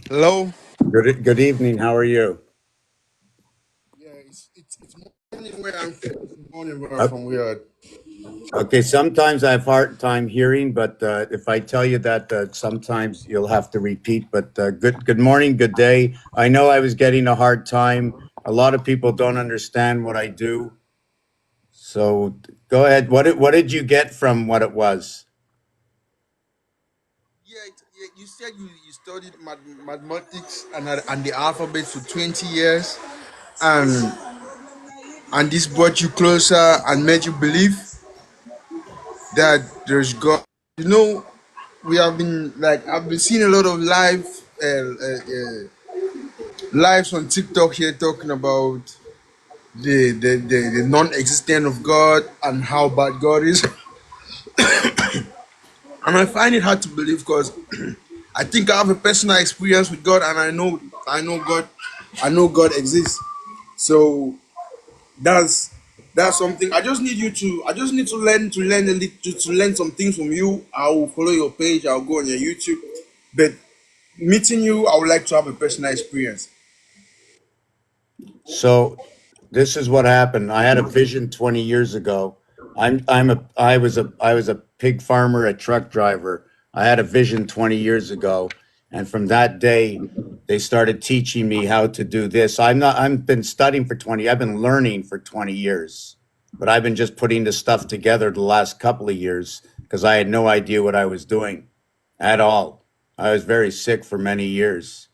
Hello. Good evening. How are you? Yeah, it's morning where I'm from. It's morning where I'm Uh, from. We are. okay, sometimes I have hard time hearing, but if I tell you that, sometimes you'll have to repeat. But good morning, good day. I know I was getting a hard time. A lot of people don't understand what I do. So go ahead. What did you get from what it was? Yeah, you said you studied mathematics and the alphabet for 20 years, and and this brought you closer and made you believe that there's God. You know, we have been like I've been seeing a lot of lives on TikTok here talking about the non-existence of God and how bad God is, and I find it hard to believe because I think I have a personal experience with God, and I know God exists. So that's that's something. I just need to learn some things from you. I will follow your page. I'll go on your YouTube. But meeting you, I would like to have a personal experience. So this is what happened. I had a vision 20 years ago. I was a pig farmer, a truck driver. I had a vision 20 years ago, and from that day they started teaching me how to do this. I've been studying for 20. I've been learning for 20 years. But I've been just putting this stuff together the last couple of years because I had no idea what I was doing at all. I was very sick for many years.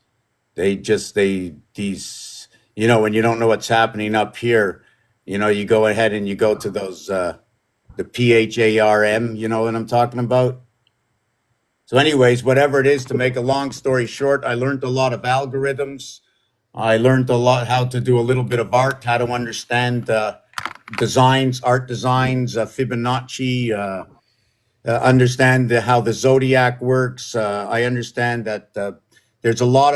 These, when you don't know what's happening up here, you go ahead and you go to those the PHARM, you know what I'm talking about. So anyways, whatever it is, to make a long story short, I learned a lot of algorithms. I learned a lot how to do a little bit of art, how to understand designs, art designs, Fibonacci, understand how the zodiac works. I understand that there's a lot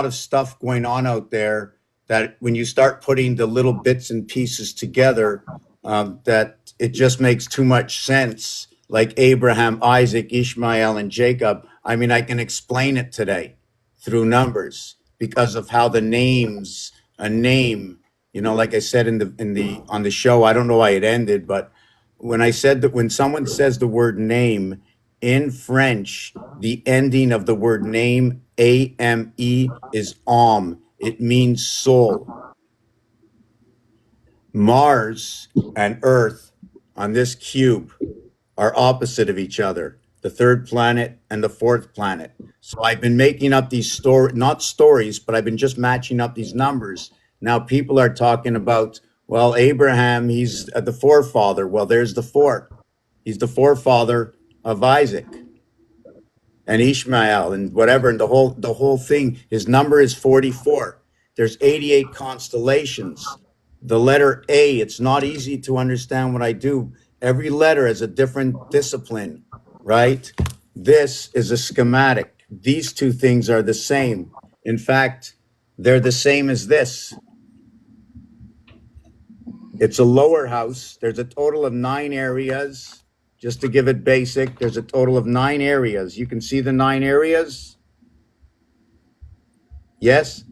of stuff going on out there that when you start putting the little bits and pieces together, that it just makes too much sense. Like Abraham, Isaac, Ishmael, and Jacob. I mean, I can explain it today through numbers because of how the names, a name, like I said in the on the show. I don't know why it ended, but when I said that when someone says the word name in French, the ending of the word name, AME, is âme. It means soul. Mars and Earth on this cube are opposite of each other, the third planet and the fourth planet. So I've been making up these not stories, but I've been just matching up these numbers. Now people are talking about, well, Abraham, he's the forefather. Well, there's the four. He's the forefather of Isaac and Ishmael and whatever, and the whole thing. His number is 44. There's 88 constellations. The letter A, it's not easy to understand what I do. Every letter has a different discipline, right? This is a schematic. These two things are the same. In fact, they're the same as this. It's a lower house. There's a total of 9 areas. Just to give it basic, there's a total of 9 areas. You can see the 9 areas? Yes?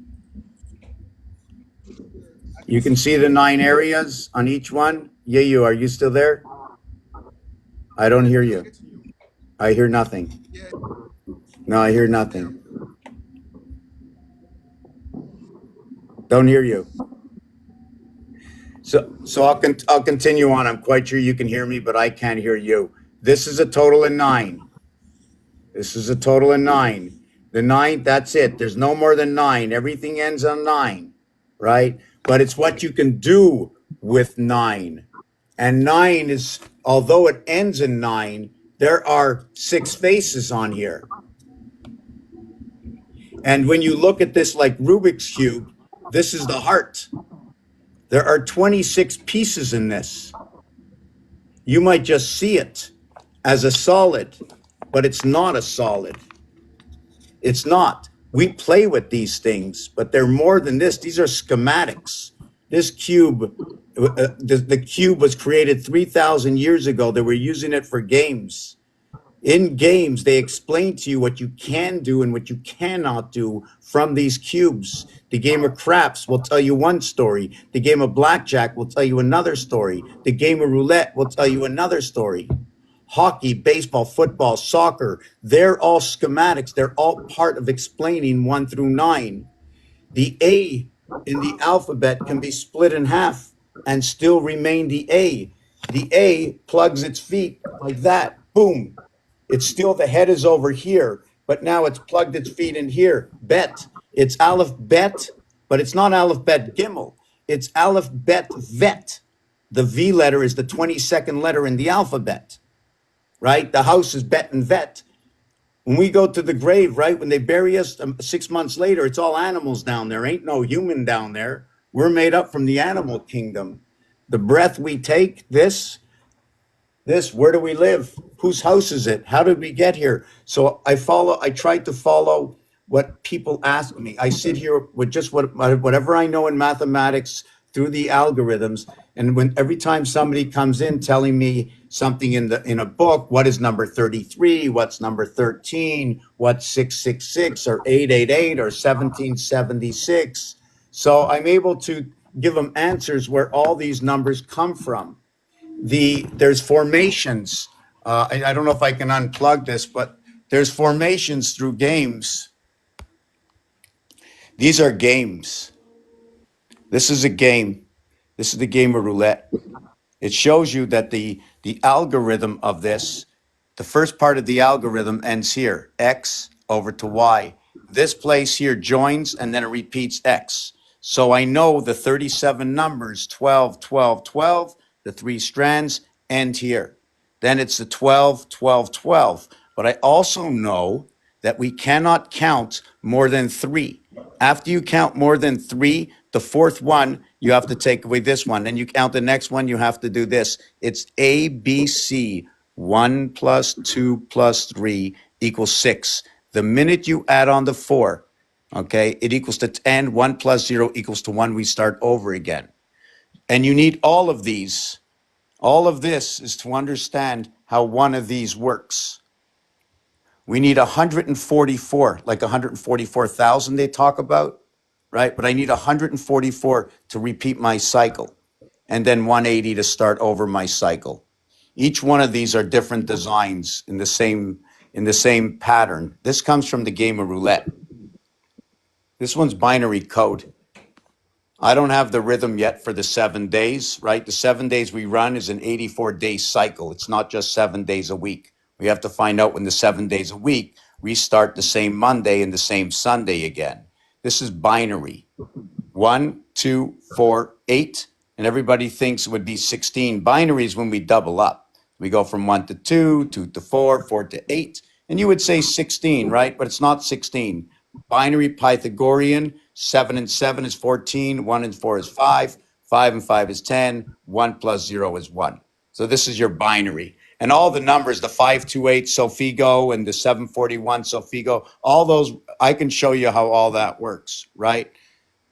You can see the 9 areas on each one? Yeah, you are. You still there? I don't hear Yeah, you. getting you. I hear nothing. Yeah, No, I hear yeah. nothing. Don't hear you. So I'll continue on. I'm quite sure you can hear me, but I can't hear you. This is a total of 9. This is a total of 9. The 9, that's it. There's no more than 9. Everything ends on 9, right? But it's what you can do with 9. And 9 is, although it ends in 9, there are 6 faces on here. And when you look at this like Rubik's Cube, this is the heart. There are 26 pieces in this. You might just see it as a solid, but it's not a solid. It's not. We play with these things, but they're more than this. These are schematics. This cube, the cube was created 3,000 years ago. They were using it for games. In games, they explain to you what you can do and what you cannot do from these cubes. The game of craps will tell you one story. The game of blackjack will tell you another story. The game of roulette will tell you another story. Hockey, baseball, football, soccer, they're all schematics. They're all part of explaining 1 through 9. The A in the alphabet can be split in half and still remain the A. The A plugs its feet like that. Boom. It's still, the head is over here, but now it's plugged its feet in here. Bet. It's Aleph Bet, but it's not Aleph Bet Gimel. It's Aleph Bet Vet. The V letter is the 22nd letter in the alphabet, right? The house is Bet and Vet. When we go to the grave, right, when they bury us 6 months later, it's all animals down there. Ain't no human down there. We're made up from the animal kingdom. The breath we take, this, where do we live? Whose house is it? How did we get here? So I try to follow what people ask me. I sit here with just whatever I know in mathematics through the algorithms. And when every time somebody comes in telling me something in a book, what is number 33? What's number 13? What's 666 or 888 or 1776? So I'm able to give them answers where all these numbers come from. There's formations. I don't know if I can unplug this, but there's formations through games. These are games. This is a game. This is the game of roulette. It shows you that the algorithm of this, the first part of the algorithm ends here, X over to Y. This place here joins and then it repeats X. So I know the 37 numbers, 12, 12, 12, the 3 strands end here. Then it's the 12, 12, 12. But I also know that we cannot count more than 3. After you count more than 3, the fourth one, you have to take away this one. And you count the next one, you have to do this. It's A, B, C. 1 plus 2 plus 3 equals 6. The minute you add on the 4, okay, it equals to 10. 1 plus 0 equals to 1. We start over again. And you need all of these. All of this is to understand how one of these works. We need 144, like 144,000 they talk about, right? But I need 144 to repeat my cycle, and then 180 to start over my cycle. Each one of these are different designs in the same pattern. This comes from the game of roulette. This one's binary code. I don't have the rhythm yet for the 7 days, right? The 7 days we run is an 84-day cycle. It's not just 7 days a week. We have to find out when the 7 days a week restart the same Monday and the same Sunday again. This is binary. 1, 2, 4, 8, and everybody thinks it would be 16. Binary is when we double up. We go from 1 to 2, 2 to 4, 4 to 8, and you would say 16, right? But it's not 16. Binary Pythagorean, 7 and 7 is 14, 1 and 4 is 5, 5 and 5 is 10, 1 plus 0 is 1. So this is your binary. And all the numbers, the 528 Solfigo and the 741 Solfigo, all those, I can show you how all that works, right?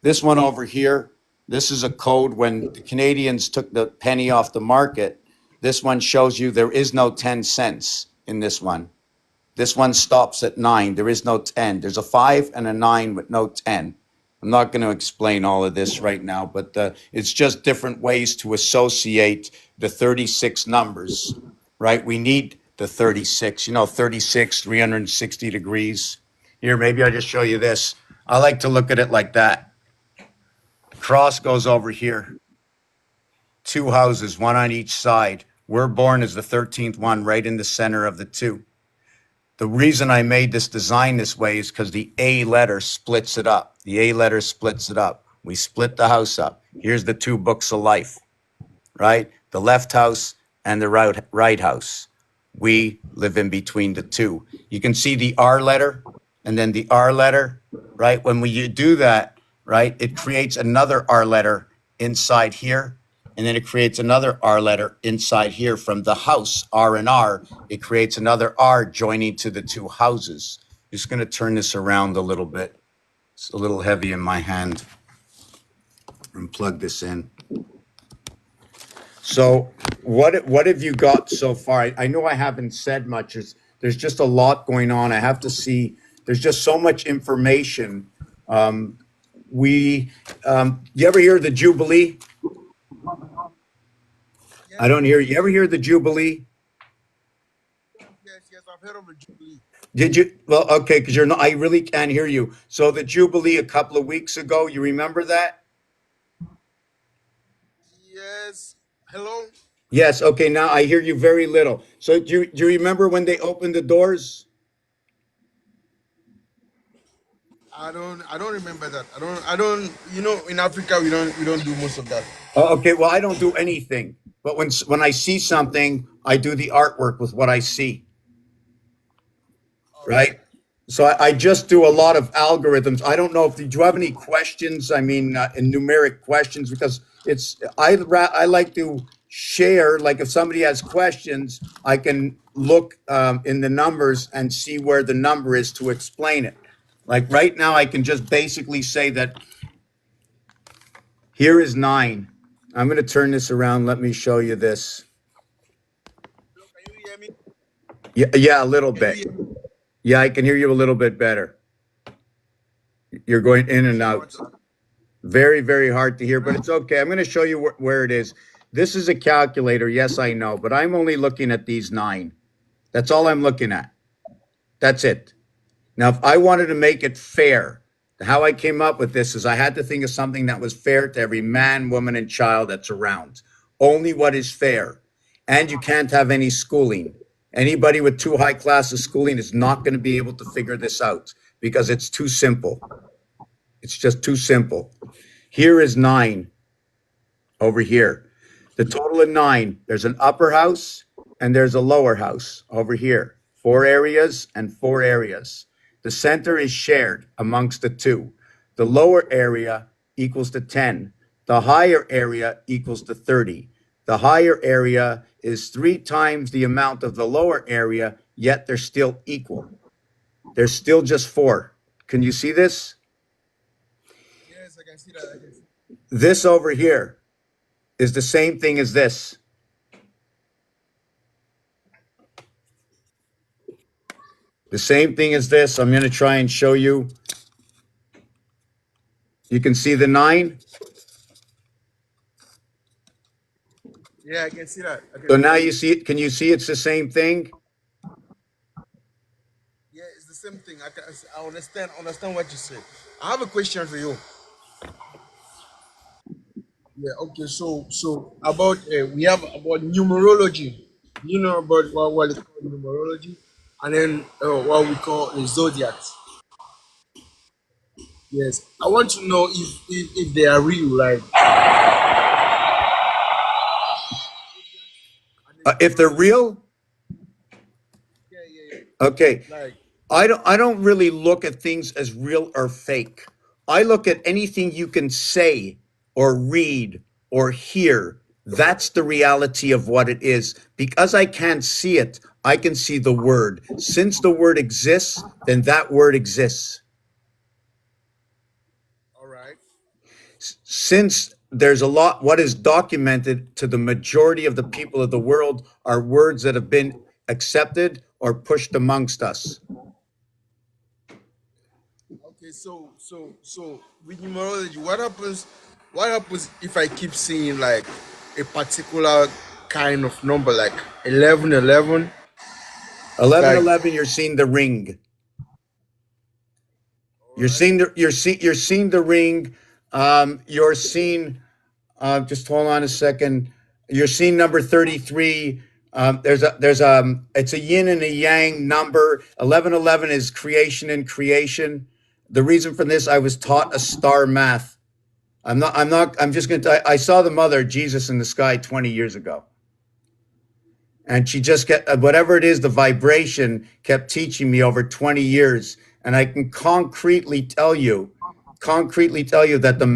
This one over here, this is a code when the Canadians took the penny off the market. This one shows you there is no 10 cents in this one. This one stops at 9. There is no 10. There's a 5 and a 9 with no 10. I'm not going to explain all of this right now, but it's just different ways to associate the 36 numbers, right? We need the 36, 36, 360 degrees. Here, maybe I just show you this. I like to look at it like that. Cross goes over here. 2 houses, 1 on each side. We're born as the 13th one right in the center of the 2. The reason I made this design this way is because the A letter splits it up. The A letter splits it up. We split the house up. Here's the 2 books of life, right? The left house and the right house. We live in between the 2. You can see the R letter and then the R letter, right? When you do that, right, it creates another R letter inside here. And then it creates another R letter inside here from the house, R and R. It creates another R joining to the 2 houses. Just going to turn this around a little bit. It's a little heavy in my hand. And plug this in. So what have you got so far? I know I haven't said much. there's just a lot going on. I have to see. There's just so much information. We, you ever hear the Jubilee? I Yes, don't hear. You ever hear the Jubilee? yes, I've heard of the Jubilee. Did you? Well, okay, because you're not. I really can't hear you. So the Jubilee a couple of weeks ago. You remember that? Yes. Hello. Yes. Okay. Now I hear you very little. So do you remember when they opened the doors? I don't remember that. I don't. In Africa we don't do most of that. Oh, okay. Well, I don't do anything. But when I see something, I do the artwork with what I see. All right. Right? So I just do a lot of algorithms. I don't know if do you have any questions? I mean, in numeric questions, because I like to share. Like if somebody has questions, I can look in the numbers and see where the number is to explain it. Like right now, I can just basically say that here is 9. I'm going to turn this around. Let me show you this. Hello, can you hear me? Yeah, yeah, a little Can you bit. hear me? Yeah, I can hear you a little bit better. You're going in and So I want out. to. Very, very hard to hear, but it's okay. I'm going to show you where it is. This is a calculator. Yes, I know, but I'm only looking at these 9. That's all I'm looking at. That's it. Now, if I wanted to make it fair, how I came up with this is I had to think of something that was fair to every man, woman, and child that's around. Only what is fair. And you can't have any schooling. Anybody with too high class of schooling is not going to be able to figure this out because it's too simple. It's just too simple. Here is 9 over here. The total of 9. There's an upper house and there's a lower house over here. 4 areas and 4 areas. The center is shared amongst the two. The lower area equals to 10. The higher area equals to 30. The higher area is 3 times the amount of the lower area, yet they're still equal. They're still just 4. Can you see this? Yes, I can see that. I can see. This over here is the same thing as this. The same thing as this. I'm going to try and show you. You can see the 9. Yeah, I can see that. I can So see now that. you see it. Can you see it's the same thing? Yeah, it's the same thing. I understand what you say. I have a question for you. Yeah. Okay. So about we have about numerology. You know about what is called numerology, and then what we call the zodiac. Yes. I want to know if they are real, like, and the If they're numerology. real, Yeah, yeah, okay. yeah. Like, I don't really look at things as real or fake. I look at anything you can say or read or hear. That's the reality of what it is. Because I can't see it, I can see the word. Since the word exists, then that word exists. all right. Since there's a lot, what is documented to the majority of the people of the world are words that have been accepted or pushed amongst us. Okay. So with numerology, what happens? What happens if I keep seeing like a particular kind of number, like 1111? Eleven Like, eleven, you're seeing the ring. all right. You're seeing the ring. You're seeing. Just hold on a second. You're seeing number 33. It's a yin and a yang number. 1111 is creation and creation. The reason for this, I was taught a star math. I'm just going to, I saw the mother, Jesus in the sky 20 years ago. And she just kept, whatever it is, the vibration kept teaching me over 20 years. And I can concretely tell you that the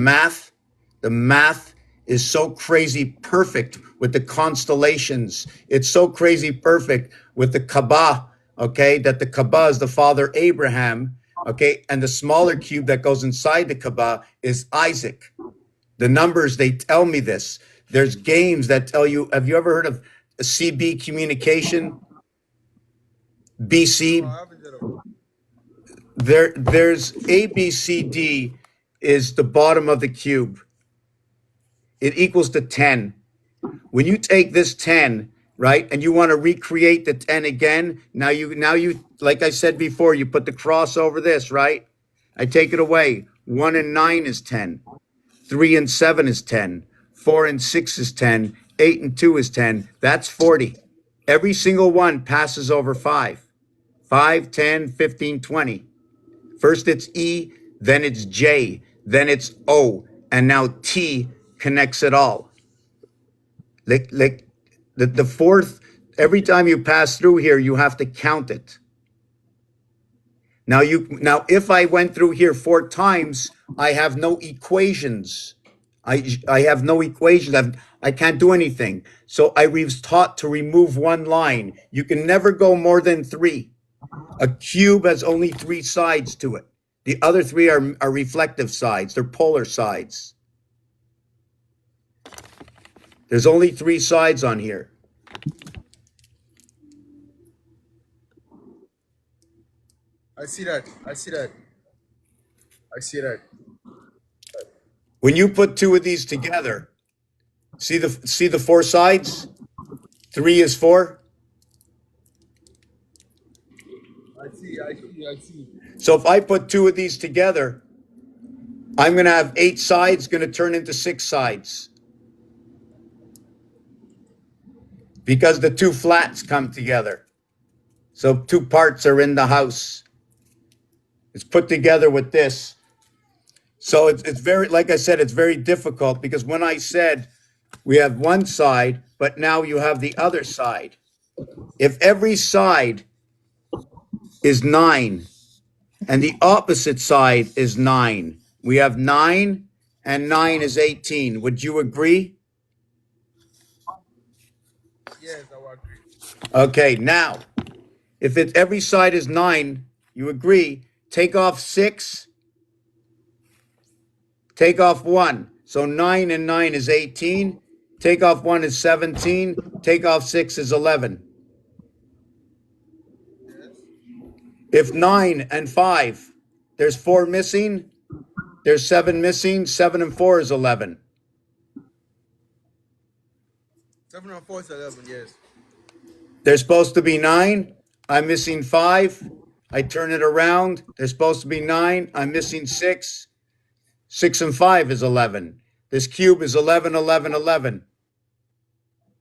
math is so crazy perfect with the constellations. It's so crazy perfect with the Kaaba, okay? That the Kaaba is the father Abraham, okay? And the smaller cube that goes inside the Kaaba is Isaac. The numbers, they tell me this. There's games that tell you, have you ever heard of CB communication? No, BC, I haven't heard of it. there's A, B, C, D is the bottom of the cube. It equals to 10. When you take this 10, right, and you want to recreate the 10 again, now you like I said before, you put the cross over this, right? I take it away. 1 and 9 is 10. 3 and 7 is 10. 4 and 6 is 10. 8 and 2 is 10. That's 40. Every single one passes over 5. 5, 10, 15, 20. First it's E, then it's J, then it's O, and now T connects it all. Like the fourth, every time you pass through here, you have to count it. Now if I went through here 4 times, I have no equations. I have no equations. I can't do anything. So I was taught to remove one line. You can never go more than 3. A cube has only 3 sides to it. The other 3 are reflective sides. They're polar sides. There's only 3 sides on here. I see that. I see that. I see that. When you put 2 of these together, see the 4 sides? 3 is 4. I see. I see. I see. So if I put 2 of these together, I'm going to have 8 sides going to turn into 6 sides. Because the 2 flats come together. So 2 parts are in the house. It's put together with this. So it's very, like I said, it's very difficult because when I said we have one side, but now you have the other side. If every side is 9 and the opposite side is 9, we have 9 and 9 is 18. Would you agree? Yes, I will agree. Okay, now, if every side is 9, you agree, take off 6, take off 1. So 9 and 9 is 18. Take off 1 is 17. Take off 6 is 11. Yes. If 9 and 5, there's 4 missing, there's 7 missing, 7 and 4 is 11. 7 and 4 is 11. Yes. There's supposed to be 9, I'm missing 5. I turn it around, there's supposed to be 9, I'm missing 6. 6 and 5 is 11. This cube is 11, 11, 11.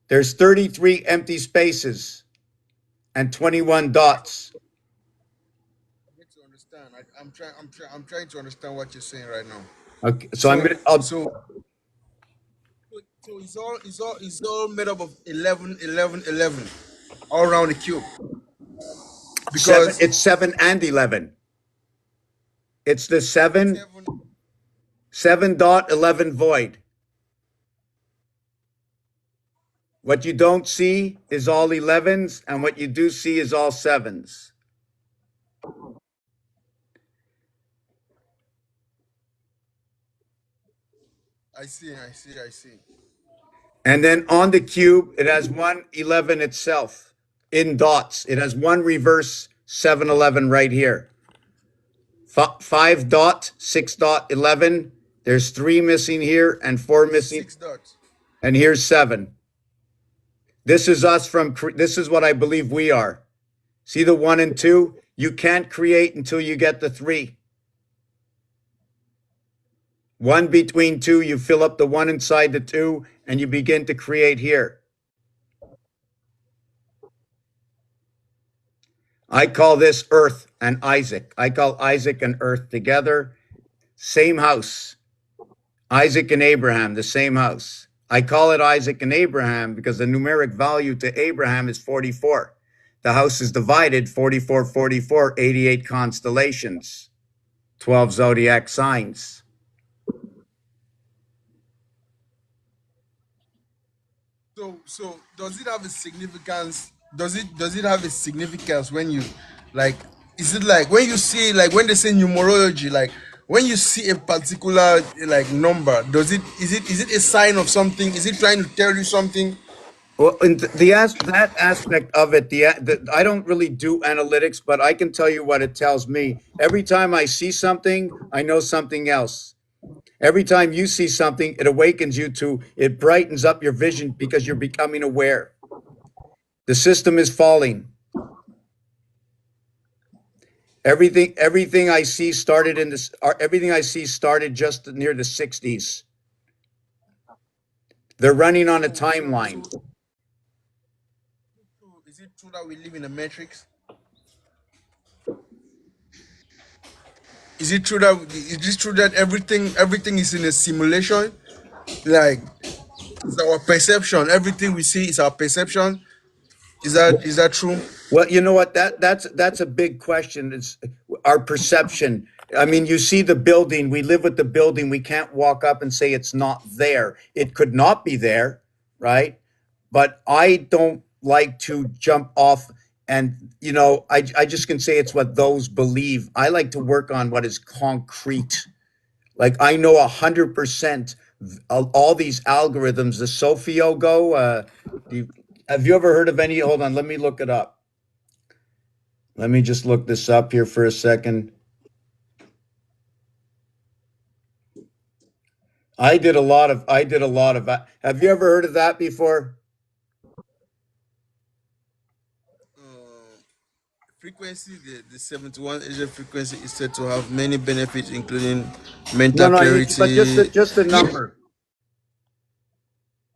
There's 33 empty spaces and 21 dots. I need to understand. I'm trying to understand what you're saying right now. Okay, so I'm So gonna. so it's all made up of 11, 11, 11, all around the cube. Seven. Because It's 7 and 11. It's the 7, 7. 7 dot 11 void. What you don't see is all 11s, and what you do see is all 7s. I see. I see. I see. And then on the cube, it has 111 itself in dots. It has one reverse 711 right here. 5 dot, 6 dot 11. There's 3 missing here and 4 missing. 6 dots. And here's 7. This is us this is what I believe we are. See the 1 and 2? You can't create until you get the 3. 1 between 2, you fill up the 1 inside the 2, and you begin to create here. I call this Earth and Isaac. I call Isaac and Earth together. Same house. Isaac and Abraham, the same house. I call it Isaac and Abraham because the numeric value to Abraham is 44. The house is divided 44, 44, 88 constellations, 12 zodiac signs. So does it have a significance? Does it have a significance when you, like, is it like when you see, like when they say numerology, like when you see a particular like number, is it a sign of something? Is it trying to tell you something? Well, and that aspect of it, I don't really do analytics, but I can tell you what it tells me. Every time I see something, I know something else. Every time you see something, it awakens you to, it brightens up your vision because you're becoming aware. The system is falling. Everything I see started in this. Everything I see started just near the '60s. They're running on a timeline. Is it true that we live in a matrix? Is it true that everything is in a simulation? Like it's our perception. Everything we see is our perception. Is that true? Well, you know what? That's a big question. It's our perception. I mean, you see the building. We live with the building. We can't walk up and say it's not there. It could not be there, right? But I don't like to jump off and I just can say it's what those believe. I like to work on what is concrete. Like I know 100% all these algorithms. The Sophiago. Have you ever heard of any? Hold on, let me look it up. Let me just look this up here for a second. I did a lot of. Have you ever heard of that before? Uh, Frequency, the 71 Asia frequency is said to have many benefits, including No, mental no, but just clarity. just a Yeah, number.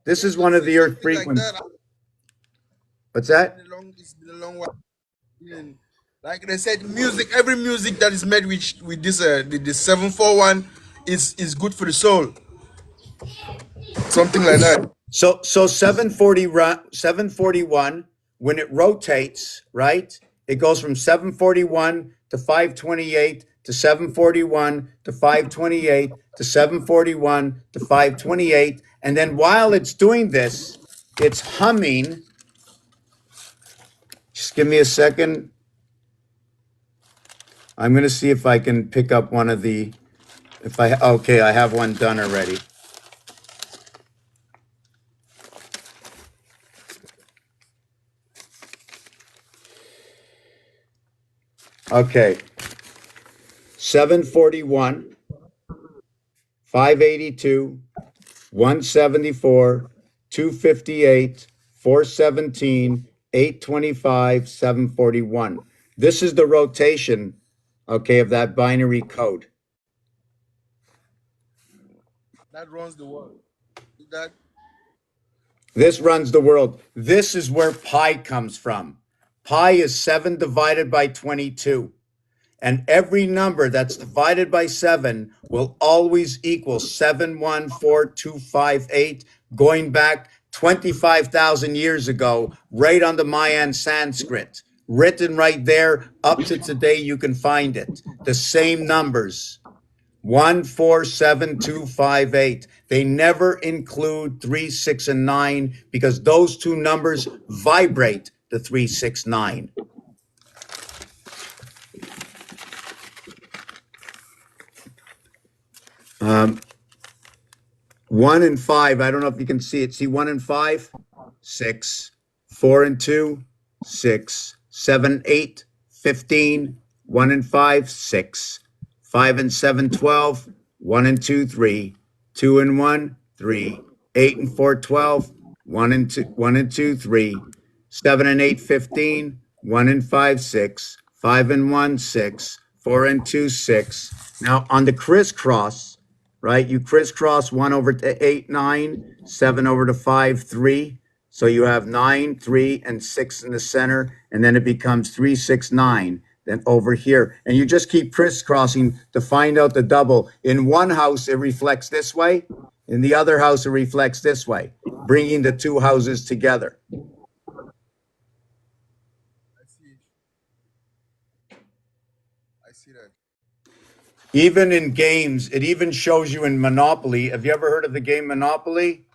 This is one let's of say the Earth something like frequencies. that. What's that? It's been a long while. And like they said, music, every music that is made with this the 741 is good for the soul. Something like that. So 741 when it rotates, right? It goes from 741 to 528 to 741 to 528 to 741 to 528, and then while it's doing this, it's humming. Just give me a second. I'm going to see if I can pick up one of the if I okay, I have one done already. Okay. 741, 582, 174, 258, 417, 825, 741. This is the rotation, okay, of that binary code. That runs the world. That This runs the world. This is where pi comes from. Pi is 7 divided by 22. And every number that's divided by 7 will always equal 714258, going back 25,000 years ago, right on the Mayan Sanskrit. Written right there, up to today, you can find it. The same numbers 147258. They never include 3, 6, and 9 because those two numbers vibrate the 3, 6, 9. 1 and 5, I don't know if you can see it. See 1 and 5? 6. 4 and 2? 6. 7, 8, 15. 1 and 5? 6. 5 and 7, 12. 1 and 2, 3. 2 and 1, 3. 8 and 4, 12. 1 and 2, 1 and 2, 3. 7 and 8, 15. 1 and 5, 6. 5 and 1, 6. 4 and 2, 6. Now on the crisscross, right? You crisscross 1 over to 8, 9, 7 over to 5, 3. So you have 9, 3, and 6 in the center, and then it becomes 3, 6, 9. Then over here, and you just keep crisscrossing to find out the double. In one house, it reflects this way. In the other house, it reflects this way, bringing the two houses together. I see. I see that. Even in games, it even shows you in Monopoly. Have you ever heard of the game Monopoly?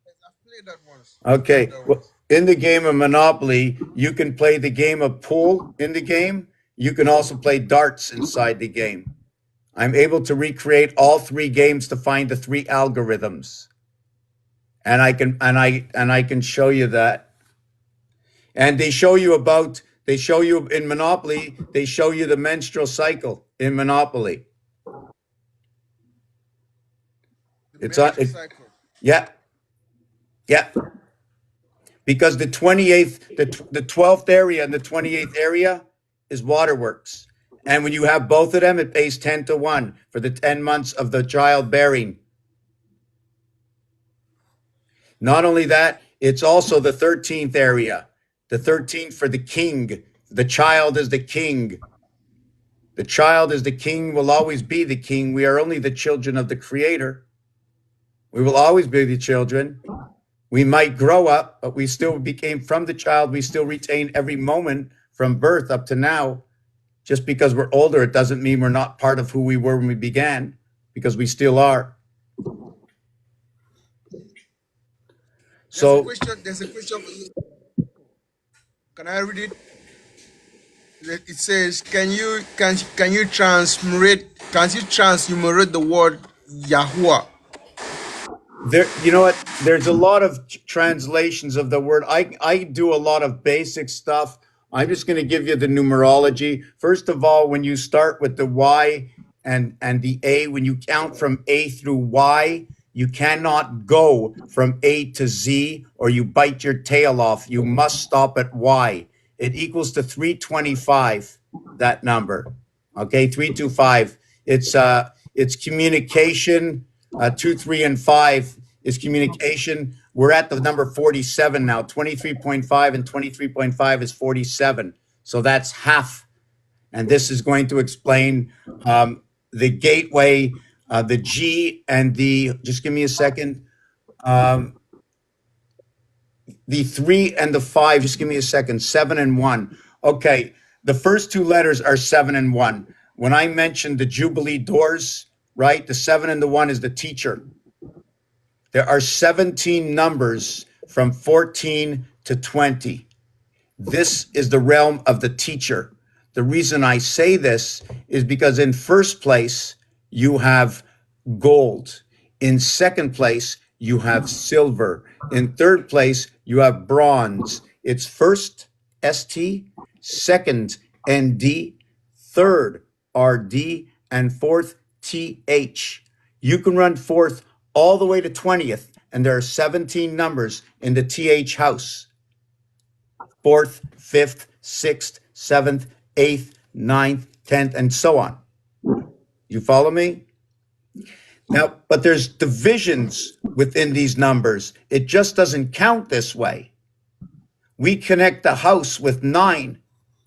Yes, I've played that once. I've played Okay. that Well, once. in the game of Monopoly, you can play the game of pool in the game. You can also play darts inside the game. I'm able to recreate all three games to find the three algorithms. And I can show you that. And they show you in Monopoly, they show you the menstrual cycle in Monopoly. The It's on menstrual cycle. yeah, yeah. Because the 28th, the 12th area and the 28th area is waterworks. And when you have both of them, it pays 10 to 1 for the 10 months of the child bearing. Not only that, it's also the 13th area. The 13th for the king. The child is the king. The child is the king, will always be the king. We are only the children of the creator. We will always be the children. We might grow up, but we still became from the child. We still retain every moment from birth up to now. Just because we're older, it doesn't mean we're not part of who we were when we began, because we still are. There's a So question. There's a question. Can I read it? It says, can you transmute the word Yahuwah? there, you know what? There's a lot of translations of the word. I do a lot of basic stuff. I'm just going to give you the numerology. First of all, when you start with the Y and the A, when you count from A through Y, you cannot go from A to Z or you bite your tail off. You must stop at Y. It equals to 325, that number. Okay, 325. It's communication. 2, 3, and 5 is communication. We're at the number 47 now. 23.5 and 23.5 is 47. So that's half. And this is going to explain the gateway, the G and the, just give me a second, the 3 and the 5, just give me a second, 7 and 1. Okay, the first two letters are 7 and 1. When I mentioned the Jubilee doors, right, the 7 and the 1 is the teacher. There are 17 numbers from 14 to 20. This is the realm of the teacher. The reason I say this is because in first place, you have gold. In second place, you have silver. In third place, you have bronze. It's first ST, second ND, third RD, and fourth TH. You can run fourth all the way to 20th, and there are 17 numbers in the TH house. Fourth, fifth, sixth, seventh, eighth, ninth, 10th, and so on. You follow me? Now, but there's divisions within these numbers. It just doesn't count this way. We connect the house with 9,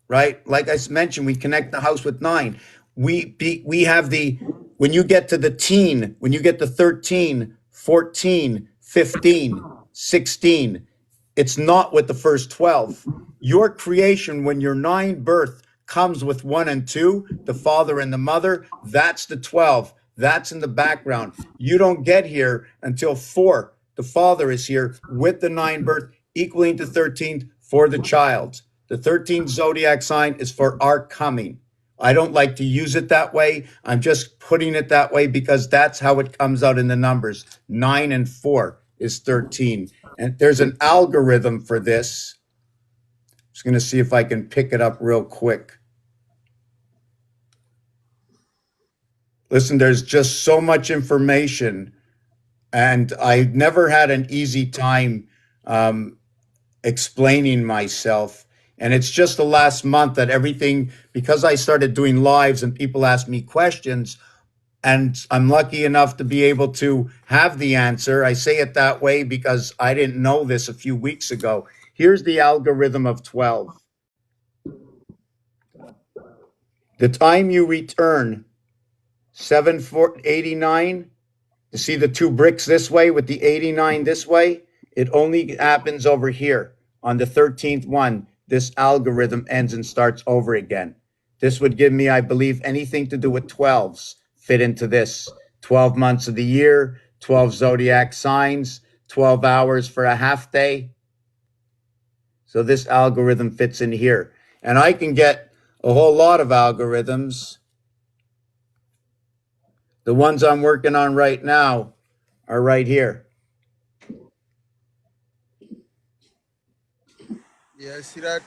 right? Like I mentioned, we connect the house with 9. We have the, when you get to the teen, when you get to 13, 14, 15, 16, it's not with the first 12. Your creation, when your 9 birth comes with 1 and 2, the father and the mother, that's the 12. That's in the background. You don't get here until 4. The father is here with the 9 birth, equaling to 13th for the child. The 13th zodiac sign is for our coming. I don't like to use it that way. I'm just putting it that way because that's how it comes out in the numbers. 9 and 4 is 13. And there's an algorithm for this. I'm just going to see if I can pick it up real quick. Listen, there's just so much information, and I've never had an easy time explaining myself. And it's just the last month that everything, because I started doing lives and people ask me questions, and I'm lucky enough to be able to have the answer. I say it that way because I didn't know this a few weeks ago. Here's the algorithm of 12. The time you return 789, you see the 2 bricks this way with the 89 this way? It only happens over here on the 13th one. This algorithm ends and starts over again. This would give me, I believe, anything to do with 12s fit into this. 12 months of the year, 12 zodiac signs, 12 hours for a half day. So this algorithm fits in here. And I can get a whole lot of algorithms. The ones I'm working on right now are right here. Yeah, I see that.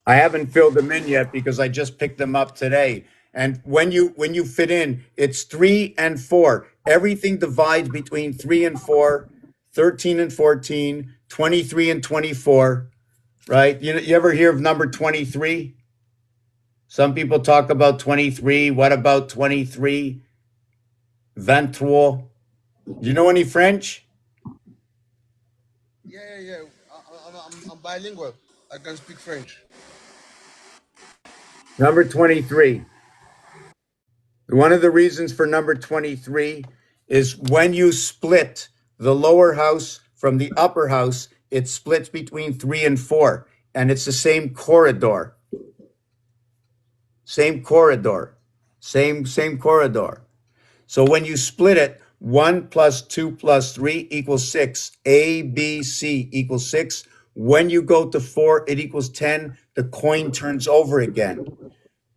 I haven't filled them in yet because I just picked them up today. And when you fit in, it's 3 and 4. Everything divides between 3 and 4, 13 and 14, 23 and 24, right? You ever hear of number 23? Some people talk about 23. What about 23? 23. Do you know any French? Yeah, yeah, yeah. I'm bilingual. I can speak French. Number 23. One of the reasons for number 23 is when you split the lower house from the upper house, it splits between 3 and 4, and it's the same corridor, same corridor, same corridor. So when you split it, 1 plus 2 plus 3 equals 6. A, B, C equals 6. When you go to 4, it equals 10. The coin turns over again.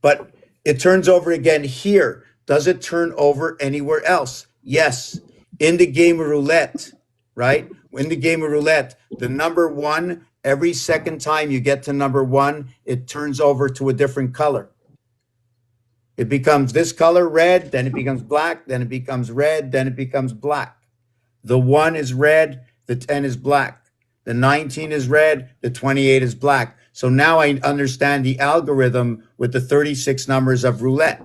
But it turns over again here. Does it turn over anywhere else? Yes. In the game of roulette, right? In the game of roulette, the number one, every second time you get to number one, it turns over to a different color. It becomes this color, red, then it becomes black, then it becomes red, then it becomes black. The 1 is red, the 10 is black. The 19 is red, the 28 is black. So now I understand the algorithm with the 36 numbers of roulette.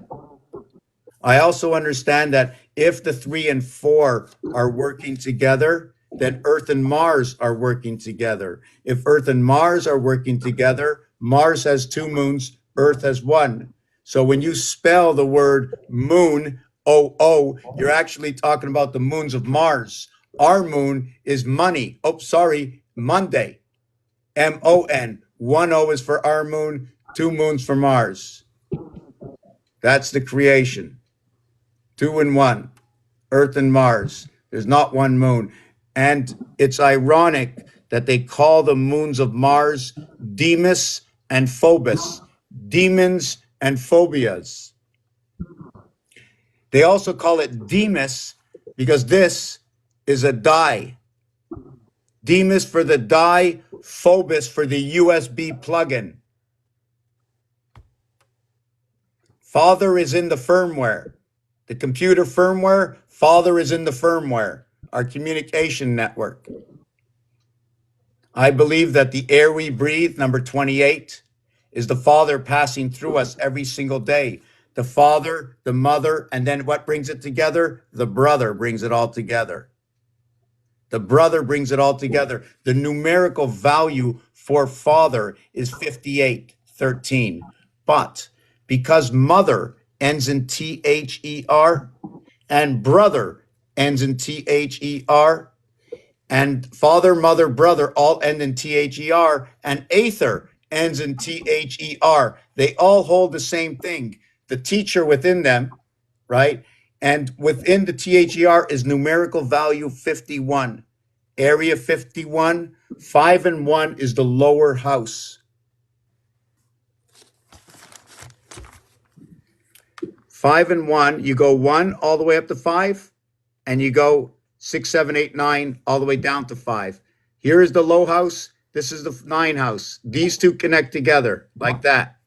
I also understand that if the 3 and 4 are working together, then Earth and Mars are working together. If Earth and Mars are working together, Mars has 2 moons, Earth has 1. So when you spell the word moon, O, you're actually talking about the moons of Mars. Our moon is money. Oh, sorry, Monday. MON. 1 O is for our moon, 2 moons for Mars. That's the creation. 2 and 1, Earth and Mars. There's not one moon. And it's ironic that they call the moons of Mars Deimos and Phobos, demons and phobias. They also call it Deimos because this is a die. Deimos for the die, Phobos for the USB plugin. Father is in the firmware. The computer firmware, Father is in the firmware, our communication network. I believe that the air we breathe, number 28, is the Father passing through us every single day. The Father, the Mother, and then what brings it together? The brother brings it all together. The brother brings it all together. The numerical value for Father is 5813. But because Mother ends in THER and brother ends in THER, and father, mother, brother all end in THER, and aether ends in THER. They all hold the same thing. The teacher within them, right? And within the THER is numerical value 51. Area 51, 5 and 1 is the lower house. 5 and 1, you go 1 all the way up to 5, and you go 6, 7, 8, 9 all the way down to 5. Here is the low house. This is the 9 house. These two connect together like that.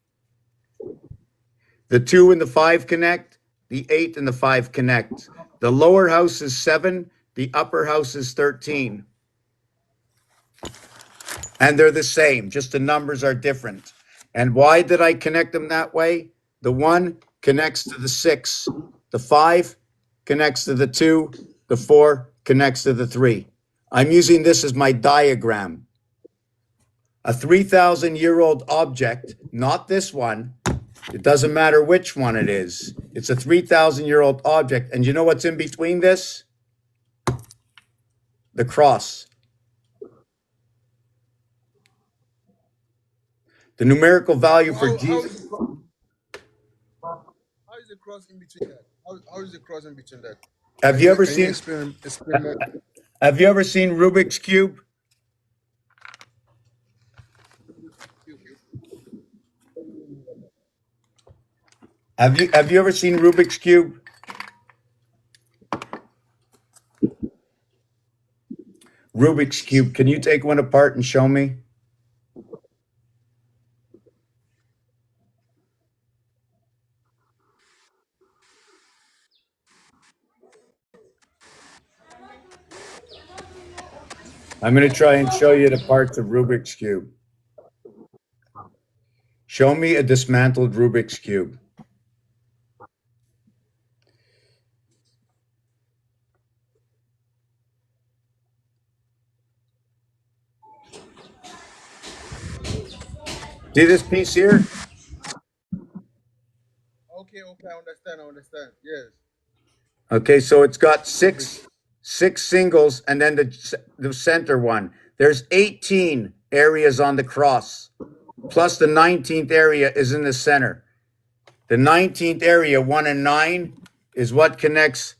The 2 and the 5 connect. The 8 and the 5 connect. The lower house is 7. The upper house is 13. And they're the same, just the numbers are different. And why did I connect them that way? The 1 connects to the 6. The 5 connects to the 2. The 4 connects to the 3. I'm using this as my diagram. A 3,000-year-old object, not this one. It doesn't matter which one it is. It's a 3,000-year-old object. And you know what's in between this? The cross. The numerical value for Jesus. How is the cross in between that? How is the cross in between that? Have you ever Can you seen explain that? have you ever seen Rubik's Cube? Have you ever seen Rubik's Cube? Rubik's Cube. Can you take one apart and show me? I'm going to try and show you the parts of Rubik's Cube. Show me a dismantled Rubik's Cube. See this piece here? Okay, okay, I understand. Yes. Okay, so it's got six singles and then the center one. There's 18 areas on the cross, plus the 19th area is in the center. The 19th area, 1 and 9, is what connects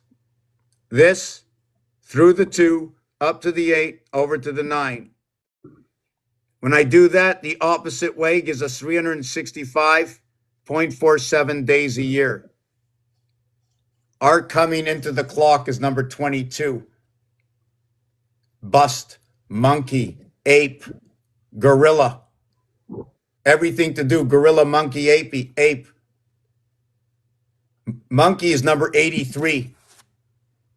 this through the 2, up to the 8, over to the 9. When I do that, the opposite way gives us 365.47 days a year. Our coming into the clock is number 22. Bust, monkey, ape, gorilla. Everything to do, gorilla, monkey, ape. Monkey is number 83.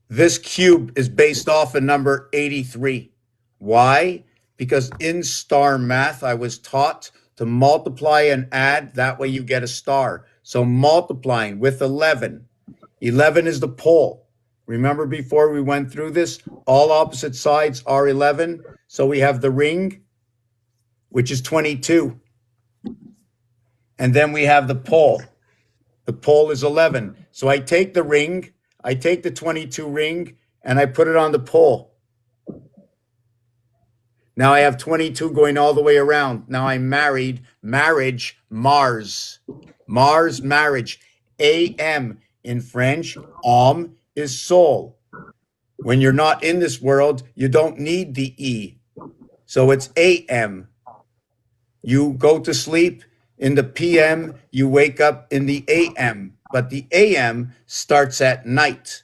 This cube is based off of number 83. Why? Because in star math, I was taught to multiply and add. That way you get a star. So multiplying with 11. 11 is the pole. Remember before we went through this, all opposite sides are 11. So we have the ring, which is 22. And then we have the pole. The pole is 11. So I take the ring, I take the 22 ring, and I put it on the pole. Now I have 22 going all the way around. Now I'm married. Marriage, Mars. Mars, marriage. AM in French, homme is soul. When you're not in this world, you don't need the E. So it's AM. You go to sleep in the PM, you wake up in the AM. But the AM starts at night.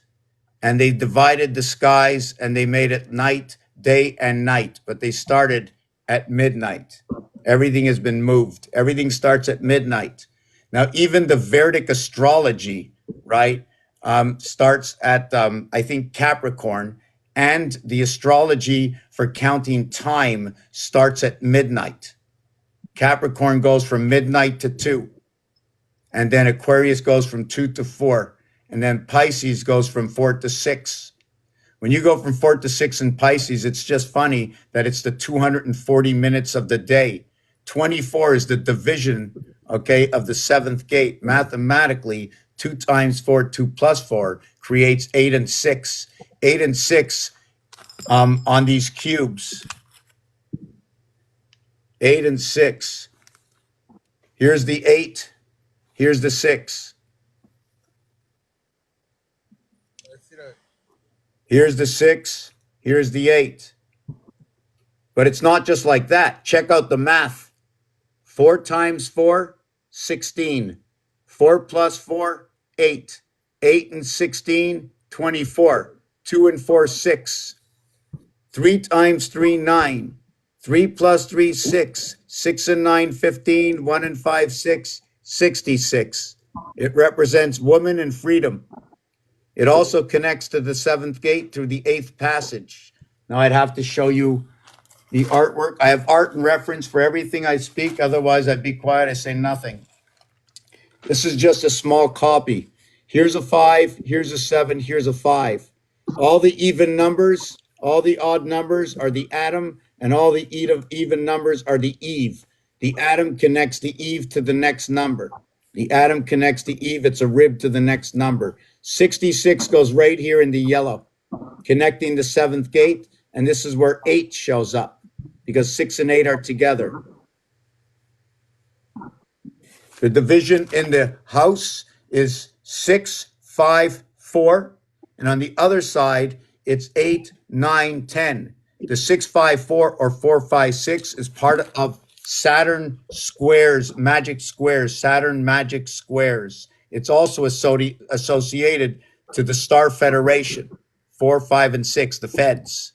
And they divided the skies and they made it night, day, and night. But they started at midnight. Everything has been moved. Everything starts at midnight. Now, even the Vedic astrology, right, starts at, I think, Capricorn. And the astrology for counting time starts at midnight. Capricorn goes from midnight to 2. And then Aquarius goes from 2 to 4. And then Pisces goes from 4 to 6. When you go from 4 to 6 in Pisces, it's just funny that it's the 240 minutes of the day. 24 is the division, okay, of the 7th gate. Mathematically, 2 times 4, 2 plus 4 creates 8 and 6. 8 and 6 on these cubes. 8 and 6. Here's the 8. Here's the 6. Here's the 6. Here's the 8. But it's not just like that. Check out the math. 4 times 4, 16. 4 plus 4, 8. 8 and 16, 24. 2 and 4, 6. 3 times 3, 9. 3 plus 3, 6. 6 and 9, 15. 1 and 5, 6. 66. It represents woman and freedom. It also connects to the 7th gate through the 8th passage. Now I'd have to show you the artwork. I have art and reference for everything I speak. Otherwise, I'd be quiet. I say nothing. This is just a small copy. Here's a 5. Here's a 7. Here's a 5. All the even numbers, all the odd numbers are the Adam, and all the even numbers are the Eve. The Adam connects the Eve to the next number. The Adam connects the Eve. It's a rib to the next number. 66 goes right here in the yellow, connecting the 7th gate. And this is where 8 shows up because 6 and 8 are together. The division in the house is 6, 5, 4. And on the other side, it's 8, 9, 10. The 6, 5, 4 or 4, 5, 6 is part of Saturn squares, magic squares, Saturn magic squares. It's also associated to the Star Federation, 4, 5, and 6, the feds.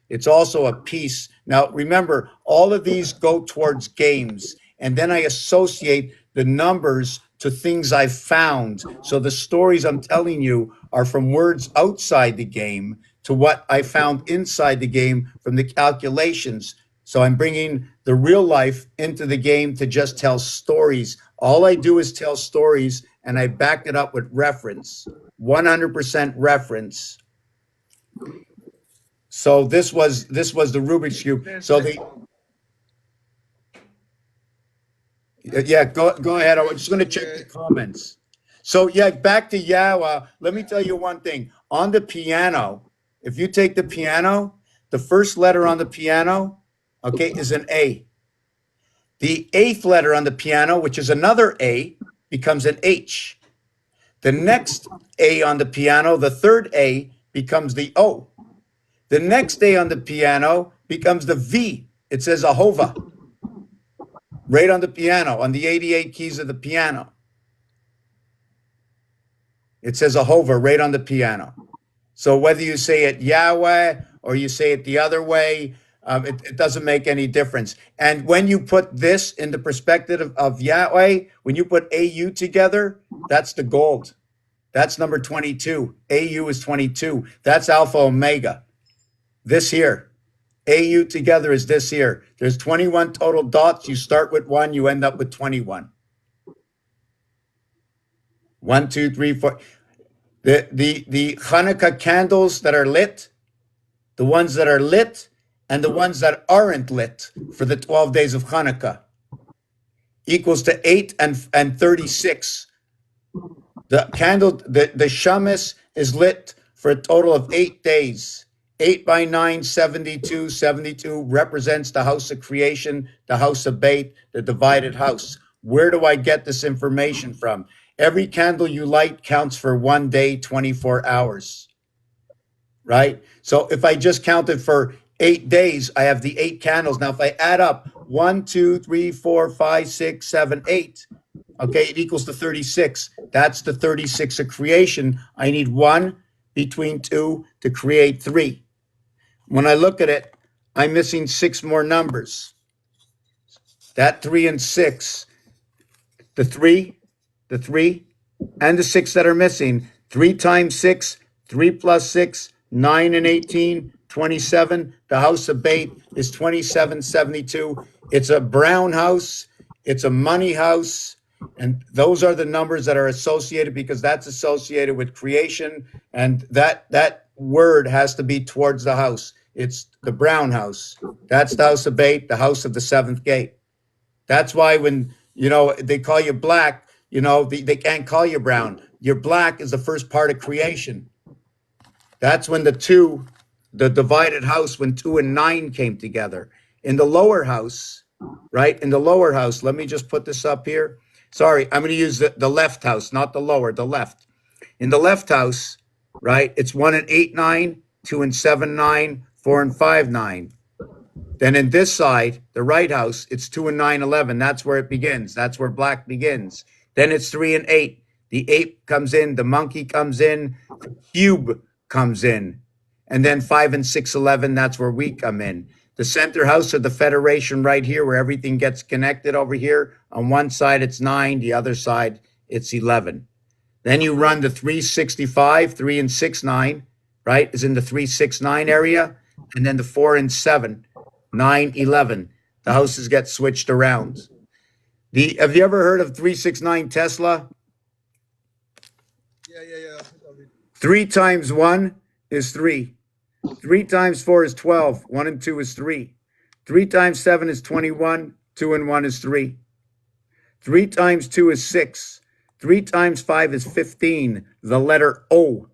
It's also a piece. Now, remember, all of these go towards games, and then I associate the numbers to things I've found. So the stories I'm telling you are from words outside the game to what I found inside the game from the calculations. So I'm bringing the real life into the game to just tell stories. All I do is tell stories, and I back it up with reference, 100% reference. So this was the Rubik's cube. So the yeah, go ahead. I'm just going to check the comments. So yeah, back to Yawa. Let me tell you one thing. On the piano, if you take the piano, the first letter on the piano, okay, is an A. The eighth letter on the piano, which is another A, becomes an H. The next A on the piano, the third A, becomes the O. The next A on the piano becomes the V. It says Ahova right on the piano, on the 88 keys of the piano. It says Ahova right on the piano. So whether you say it Yahweh or you say it the other way, it doesn't make any difference. And when you put this in the perspective of Yahweh, when you put AU together, that's the gold. That's number 22. AU is 22. That's Alpha Omega. This here. AU together is this here. There's 21 total dots. You start with 1, you end up with 21. 1, 2, 3, 4. The Hanukkah candles that are lit, the ones that are lit, and the ones that aren't lit for the 12 days of Hanukkah equals to 8 and 36. The candle, the shamus is lit for a total of 8 days. 8 by 9, 72. 72 represents the house of creation, the house of Beit, the divided house. Where do I get this information from? Every candle you light counts for 1 day, 24 hours, right? So if I just counted for 8 days, I have the 8 candles. Now, if I add up 1, 2, 3, 4, 5, 6, 7, 8, okay, it equals to 36. That's the 36 of creation. I need 1 between 2 to create 3. When I look at it, I'm missing 6 more numbers. That 3 and 6, the 3, and the 6 that are missing. 3 times 6, 3 plus 6, 9 and 18, 27. The house of Beit is 2772. It's a brown house. It's a money house. And those are the numbers that are associated because that's associated with creation. And that word has to be towards the house. It's the brown house. That's the house of Beit, the house of the seventh gate. That's why when, they call you black, they can't call you brown. Your black is the first part of creation. That's when the divided house, when 2 and 9 came together. In the lower house, right? In the lower house, let me just put this up here. Sorry, I'm going to use the left house, not the lower, the left. In the left house, right, it's 1 and 8, 9, 2 and 7, 9, 4 and 5, 9. Then in this side, the right house, it's 2 and 9, 11. That's where it begins. That's where black begins. Then it's 3 and 8. The 8 comes in, the monkey comes in, the cube comes in. And then 5 and 6, 11, that's where we come in. The center house of the Federation right here, where everything gets connected over here. On one side, it's 9. The other side, it's 11. Then you run the 365, 3 and 6, 9, right, is in the 3, 6, 9 area. And then the 4 and 7, 9, 11. The houses get switched around. Have you ever heard of 369 Tesla? Yeah. 3 times 1 is 3. 3 times 4 is 12. 1 and 2 is 3. 3 times 7 is 21. 2 and 1 is 3. 3 times 2 is 6. 3 times 5 is 15. The letter O.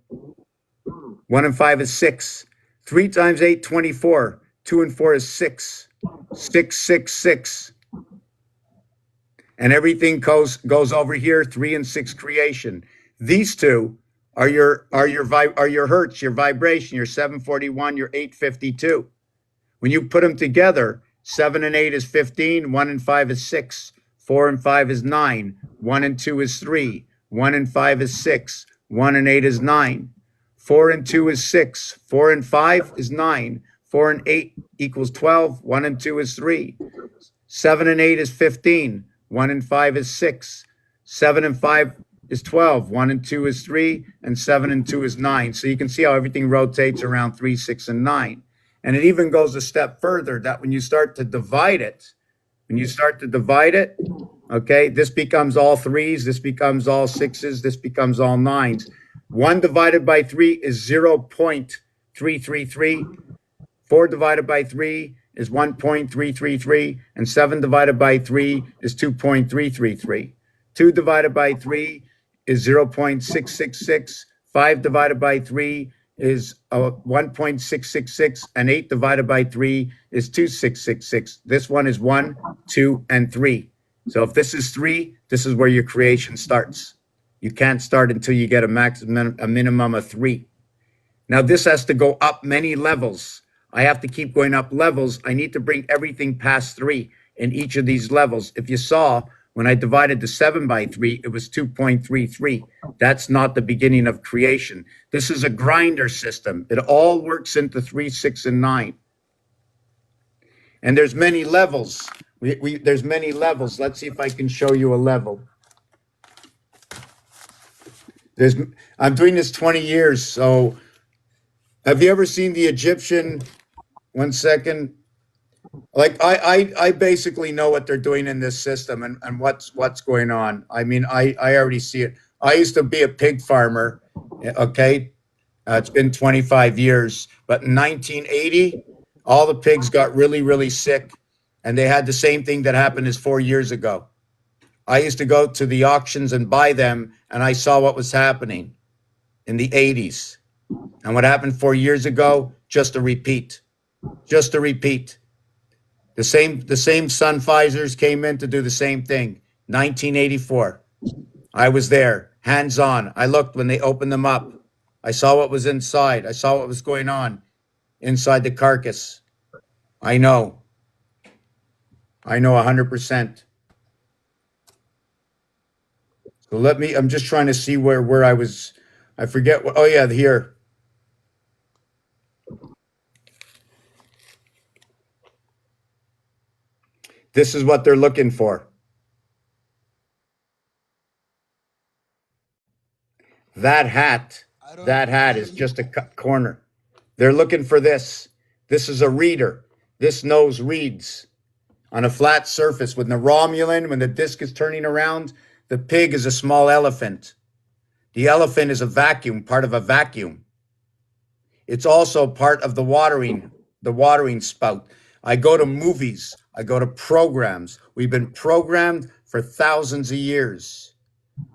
1 and 5 is 6. 3 times 8, 24. 2 and 4 is 6. 6, 6, 6. And everything goes over here, 3 and 6 creation. These two are your hertz, your vibration, your 741, your 852. When you put them together, 7 and 8 is 15, 1 and 5 is 6, 4 and 5 is 9, 1 and 2 is 3, 1 and 5 is 6, 1 and 8 is 9, 4 and 2 is 6, 4 and 5 is 9, 4 and 8 equals 12, 1 and 2 is 3, 7 and 8 is 15, 1 and 5 is 6, 7 and 5 is 12, 1 and 2 is 3, and 7 and 2 is 9. So you can see how everything rotates around 3, 6, and 9. And it even goes a step further that when you start to divide it, okay, this becomes all threes, this becomes all sixes, this becomes all nines. 1 divided by 3 is 0.333. 4 divided by 3 is 1.333, and 7 divided by 3 is 2.333. 2 divided by 3 is 0.666. 5 divided by 3 is 1.666, and 8 divided by 3 is 2.666. This one is 1, 2, and 3. So if this is 3, this is where your creation starts. You can't start until you get a minimum of 3. Now this has to go up many levels. I have to keep going up levels. I need to bring everything past 3 in each of these levels. If you saw, when I divided the 7 by 3, it was 2.33. That's not the beginning of creation. This is a grinder system. It all works into 3, 6, and 9. And there's many levels. There's many levels. Let's see if I can show you a level. I'm doing this 20 years, so have you ever seen the Egyptian? 1 second. Like I basically know what they're doing in this system and what's going on. I mean, I already see it. I used to be a pig farmer. Okay. It's been 25 years, but in 1980, all the pigs got really, really sick, and they had the same thing that happened as 4 years ago. I used to go to the auctions and buy them, and I saw what was happening in the 80s. And what happened 4 years ago, just a repeat. Just a repeat. The same Sun Pfizers came in to do the same thing. 1984. I was there, hands on. I looked when they opened them up. I saw what was inside. I saw what was going on inside the carcass. I know 100%. So I'm just trying to see where I was. I forget what, oh yeah, here. This is what they're looking for. That hat is just a corner. They're looking for this. This is a reader. This nose reads on a flat surface. With the Romulan, when the disc is turning around, the pig is a small elephant. The elephant is a vacuum, part of a vacuum. It's also part of the watering spout. I go to movies. I go to programs. We've been programmed for thousands of years.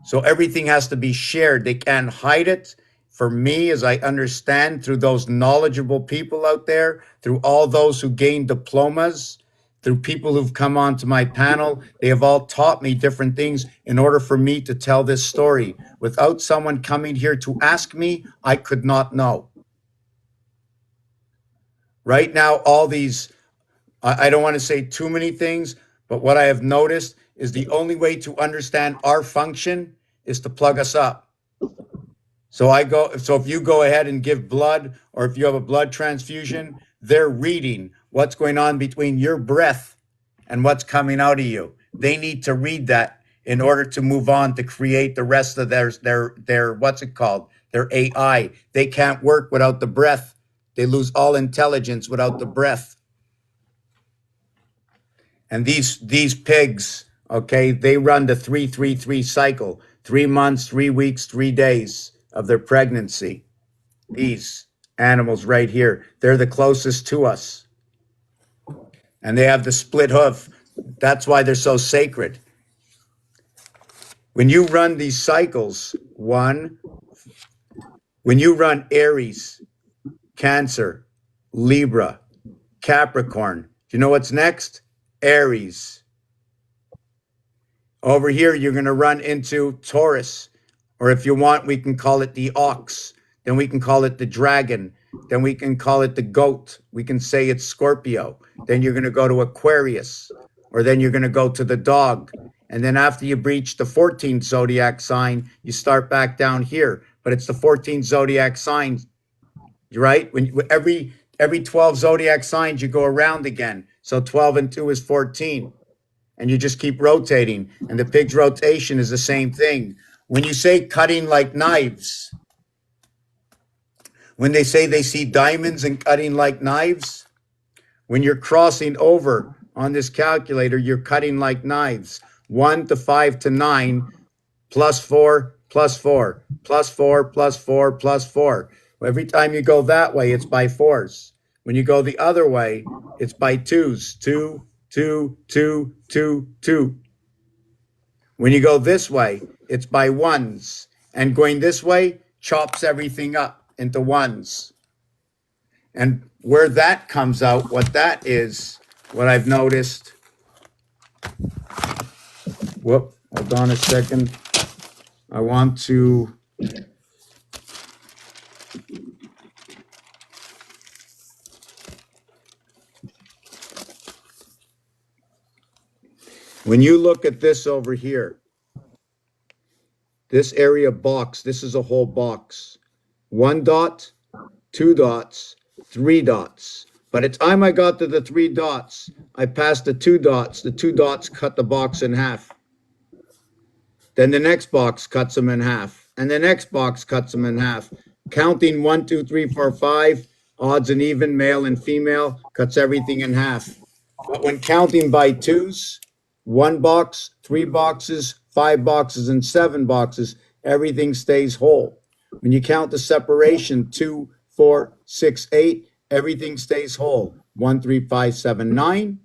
So everything has to be shared. They can't hide it. For me, as I understand, through those knowledgeable people out there, through all those who gain diplomas, through people who've come onto my panel, they have all taught me different things in order for me to tell this story. Without someone coming here to ask me, I could not know. Right now, all these, I don't want to say too many things, but what I have noticed is the only way to understand our function is to plug us up. So if you go ahead and give blood, or if you have a blood transfusion, they're reading what's going on between your breath and what's coming out of you. They need to read that in order to move on to create the rest of their what's it called? Their AI. They can't work without the breath. They lose all intelligence without the breath. And these pigs, okay, they run the 3-3-3 cycle, 3 months, 3 weeks, 3 days of their pregnancy. These animals right here, they're the closest to us. And they have the split hoof. That's why they're so sacred. When you run these cycles, when you run Aries, Cancer, Libra, Capricorn, do you know what's next? Aries. Over here, you're going to run into Taurus, or if you want, we can call it the ox. Then we can call it the dragon. Then we can call it the goat. We can say it's Scorpio. Then you're going to go to Aquarius, or then you're going to go to the dog. And then after you reach the 14th zodiac sign, you start back down here. But it's the 14th zodiac sign, right? When every 12 zodiac signs, you go around again. So 12 and 2 is 14. And you just keep rotating. And the pig's rotation is the same thing. When you say cutting like knives, when they say they see diamonds and cutting like knives, when you're crossing over on this calculator, you're cutting like knives. 1 to 5 to 9, plus 4, plus 4, plus 4, plus 4, plus 4. Every time you go that way, it's by fours. When you go the other way, it's by twos. 2, 2, 2, 2, 2. When you go this way, it's by ones. And going this way chops everything up into ones. And where that comes out, what that is, what I've noticed. Whoop, hold on a second. I want to. When you look at this over here, this area box, this is a whole box. 1 dot, 2 dots, 3 dots. By the time I got to the 3 dots, I passed the 2 dots. The 2 dots cut the box in half. Then the next box cuts them in half. And the next box cuts them in half. Counting 1, 2, 3, 4, 5, odds and even, male and female, cuts everything in half. But when counting by twos, 1 box, 3 boxes, 5 boxes, and 7 boxes, everything stays whole. When you count the separation, 2, 4, 6, 8, everything stays whole. 1, 3, 5, 7, 9.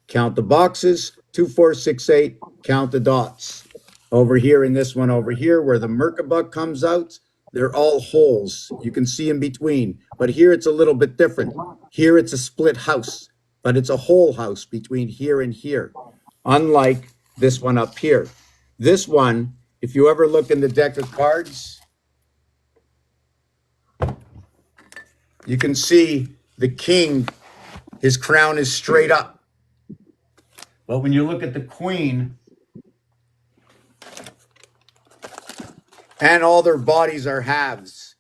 Count the boxes, 2, 4, 6, 8, count the dots. Over here in this one over here where the Merkaba comes out, they're all holes. You can see in between. But here it's a little bit different. Here it's a split house, but it's a whole house between here and here. Unlike this one up here. This one, if you ever look in the deck of cards, you can see the king, his crown is straight up. But when you look at the queen, and all their bodies are halves.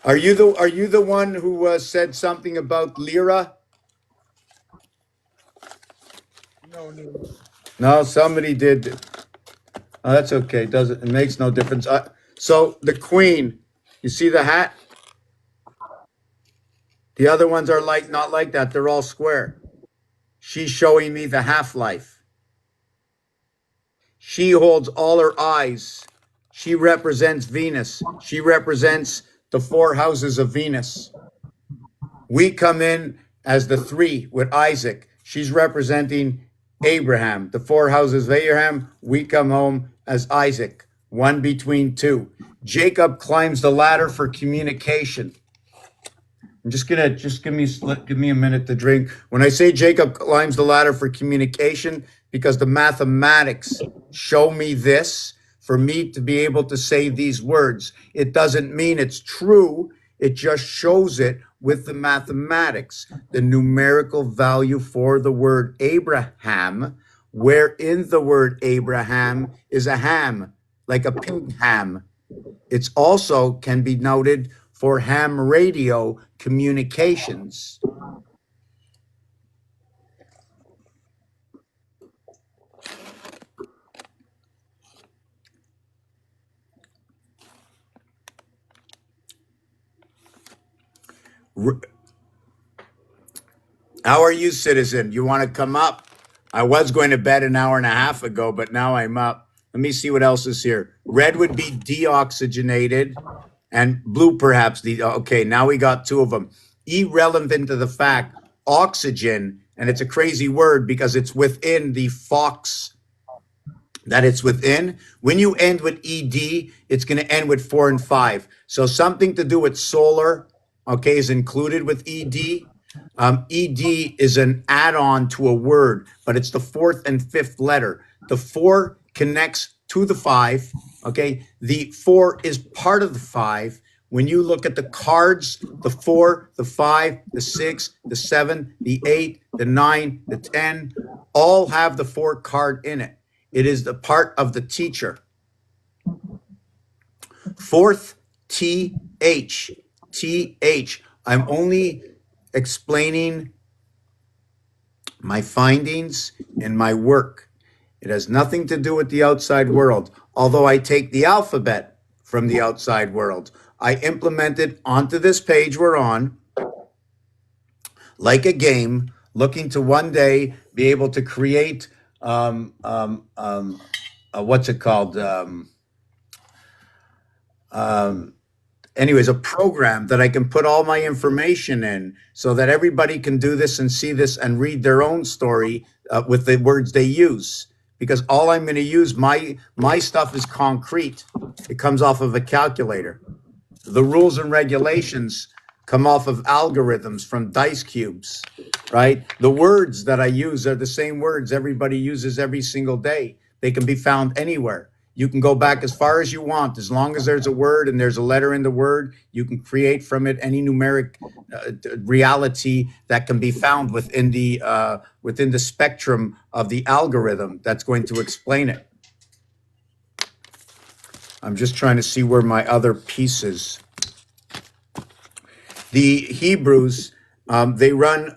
Are you the one who said something about lira? No. No, somebody did. Oh, that's okay. It makes no difference. So the queen, you see the hat? The other ones are not like that. They're all square. She's showing me the half-life. She holds all her eyes. She represents Venus. She represents the 4 houses of Venus. We come in as the 3 with Isaac. She's representing Abraham, the 4 houses of Abraham. We come home as Isaac, 1 between 2. Jacob climbs the ladder for communication. I'm just give me a minute to drink. When I say Jacob climbs the ladder for communication, because the mathematics show me this, for me to be able to say these words. It doesn't mean it's true. It just shows it with the mathematics. The numerical value for the word Abraham, where in the word Abraham is a ham, like a pig ham. It's also can be noted for ham radio communications. How are you, citizen? You want to come up? I was going to bed an hour and a half ago, but now I'm up. Let me see what else is here. Red would be deoxygenated, and blue perhaps. Okay, now we got 2 of them. Irrelevant to the fact, oxygen, and it's a crazy word because it's within the Fox that it's within. When you end with ED, it's going to end with 4 and 5. So something to do with solar, okay, is included with ED. ED is an add-on to a word, but it's the 4th and 5th letter. The 4 connects to the 5, okay? The 4 is part of the 5. When you look at the cards, the 4, the 5, the 6, the 7, the 8, the 9, the 10, all have the 4 card in it. It is the part of the teacher. 4th, TH. TH. I'm only explaining my findings and my work. It has nothing to do with the outside world. Although I take the alphabet from the outside world, I implement it onto this page we're on, like a game, looking to one day be able to create what's it called? Anyways, a program that I can put all my information in so that everybody can do this and see this and read their own story with the words they use. Because all I'm going to use, my stuff is concrete. It comes off of a calculator. The rules and regulations come off of algorithms from dice cubes, right? The words that I use are the same words everybody uses every single day. They can be found anywhere. You can go back as far as you want. As long as there's a word and there's a letter in the word, you can create from it any numeric reality that can be found within the spectrum of the algorithm that's going to explain it. I'm just trying to see where my other pieces. The Hebrews, they run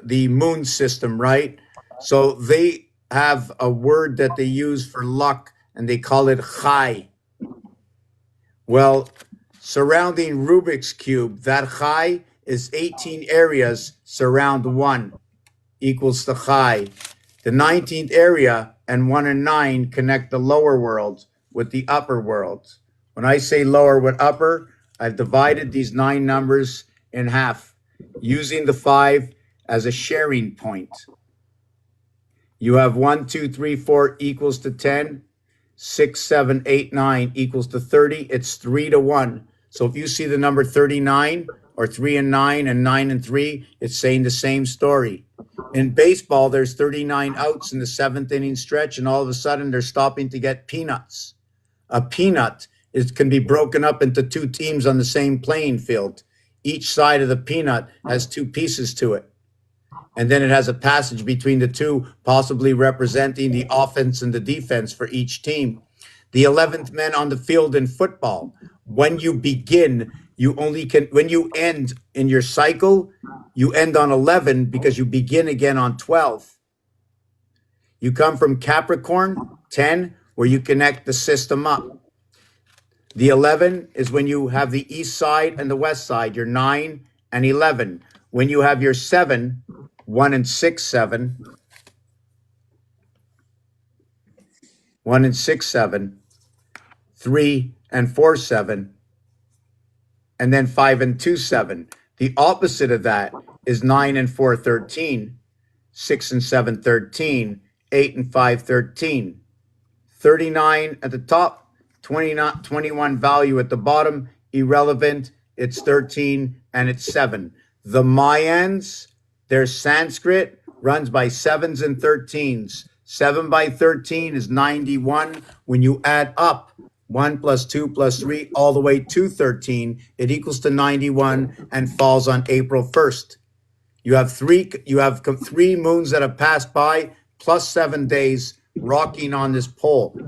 the moon system, right? So they have a word that they use for luck, and they call it chai. Well, surrounding Rubik's cube, that chai is 18 areas surround one equals the chai. The 19th area and 1 and 9 connect the lower world with the upper world. When I say lower with upper, I've divided these 9 numbers in half, using the 5 as a sharing point. You have 1, 2, 3, 4 equals to 10, 6, 7, 8, 9 equals to 30. It's 3 to 1. So if you see the number 39 or 3 and 9 and 9 and 3, it's saying the same story. In baseball, there's 39 outs in the 7th inning stretch, and all of a sudden they're stopping to get peanuts. A peanut can be broken up into 2 teams on the same playing field. Each side of the peanut has 2 pieces to it. And then it has a passage between the 2, possibly representing the offense and the defense for each team. The 11th man on the field in football. When you begin, when you end in your cycle, you end on 11 because you begin again on 12. You come from Capricorn, 10, where you connect the system up. The 11 is when you have the east side and the west side, your 9 and 11. When you have your 7, 1 and 6, 7. 1 and 6, 7. 3 and 4, 7. And then 5 and 2, 7. The opposite of that is 9 and 4, 13. 6 and 7, 13. 8 and 5, 13. 39 at the top. 21 value at the bottom, irrelevant. It's 13 and it's 7. The Mayans, their Sanskrit runs by 7s and 13s. 7 by 13 is 91. When you add up 1 plus 2 plus 3 all the way to 13, it equals to 91 and falls on April 1st. You have three moons that have passed by plus 7 days rocking on this pole.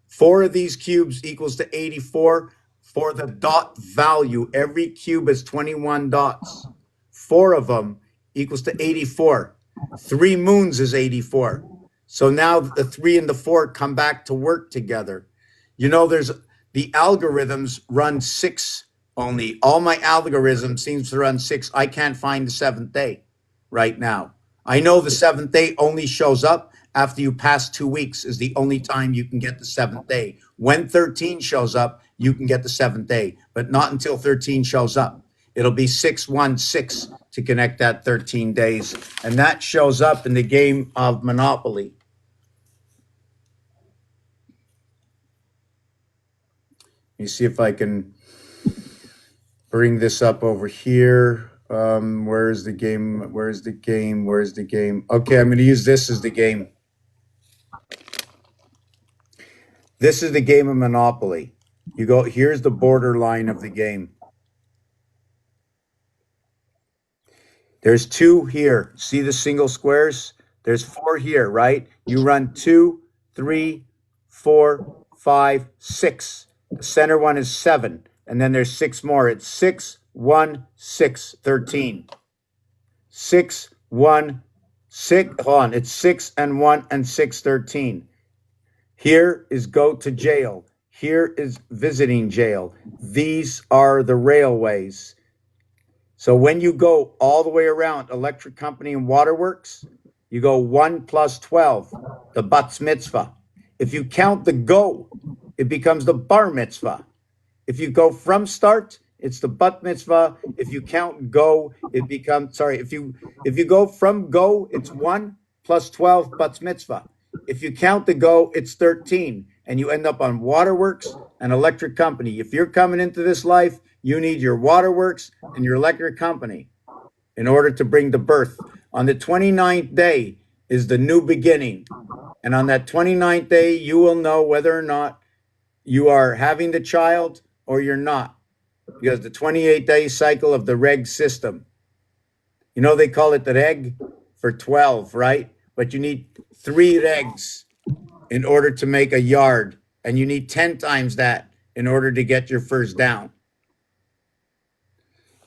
4 of these cubes equals to 84 for the dot value. Every cube has 21 dots. 4 of them equals to 84. 3 moons is 84. So now the 3 and the 4 come back to work together. You know, there's the algorithms run 6 only. All my algorithm seems to run 6. I can't find the 7th day right now. I know the 7th day only shows up after you pass 2 weeks is the only time you can get the 7th day. When 13 shows up, you can get the 7th day, but not until 13 shows up. It'll be 616 to connect that 13 days. And that shows up in the game of Monopoly. Let me see if I can bring this up over here. Where's the game? Where's the game? Where's the game? Okay, I'm going to use this as the game. This is the game of Monopoly. You go, here's the borderline of the game. There's 2 here. See the single squares? There's 4 here, right? You run 2, 3, 4, 5, 6. The center one is 7. And then there's 6 more. It's 6, 1, 6, 13. 6, 1, Hold on, it's 6 and 1 and 613. Here is go to jail. Here is visiting jail. These are the railways. So when you go all the way around electric company and waterworks, you go 1 plus 12, the bat mitzvah. If you count the go, it becomes the bar mitzvah. If you go from start, it's the bat mitzvah. If you count go, it becomes, sorry, if you go from go, it's 1 plus 12 bat mitzvah. If you count the go, it's 13, and you end up on waterworks and electric company. If you're coming into this life, you need your waterworks and your electric company in order to bring the birth. On the 29th day is the new beginning. And on that 29th day, you will know whether or not you are having the child or you're not. Because the 28-day cycle of the reg system, you know, they call it the reg for 12, right? But you need 3 regs in order to make a yard. And you need 10 times that in order to get your first down.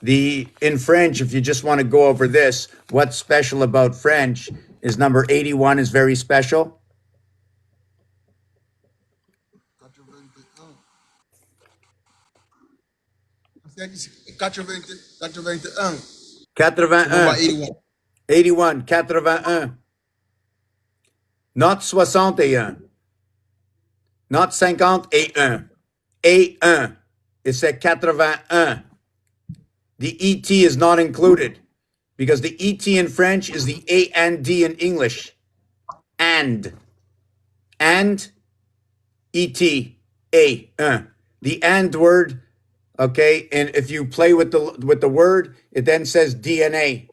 In French, if you just want to go over this, what's special about French is number 81 is very special. 81. 81. 81. 81, 81. Not 61. Not 51. 81. It's at 81. The ET is not included because the ET in French is the A and D in English. And ET, A. The and word, okay, and if you play with the word, it then says DNA.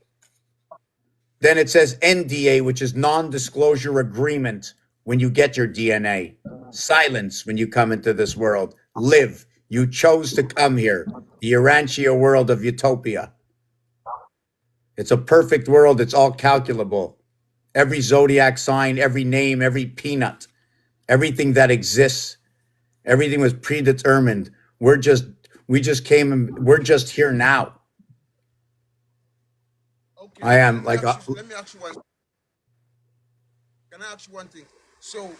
Then it says NDA, which is non-disclosure agreement when you get your DNA. Silence when you come into this world. Live. You chose to come here. The Urantia world of utopia. It's a perfect world. It's all calculable. Every zodiac sign, every name, every peanut, everything that exists, everything was predetermined. We just came and we're just here now. Okay. I am like, Let me ask you one. Can I ask you one thing? So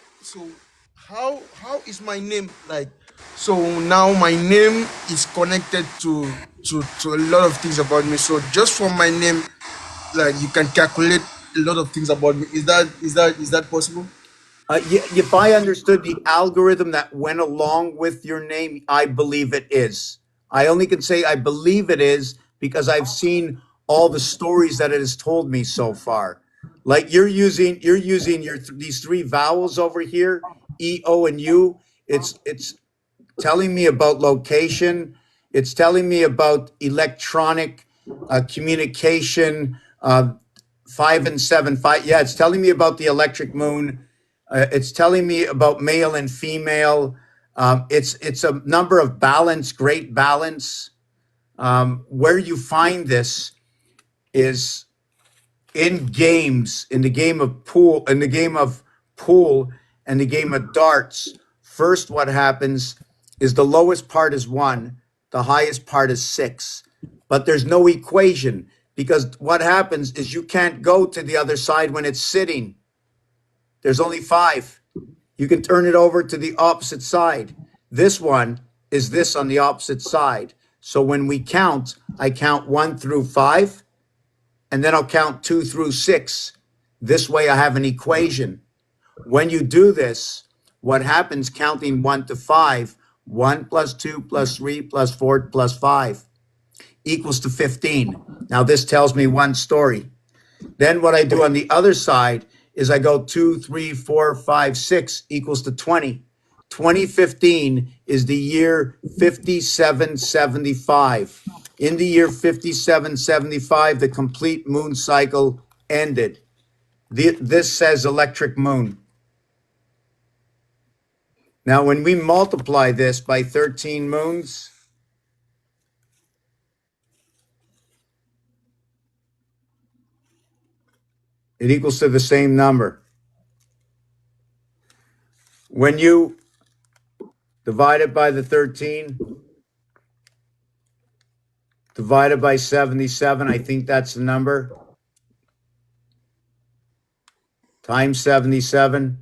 how is my name like? So now my name is connected to a lot of things about me. So just from my name, like you can calculate a lot of things about me. Is that possible? if I understood the algorithm that went along with your name, I believe it is. I only can say I believe it is because I've seen all the stories that it has told me so far. Like you're using these 3 vowels over here, E, O, and U. It's telling me about location. It's telling me about electronic communication. 5 and 7, 5. Yeah, it's telling me about the electric moon. It's telling me about male and female. It's a number of balance, great balance. Where you find this is in games, in the game of pool, and the game of darts. First, what happens is the lowest part is 1, the highest part is 6. But there's no equation because what happens is you can't go to the other side when it's sitting. There's only 5. You can turn it over to the opposite side. This one is this on the opposite side. So when we count, I count 1 through 5, and then I'll count 2 through 6. This way I have an equation. When you do this, what happens counting 1 to 5, 1 plus 2 plus 3 plus 4 plus 5 equals to 15. Now this tells me one story. Then what I do on the other side is I go 2, 3, 4, 5, 6 equals to 20. 2015 is the year 5775. In the year 5775, the complete moon cycle ended. This says electric moon. Now, when we multiply this by 13 moons, it equals to the same number. When you divide it by the 13, divided by 77, I think that's the number. times 77.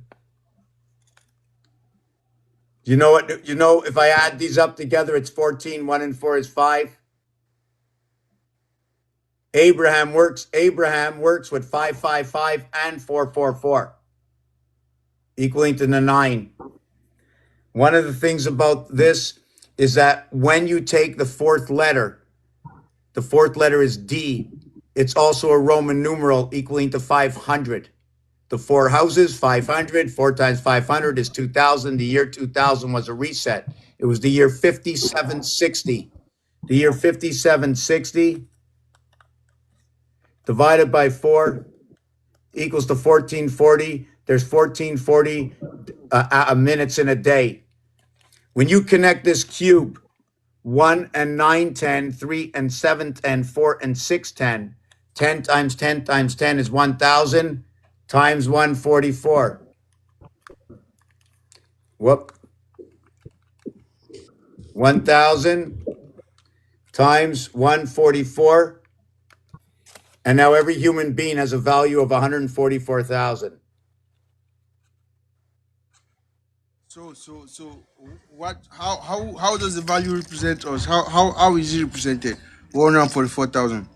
You know what? You know, if I add these up together, it's 14. 1 and 4 is 5. Abraham works with 555 and 444, equaling to the 9. One of the things about this is that when you take the fourth letter is D. It's also a Roman numeral equaling to 500. The 4 houses, 500. 4 times 500 is 2000. The year 2000 was a reset. It was the year 5760. The year 5760 divided by 4 equals to 1440. There's 1440 minutes in a day. When you connect this cube, 1 and 9, 10, 3 and 7, 10, 4 and 6, 10, 10 times 10 times 10 is 1000 times 144. Whoop. 1000 times 144. And now every human being has a value of 144,000. So what? How does the value represent us? How is it represented? 144,000.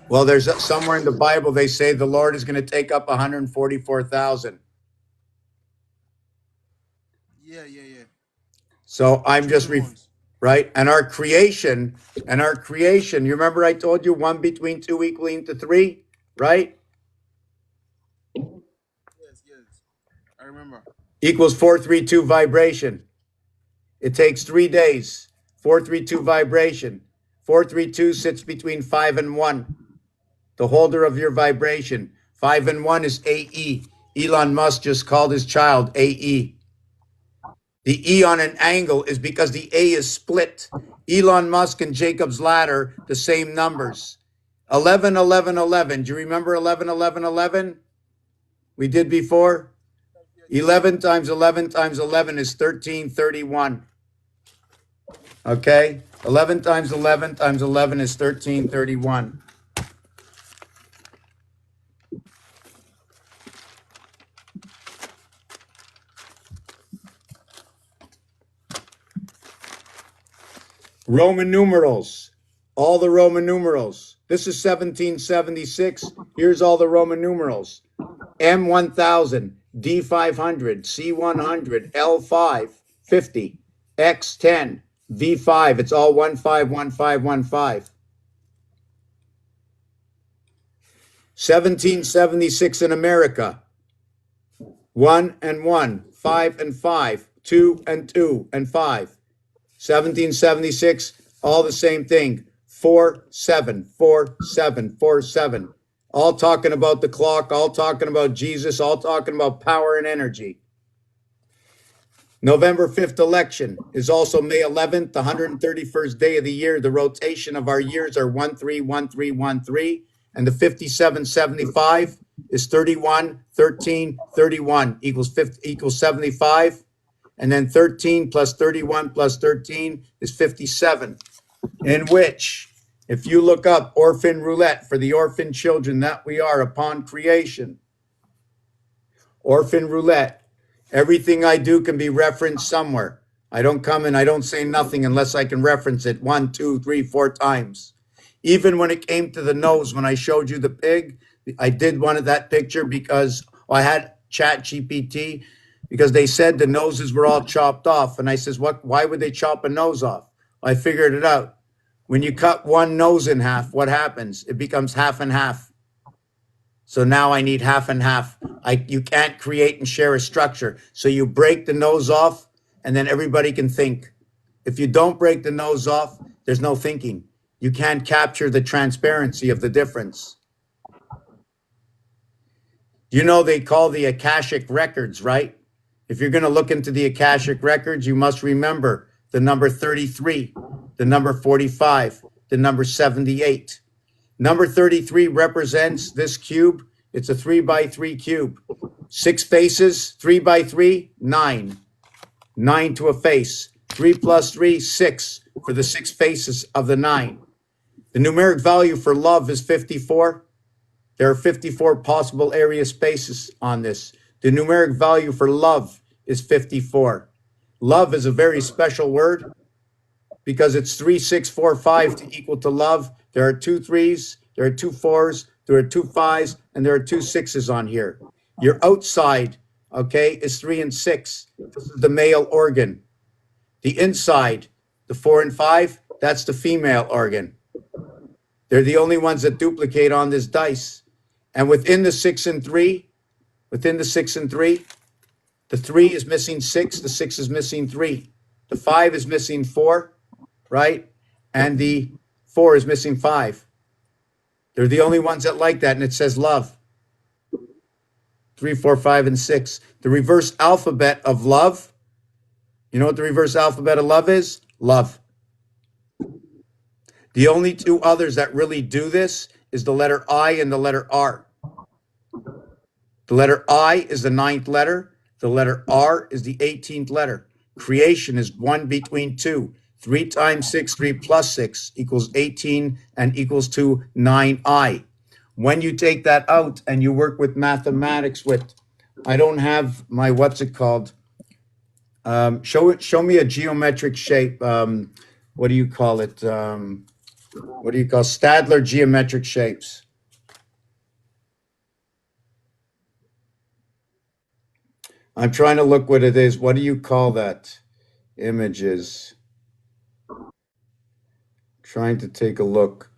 Well, there's somewhere in the Bible they say the Lord is going to take up 144,000. Yeah. So I'm just right. And our creation, you remember I told you 1 between 2 equaling to 3, right? Yes. I remember. Equals 432 vibration. It takes 3 days. 432 vibration. 432 sits between 5 and 1. The holder of your vibration. 5 and 1 is AE. Elon Musk just called his child AE. The E on an angle is because the A is split. Elon Musk and Jacob's ladder, the same numbers. 11, 11, 11. Do you remember 11, 11, 11? We did before? 11 times 11 times 11 is 1331. Okay? 11 times 11 times 11 is 1331. Roman numerals. All the Roman numerals. This is 1776. Here's all the Roman numerals. M1000, D500, C100, L5, 50, X10, V5. It's all 151515. 1776 in America. 1 and 1, 5 and 5, 2 and 2 and 5. 1776, all the same thing. 4, 7, 4, 7, 4, 7. All talking about the clock, all talking about Jesus, all talking about power and energy. November 5th election is also May 11th, the 131st day of the year. The rotation of our years are 131313, and the 5775 is 31, 13, 31 equals 75. And then 13 plus 31 plus 13 is 57, in which, if you look up orphan roulette for the orphan children that we are upon creation, orphan roulette, everything I do can be referenced somewhere. I don't come and I don't say nothing unless I can reference it 1, 2, 3, 4 times. Even when it came to the nose, when I showed you the pig, I did one of that picture because I had ChatGPT, because they said the noses were all chopped off. And I says, why would they chop a nose off? I figured it out. When you cut one nose in half, what happens? It becomes half and half. So now I need half and half. You can't create and share a structure. So you break the nose off and then everybody can think. If you don't break the nose off, there's no thinking. You can't capture the transparency of the difference. You know, they call the Akashic records, right? If you're going to look into the Akashic records, you must remember the number 33, the number 45, the number 78. Number 33 represents this cube. It's a 3 by 3 cube. 6 faces, 3 by 3, 9. 9 to a face. 3 plus 3, 6 for the 6 faces of the 9. The numeric value for love is 54. There are 54 possible area spaces on this. The numeric value for love is 54. Love is a very special word because it's 3, 6, 4, 5 to equal to love. There are 2 3s, there are 2 4s, there are 2 5s, and there are 2 6s on here. Your outside, okay, is 3 and 6. This is the male organ. The inside, the 4 and 5, that's the female organ. They're the only ones that duplicate on this dice. And within the 6 and 3, the 3 is missing 6, the 6 is missing 3. The 5 is missing 4, right? And the 4 is missing 5. They're the only ones that like that, and it says love. 3, 4, 5, and 6. The reverse alphabet of love, you know what the reverse alphabet of love is? Love. The only 2 others that really do this is the letter I and the letter R. The letter I is the 9th letter. The letter R is the 18th letter. Creation is 1 between 2. 3 times 6, 3 plus 6 equals 18 and equals to 9i. When you take that out and you work with mathematics with, I don't have my, what's it called? Show me a geometric shape. What do you call it? What do you call Stadler geometric shapes? I'm trying to look what it is. What do you call that? Images. Trying to take a look.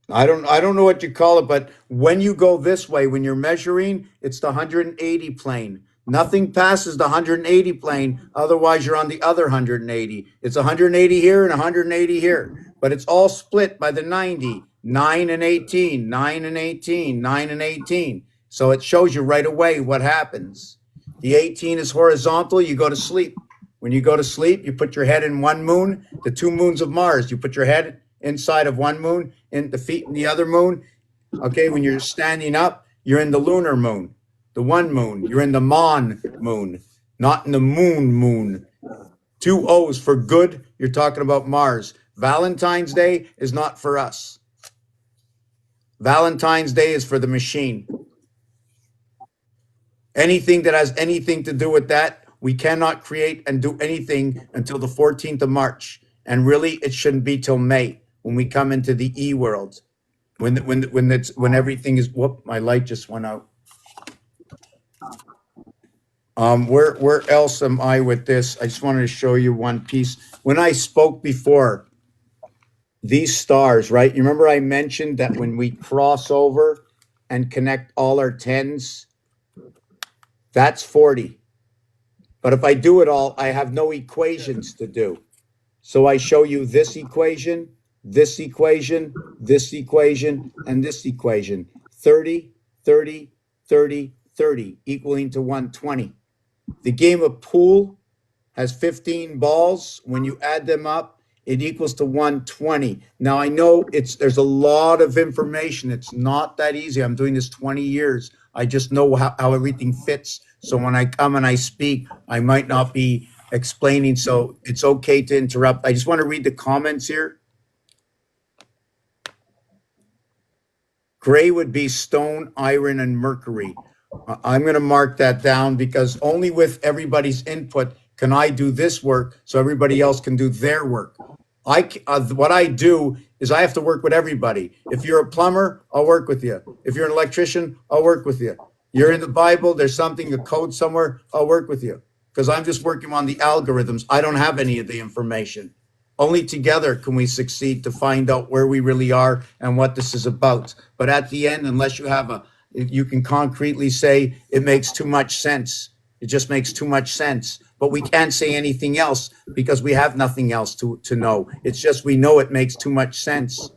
I don't know what you call it, but when you go this way, when you're measuring, it's the 180 plane. Nothing passes the 180 plane, otherwise you're on the other 180. It's 180 here and 180 here, but it's all split by the 90, 9 and 18, 9 and 18, 9 and 18. So it shows you right away what happens. The 18 is horizontal, you go to sleep. When you go to sleep, you put your head in one moon, the 2 moons of Mars. You put your head inside of one moon, and the feet in the other moon. Okay, when you're standing up, you're in the lunar moon, the 1 moon. You're in the Mon moon, not in the moon. 2 O's for good. You're talking about Mars. Valentine's Day is not for us. Valentine's Day is for the machine. Anything that has anything to do with that, we cannot create and do anything until the 14th of March. And really, it shouldn't be till May when we come into the E world. When everything is, whoop, my light just went out. Where else am I with this? I just wanted to show you one piece. When I spoke before, these stars, right? You remember I mentioned that when we cross over and connect all our 10s, that's 40. But if I do it all, I have no equations to do. So I show you this equation, this equation, this equation, and this equation. 30, 30, 30, 30, equaling to 120. The game of pool has 15 balls. When you add them up, it equals to 120. Now I know there's a lot of information. It's not that easy. I'm doing this 20 years. I just know how everything fits. So when I come and I speak, I might not be explaining, so it's okay to interrupt. I just want to read the comments here. Gray would be stone, iron, and mercury. I'm going to mark that down because only with everybody's input can I do this work so everybody else can do their work. What I do is I have to work with everybody. If you're a plumber, I'll work with you. If you're an electrician, I'll work with you. You're in the Bible, there's something, a code somewhere, I'll work with you. Because I'm just working on the algorithms. I don't have any of the information. Only together can we succeed to find out where we really are and what this is about. But at the end, unless you have you can concretely say it makes too much sense. It just makes too much sense. But we can't say anything else because we have nothing else to know. It's just we know it makes too much sense.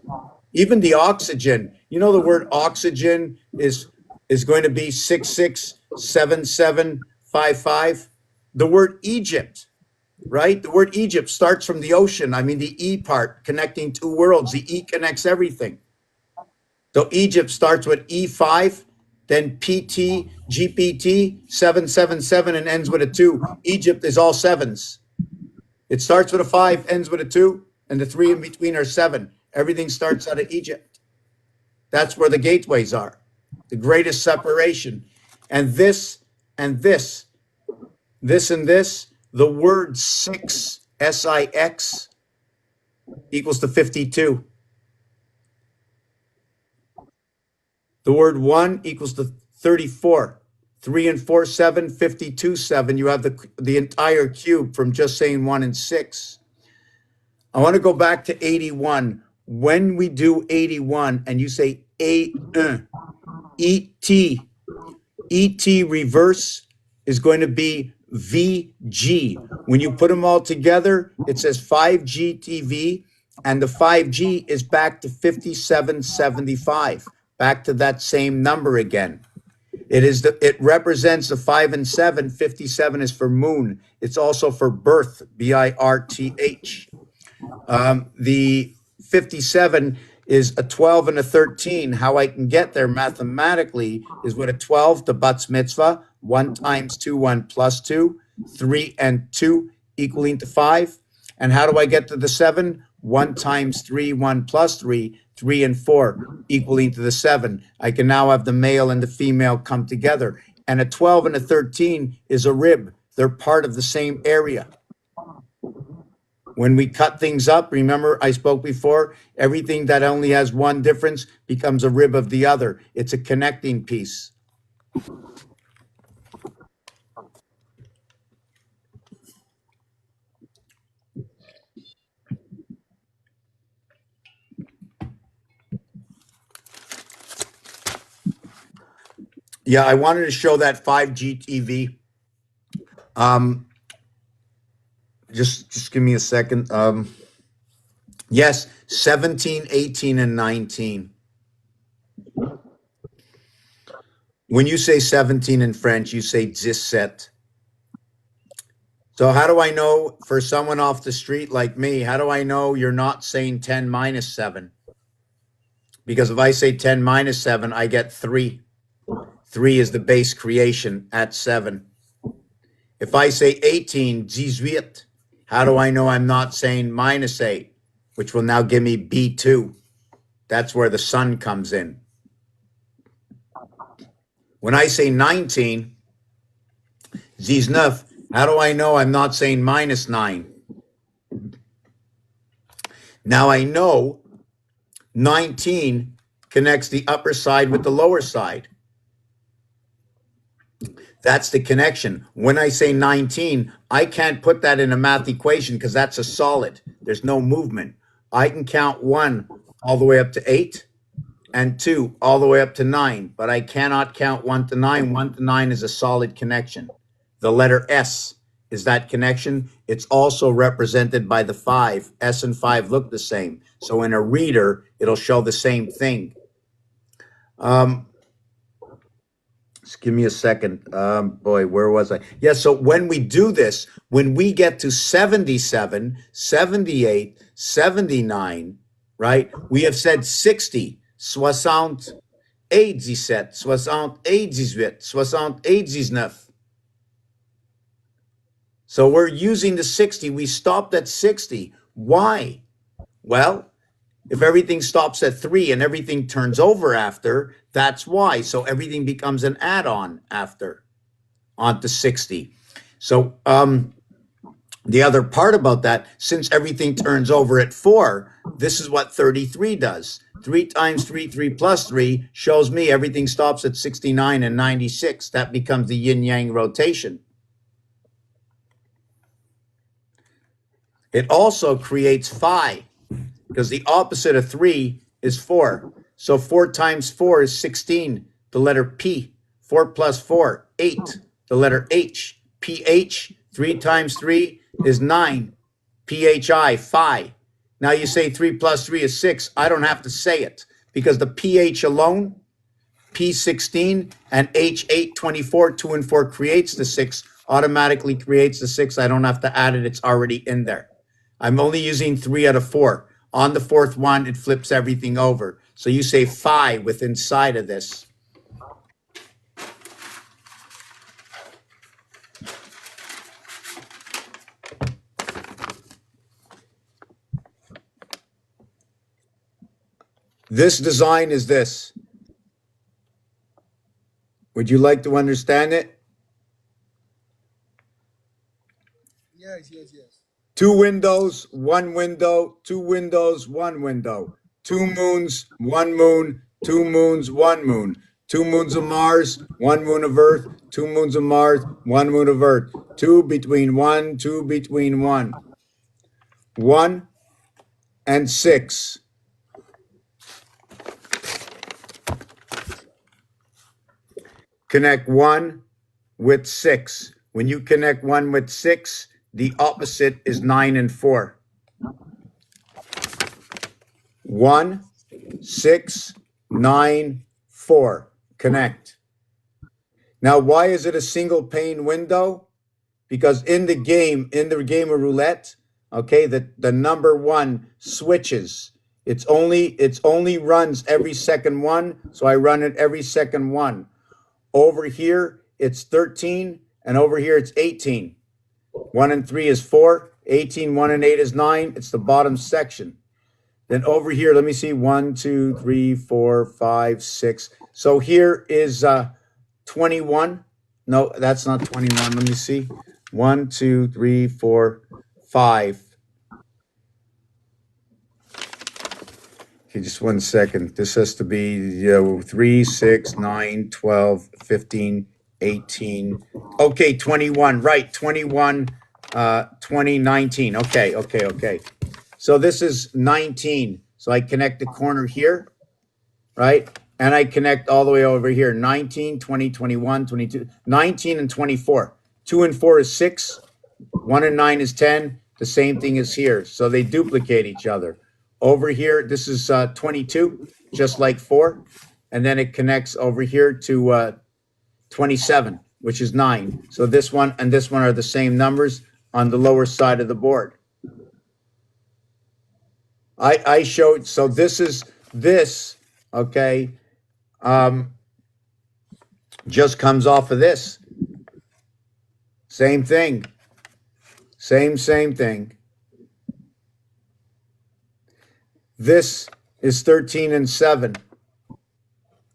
Even the oxygen, you know, the word oxygen is going to be 667755. The word Egypt, right? The word Egypt starts from the ocean. I mean, the E part connecting 2 worlds. The E connects everything. So Egypt starts with E5, then PT, GPT, 777, and ends with a 2. Egypt is all 7s. It starts with a 5, ends with a 2, and the 3 in between are 7. Everything starts out of Egypt. That's where the gateways are, the greatest separation. And this and this, this and this, the word six, S-I-X, equals to 52. The word one equals to 34. 3 and 4, 7, 52, 7. You have the entire cube from just saying 1 and 6. I want to go back to 81. When we do 81 and you say ET, ET reverse is going to be VG. When you put them all together, it says 5G TV, and the 5G is back to 5775, back to that same number again. It represents the 5 and 7. 57 is for moon. It's also for birth, BIRTH. The 57 is a 12 and a 13. How I can get there mathematically is with a 12 to Bat's mitzvah, 1 times 2, 1 plus 2, 3 and 2 equaling to 5. And how do I get to the 7? 1 times 3, 1 plus 3, 3 and 4 equaling to the 7. I can now have the male and the female come together. And a 12 and a 13 is a rib. They're part of the same area. When we cut things up, remember I spoke before, everything that only has one difference becomes a rib of the other. It's a connecting piece. Yeah, I wanted to show that 5G TV. Just give me a second. Yes, 17, 18, and 19. When you say 17 in French, you say 17. So how do I know, for someone off the street like me, how do I know you're not saying 10 minus 7? Because if I say 10 minus 7, I get 3. 3 is the base creation at 7. If I say 18, 18, how do I know I'm not saying minus 8, which will now give me B2? That's where the sun comes in. When I say 19, 19, how do I know I'm not saying minus 9? Now I know 19 connects the upper side with the lower side. That's the connection. When I say 19, I can't put that in a math equation because that's a solid. There's no movement. I can count 1 all the way up to 8 and 2 all the way up to 9, but I cannot count 1 to 9. 1 to 9 is a solid connection. The letter S is that connection. It's also represented by the 5. S and 5 look the same. So in a reader, it'll show the same thing. Just give me a second. Boy, where was I? Yeah, so when we do this, when we get to 77, 78, 79, right? We have said 60, 68, 17, 68, 18, 68, 19. So we're using the 60. We stopped at 60. Why? Well, if everything stops at 3 and everything turns over after, that's why. So everything becomes an add-on after onto 60. So the other part about that, since everything turns over at 4, this is what 33 does. 3 times 3, 3 plus 3 shows me everything stops at 69 and 96. That becomes the yin-yang rotation. It also creates phi, because the opposite of 3 is 4. So 4 times 4 is 16, the letter P. 4 plus 4, 8, the letter H. PH, 3 times 3 is 9. PHI, phi. Now you say 3 plus 3 is 6. I don't have to say it, because the PH alone, P16 and H8, 24, 2 and 4 creates the 6, automatically creates the 6. I don't have to add it. It's already in there. I'm only using 3 out of 4. On the fourth one, it flips everything over. So you say phi with inside of this. This design is this. Would you like to understand it? Yes, yes, yes. 2 windows, 1 window, 2 windows, 1 window. 2 moons, 1 moon, 2 moons, 1 moon. 2 moons of Mars, 1 moon of Earth, 2 moons of Mars, 1 moon of Earth. 2 between 1, 2 between 1. 1 and 6. Connect 1 with 6. When you connect 1 with 6, the opposite is 9 and 4. 1, 6, 9, 4. Connect. Now, why is it a single pane window? Because in the game of roulette, okay, the number 1 switches. It's only runs every second 1, so I run it every second 1. Over here, it's 13, and over here, it's 18. 1 and 3 is 4, 18, 1 and 8 is 9. It's the bottom section. Then over here, let me see, 1, 2, 3, 4, 5, 6. So here is 21. No, that's not 21. Let me see. 1, 2, 3, 4, 5. Okay, just 1 second. This has to be 3, 6, 9, 12, 15, 18. Okay, 21. Right, 21, 2019. Okay. So this is 19. So I connect the corner here, right? And I connect all the way over here. 19, 20, 21, 22, 19 and 24. 2 and 4 is 6. 1 and 9 is 10. The same thing is here. So they duplicate each other. Over here, this is 22, just like 4. And then it connects over here to 27, which is 9. So this one and this one are the same numbers on the lower side of the board. I showed, so this is this, okay, just comes off of this. Same thing. Same thing. This is 13 and 7,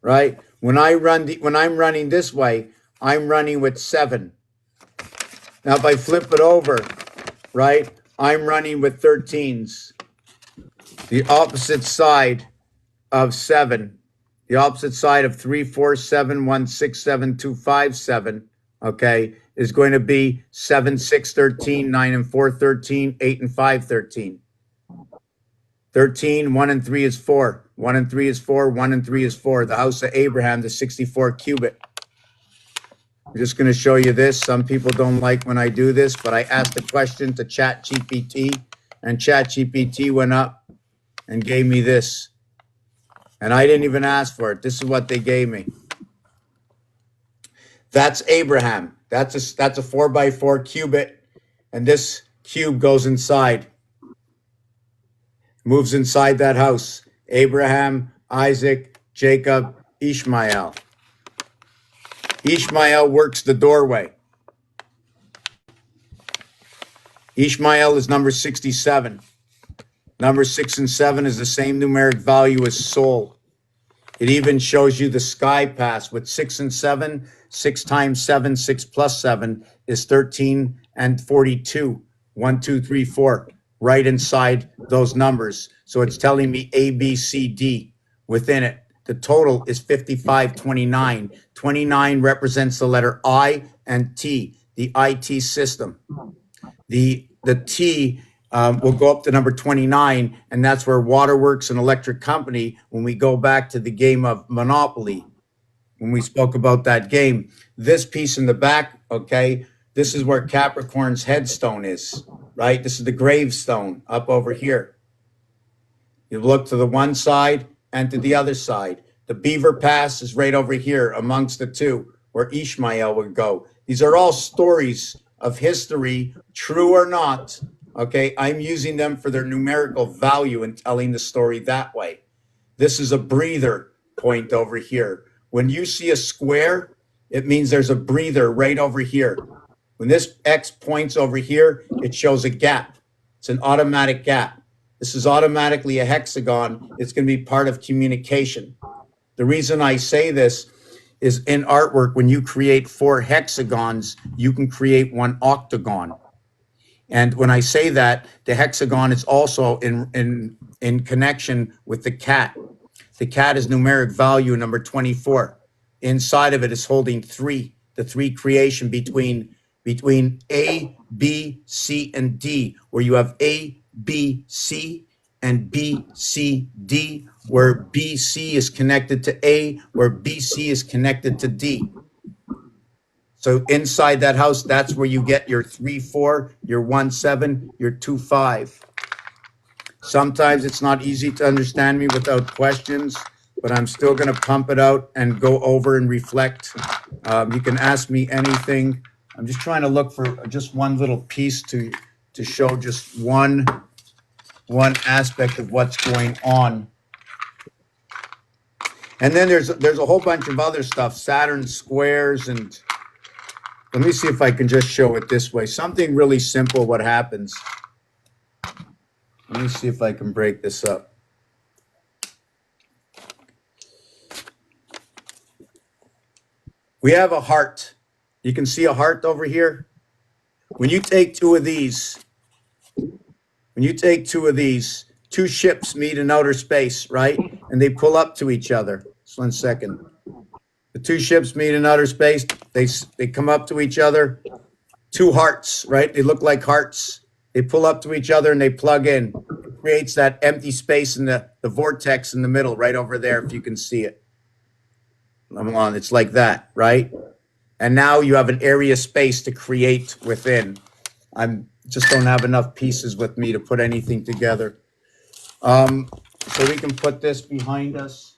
right? When I'm running this way, I'm running with 7. Now, if I flip it over, right, I'm running with 13s. The opposite side of 7, the opposite side of 3, 4, 7, 1, 6, 7, 2, 5, 7, okay, is going to be 7, 6, 13, 9 and 4, 13, 8 and 5, 13. 13, 1 and 3 is 4. 1 and 3 is 4. 1 and 3 is 4. The house of Abraham, the 64 cubit. I'm just going to show you this. Some people don't like when I do this, but I asked the question to ChatGPT, and ChatGPT went up and gave me this. And I didn't even ask for it. This is what they gave me. That's Abraham. That's a 4x4 cubit, and this cube goes inside. Moves inside that house. Abraham, Isaac, Jacob, Ishmael. Ishmael works the doorway. Ishmael is number 67. Number 6 and 7 is the same numeric value as soul. It even shows you the sky pass with 6 and 7. 6 times 7, 6 plus 7 is 13 and 42. 1, 2, 3, 4. Right inside those numbers. So it's telling me A, B, C, D within it. The total is 55, 29. 29 represents the letter I and T, the IT system. The T will go up to number 29, and that's where Waterworks and Electric Company, when we go back to the game of Monopoly, when we spoke about that game, this piece in the back, okay, this is where Capricorn's headstone is, right? This is the gravestone up over here. You look to the one side and to the other side. The Beaver Pass is right over here amongst the two, where Ishmael would go. These are all stories of history, true or not. Okay, I'm using them for their numerical value and telling the story that way. This is a breather point over here. When you see a square, it means there's a breather right over here. When this X points over here, it shows a gap. It's an automatic gap. This is automatically a hexagon. It's going to be part of communication. The reason I say this is in artwork, when you create 4 hexagons, you can create 1 octagon. And when I say that, the hexagon is also in connection with the cat. The cat is numeric value number 24. Inside of it is holding 3, the 3 creation between A, B, C, and D, where you have A, B, C, and B, C, D, where B, C is connected to A, where B, C is connected to D. So inside that house, that's where you get your 3-4, your 1-7, your 2-5. Sometimes it's not easy to understand me without questions, but I'm still going to pump it out and go over and reflect. You can ask me anything. I'm just trying to look for just one little piece to show just one aspect of what's going on. And then there's a whole bunch of other stuff, Saturn squares, and let me see if I can just show it this way. Something really simple, what happens. Let me see if I can break this up. We have a heart. You can see a heart over here. When you take 2 of these, 2 ships meet in outer space, right? And they pull up to each other. Just 1 second. The 2 ships meet in outer space. They come up to each other. 2 hearts, right? They look like hearts. They pull up to each other and they plug in. It creates that empty space in the vortex in the middle, right over there, if you can see it. It's like that, right? And now you have an area space to create within. I'm just don't have enough pieces with me to put anything together. So we can put this behind us.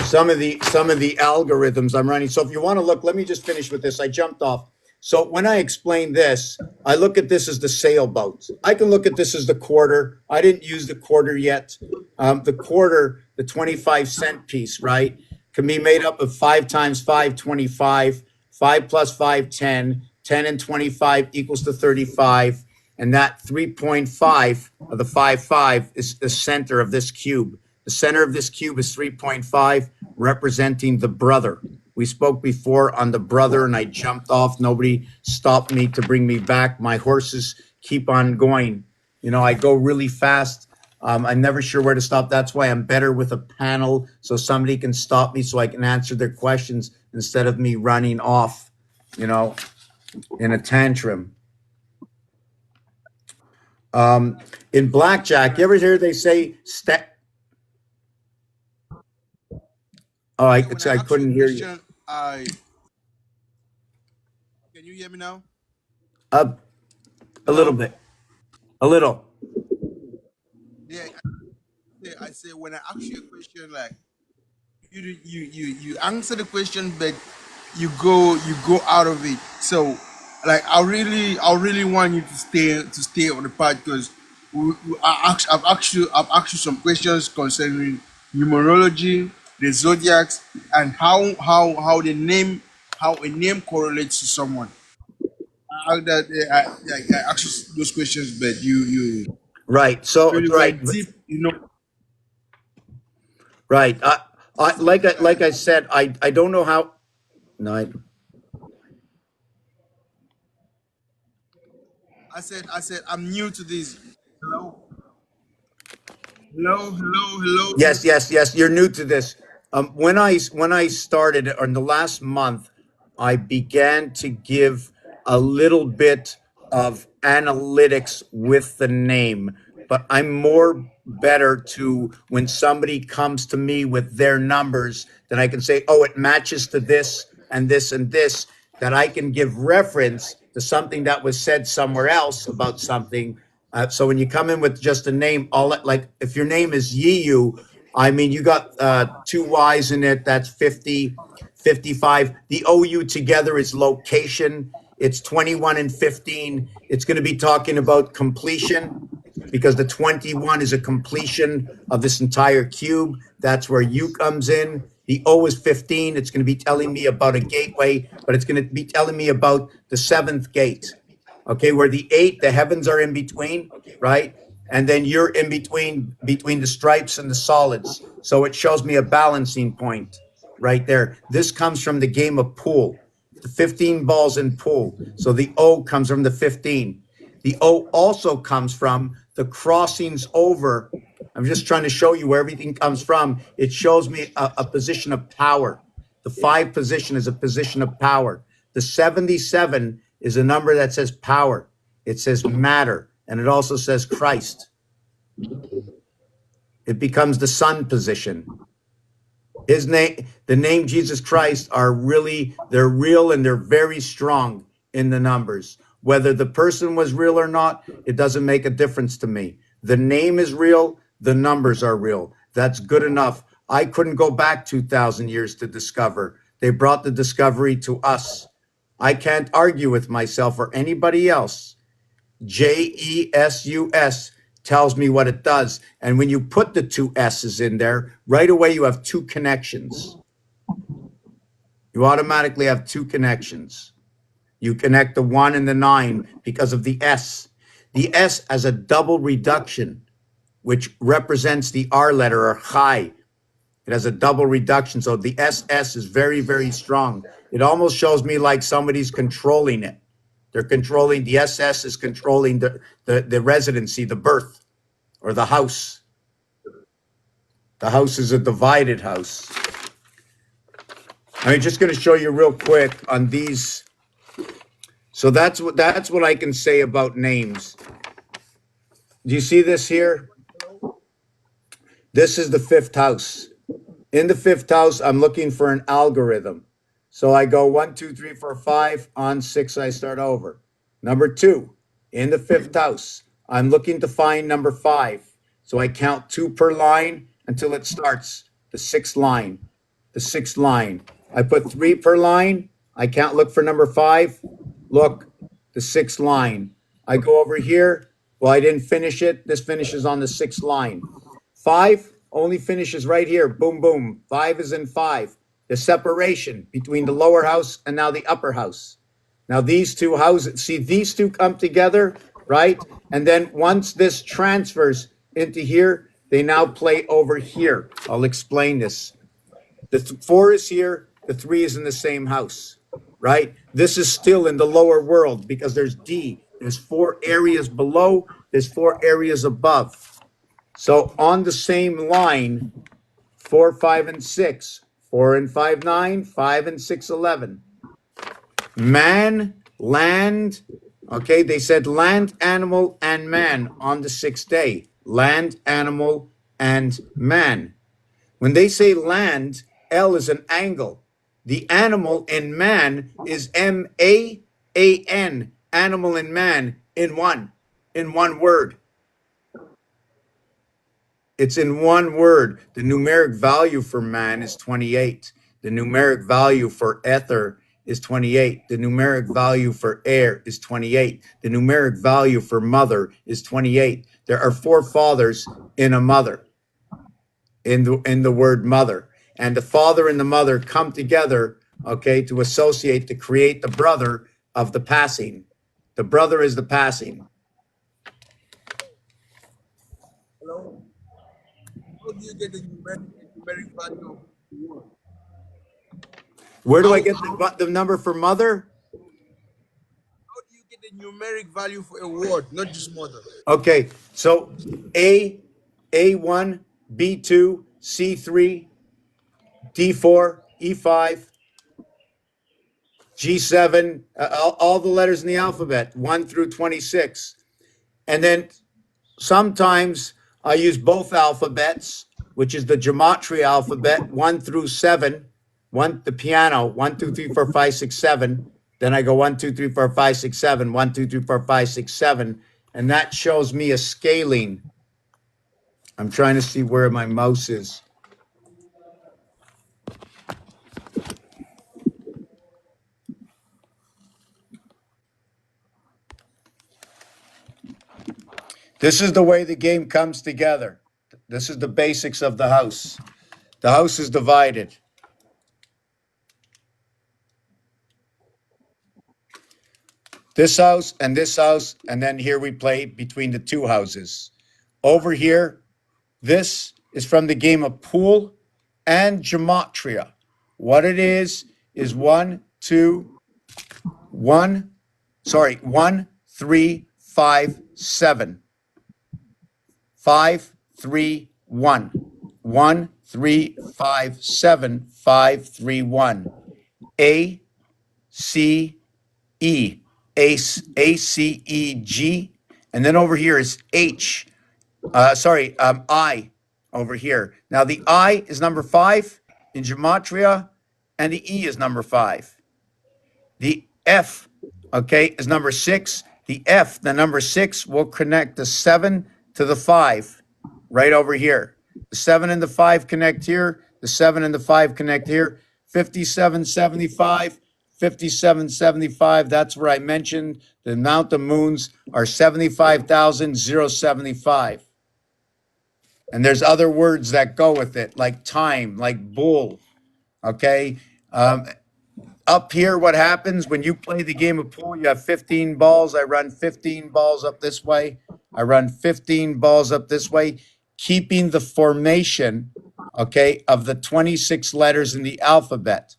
Some of the algorithms I'm running. So if you want to look, let me just finish with this. I jumped off. So when I explain this, I look at this as the sailboat. I can look at this as the quarter. I didn't use the quarter yet. The quarter, the 25-cent piece, right, can be made up of 5 times 5, 25, 5 plus 5, 10, 10 and 25 equals to 35. And that 3.5 of the 5 is the center of this cube. The center of this cube is 3.5, representing the brother. We spoke before on the brother, and I jumped off. Nobody stopped me to bring me back. My horses keep on going. You know, I go really fast. I'm never sure where to stop. That's why I'm better with a panel, so somebody can stop me so I can answer their questions instead of me running off, you know, in a tantrum. In blackjack, you ever hear they say step? Oh, I couldn't hear you. Can you hear me now? A little bit. A little. Yeah, I say when I ask you a question, like you answer the question, but you go out of it. So, like I really want you to stay on the path because I've asked you some questions concerning numerology, the zodiacs, and how a name correlates to someone. I asked you those questions, but you Right. So really right. went deep, you know. Right. Like I said, I don't know how. No. I said I'm new to this. Hello, hello. Yes. You're new to this. When I started in the last month, I began to give a little bit of analytics with the name, but I'm more better to when somebody comes to me with their numbers, then I can say, oh, it matches to this and this and this, that I can give reference to something that was said somewhere else about something. So when you come in with just a name, all like if your name is Yiyu, I mean, you got 2 Y's in it. That's 50, 55. The OU together is location. It's 21 and 15. It's going to be talking about completion because the 21 is a completion of this entire cube. That's where U comes in. The O is 15. It's going to be telling me about a gateway, but it's going to be telling me about the 7th gate. Okay, where the 8, the heavens are in between, right? And then you're in between the stripes and the solids. So it shows me a balancing point right there. This comes from the game of pool, the 15 balls in pool. So the O comes from the 15. The O also comes from the crossings over. I'm just trying to show you where everything comes from. It shows me a position of power. The 5 position is a position of power. The 77 is a number that says power. It says matter, and it also says Christ. It becomes the Son position. His name, the name Jesus Christ, they're real and they're very strong in the numbers. Whether the person was real or not, it doesn't make a difference to me. The name is real, the numbers are real. That's good enough. I couldn't go back 2,000 years to discover. They brought the discovery to us. I can't argue with myself or anybody else. JESUS tells me what it does. And when you put the 2 S's in there, right away you have 2 connections. You automatically have 2 connections. You connect the 1 and the 9 because of the S. The S has a double reduction, which represents the R letter, or Chai. It has a double reduction. So the SS is very, very strong. It almost shows me like somebody's controlling it. They're controlling, the SS is controlling the residency, the birth, or the house. The house is a divided house. I'm just going to show you real quick on these. So that's what I can say about names. Do you see this here? This is the 5th house. In the 5th house, I'm looking for an algorithm. So I go 1, 2, 3, 4, 5. On 6, I start over. Number 2, in the 5th house, I'm looking to find number 5. So I count 2 per line until it starts the 6th line. The 6th line. I put 3 per line. I look for number 5. Look, the 6th line. I go over here. Well, I didn't finish it. This finishes on the 6th line. 5 only finishes right here. Boom, boom. 5 is in 5. The separation between the lower house and now the upper house. Now these 2 houses, see, these 2 come together, right? And then once this transfers into here, they now play over here. I'll explain this. The 4 is here. The 3 is in the same house, right? This is still in the lower world because there's D. There's 4 areas below. There's 4 areas above. So on the same line, 4, 5, and 6. 4 and 5, 9. 5 and 6, 11. Man, land. Okay, they said land, animal, and man on the 6th day. Land, animal, and man. When they say land, L is an angle. The animal in man is MAAN. Animal and man in one word. It's in one word. The numeric value for man is 28. The numeric value for ether is 28. The numeric value for air is 28. The numeric value for mother is 28. There are 4 fathers in a mother, in the word mother. And the father and the mother come together, okay, to associate, to create the brother of the passing. The brother is the passing. Hello? How do you get the numeric value of the word? Where do I get the number for mother? How do you get the numeric value for a word, not just mother? Okay, so A1, B2, C3, D4, E5, G7, all the letters in the alphabet, 1 through 26. And then sometimes I use both alphabets, which is the gematria alphabet, 1 through 7, the piano, 1, 2, 3, 4, 5, 6, 7. Then I go 1, 2, 3, 4, 5, 6, 7, 1, 2, 3, 4, 5, 6, 7. And that shows me a scaling. I'm trying to see where my mouse is. This is the way the game comes together. This is the basics of the house. The house is divided. this house, and then here we play between the two houses. Over here, this is from the game of pool and gematria. What it is 1, 3, 5, 7. 5, 3, 1. 1, 3, 5, 7, 5, 3, 1. A, C, E. A, C, E, G. And then over here is H. I over here. Now the I is number 5 in gematria, and the E is number 5. The F, okay, is number 6. The F, the number 6, will connect the 7 to the 5 right over here. The 7 and the 5 connect here. The 7 and the 5 connect here. 5775, 5775. That's where I mentioned the amount of moons are 75,075. And there's other words that go with it, like time, like bull. Okay. Up here, what happens when you play the game of pool, you have 15 balls. I run 15 balls up this way. I run 15 balls up this way, keeping the formation, okay, of the 26 letters in the alphabet.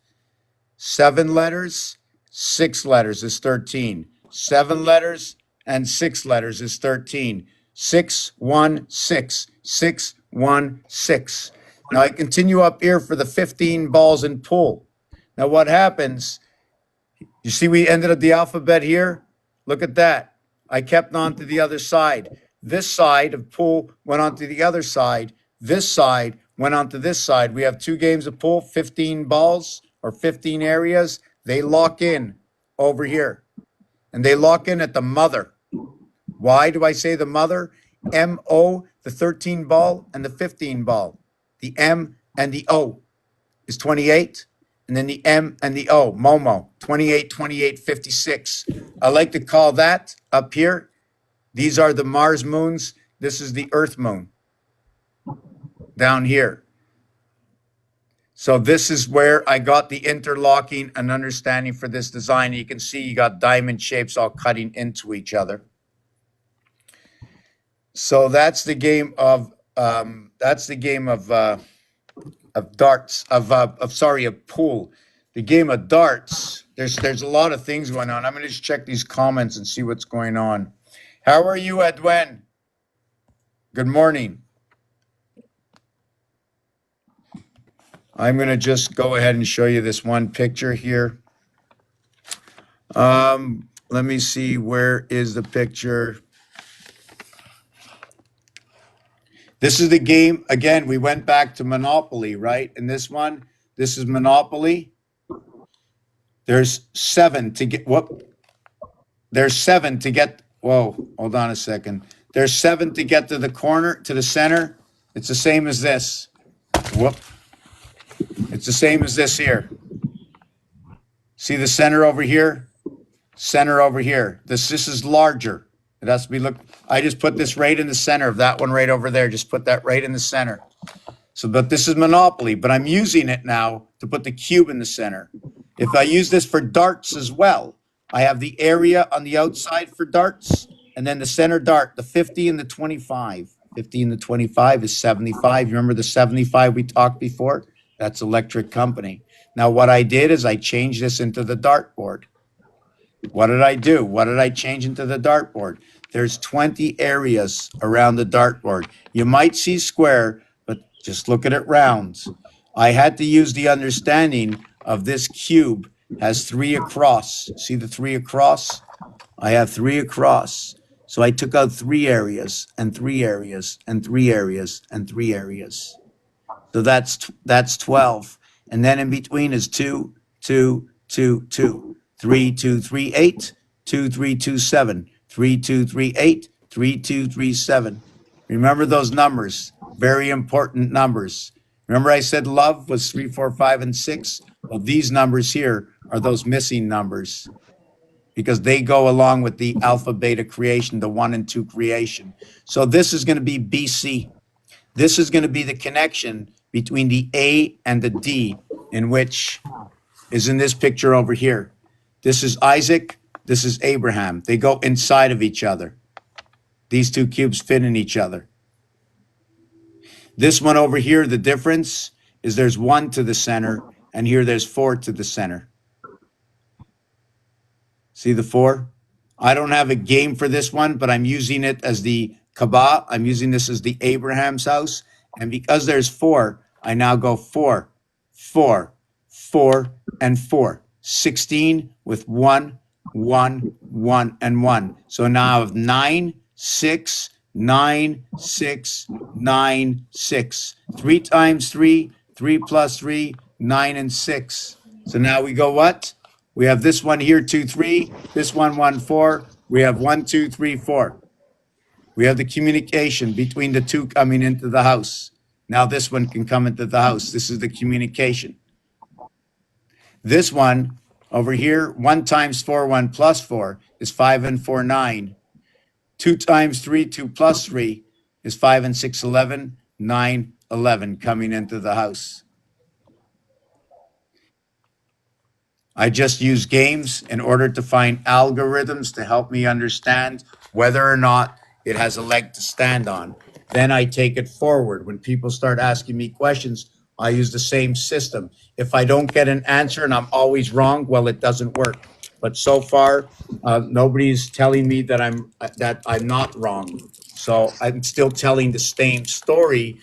7 letters, 6 letters is 13. 7 letters and 6 letters is 13. 6, 1, 6. 6, 1, 6. Now I continue up here for the 15 balls in pool. Now what happens, you see we ended up the alphabet here? Look at that. I kept on to the other side. This side of pool went on to the other side. This side went on to this side. We have 2 games of pool, 15 balls or 15 areas. They lock in over here. And they lock in at the mother. Why do I say the mother? M-O, the 13 ball and the 15 ball. The M and the O is 28. And then the M and the O, Momo, 28, 28, 56. I like to call that up here. These are the Mars moons. This is the Earth moon down here. So this is where I got the interlocking and understanding for this design. You can see you got diamond shapes all cutting into each other. So that's the game of darts, of pool. The game of darts, there's a lot of things going on. I'm going to just check these comments and see what's going on. How are you, Edwin? Good morning. I'm going to just go ahead and show you this one picture here. Let me see, where is the picture? This is the game. Again, we went back to Monopoly, right? In this one, this is Monopoly. There's 7 to get, There's 7 to get, whoa, hold on a second. There's 7 to get to the corner, to the center. It's the same as this. Whoop. It's the same as this here. See the center over here? Center over here. This is larger. It has to be, look, I just put this right in the center of that one right over there. Just put that right in the center. So, but this is Monopoly, but I'm using it now to put the cube in the center. If I use this for darts as well, I have the area on the outside for darts, and then the center dart, the 50 and the 25. 50 and the 25 is 75. You remember the 75 we talked before? That's Electric Company. Now, what I did is I changed this into the dartboard. What did I do? What did I change into the dartboard? There's 20 areas around the dartboard. You might see square, but just look at it round. I had to use the understanding of this cube has 3 across. See the 3 across? I have 3 across. So I took out 3 areas and 3 areas and 3 areas and 3 areas. So that's 12. And then in between is 2, 2, 2, 2. 3, 2, 3, 8, 2, 3, 2, 7, 3, 2, 3, 8, 3, 2, 3, 7. Remember those numbers, very important numbers. Remember I said love was 3, 4, 5, and 6? Well, these numbers here are those missing numbers because they go along with the alpha beta creation, the 1 and 2 creation. So this is going to be BC. This is going to be the connection between the A and the D, in which is in this picture over here. This is Isaac. This is Abraham. They go inside of each other. These two cubes fit in each other. This one over here, the difference is there's 1 to the center, and here there's 4 to the center. See the 4? I don't have a game for this one, but I'm using it as the Kaaba. I'm using this as the Abraham's house. And because there's 4, I now go 4, 4, 4, and 4. 16 with 1, 1, 1, and 1. So now I have 9, 6, 9, 6, 9, 6. 3 times 3, 3 plus 3, 9 and 6. So now we go what? We have this one here, 2, 3. This one, 1, 4. We have 1, 2, 3, 4. We have the communication between the two coming into the house. Now this one can come into the house. This is the communication. This one over here, 1 times 4, 1 plus 4 is 5 and 4, 9. 2 times 3, 2 plus 3 is 5 and 6, 11. 9, 11 coming into the house. I just use games in order to find algorithms to help me understand whether or not it has a leg to stand on. Then I take it forward. When people start asking me questions, I use the same system. If I don't get an answer and I'm always wrong, well, it doesn't work. But so far, nobody's telling me that I'm not wrong. So I'm still telling the same story,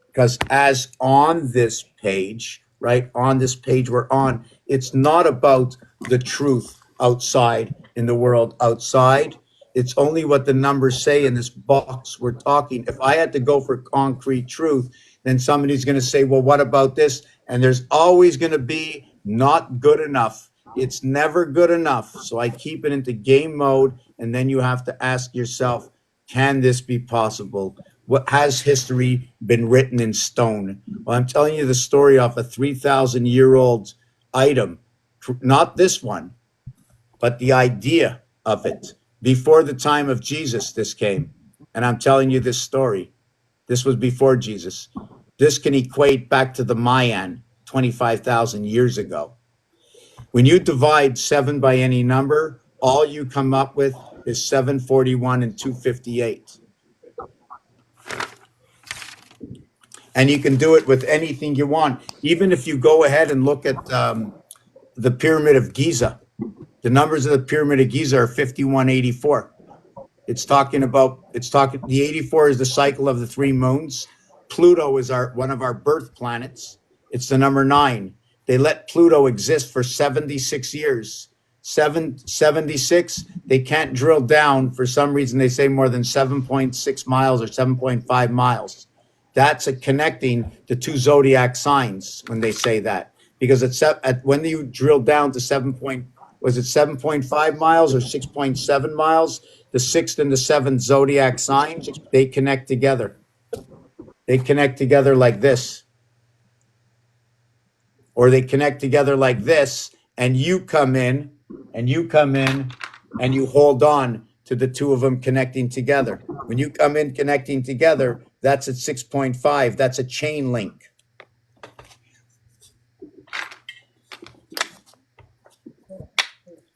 because as on this page, right, on this page we're on, it's not about the truth outside in the world outside. It's only what the numbers say in this box we're talking. If I had to go for concrete truth, then somebody's going to say, well, what about this? And there's always going to be not good enough. It's never good enough. So I keep it into game mode, and then you have to ask yourself, can this be possible? What has history been written in stone? Well, I'm telling you the story off a 3,000-year-old item, not this one, but the idea of it. Before the time of Jesus, this came. And I'm telling you this story. This was before Jesus. This can equate back to the Mayan 25,000 years ago. When you divide 7 by any number, all you come up with is 741 and 258. And you can do it with anything you want. Even if you go ahead and look at the Pyramid of Giza, the numbers of the Pyramid of Giza are 5184. The 84 is the cycle of the 3 moons. Pluto is one of our birth planets. It's the number 9. They let Pluto exist for 76 years. 76, they can't drill down. For some reason, they say more than 7.6 miles or 7.5 miles. That's connecting the 2 zodiac signs when they say that. Because when you drill down to 7.5 miles or 6.7 miles, the 6th and the 7th zodiac signs, they connect together. They connect together like this. Or they connect together like this, and you come in, and you hold on to the 2 of them connecting together. When you come in connecting together, that's at 6.5. That's a chain link.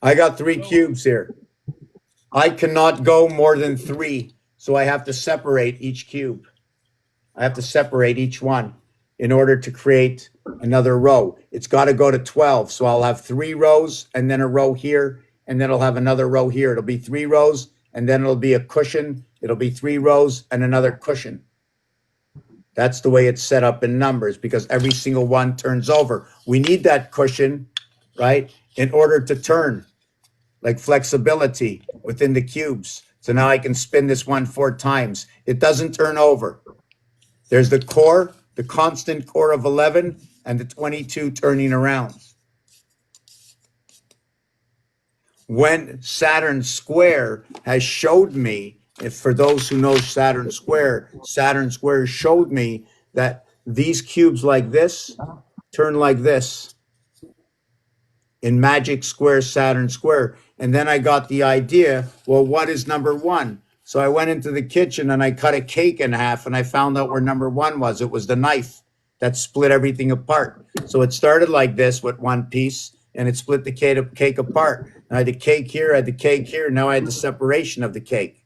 I got 3 cubes here. I cannot go more than 3, so I have to separate each cube. I have to separate each one in order to create another row. It's got to go to 12, so I'll have 3 rows and then a row here, and then I'll have another row here. It'll be 3 rows, and then it'll be a cushion. It'll be 3 rows and another cushion. That's the way it's set up in numbers, because every single one turns over. We need that cushion, right, in order to turn, like flexibility within the cubes. So now I can spin this one 4 times. It doesn't turn over. There's the core, the constant core of 11, and the 22 turning around. When Saturn Square has showed me, if for those who know Saturn Square showed me that these cubes like this turn like this in Magic Square, Saturn Square. And then I got the idea, well, what is number 1? So I went into the kitchen and I cut a cake in half, and I found out where number 1 was. It was the knife that split everything apart. So it started like this with 1 piece, and it split the cake apart. I had the cake here, I had the cake here. Now I had the separation of the cake.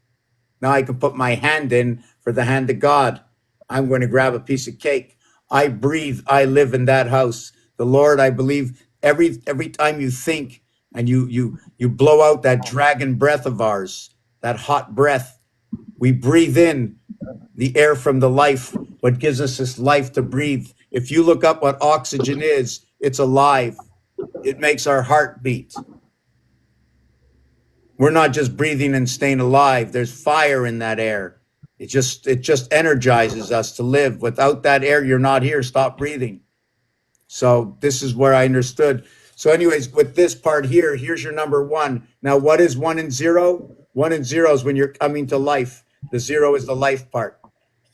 Now I can put my hand in for the hand of God. I'm going to grab a piece of cake. I breathe, I live in that house. The Lord, I believe, every time you think and you blow out that dragon breath of ours, that hot breath, we breathe in the air from the life, what gives us this life to breathe. If you look up what oxygen is, it's alive. It makes our heart beat. We're not just breathing and staying alive. There's fire in that air. It just energizes us to live. Without that air, you're not here. Stop breathing. So this is where I understood. So, anyways, with this part here, here's your number one. Now, what is one and zero? One and zero is when you're coming to life. The zero is the life part.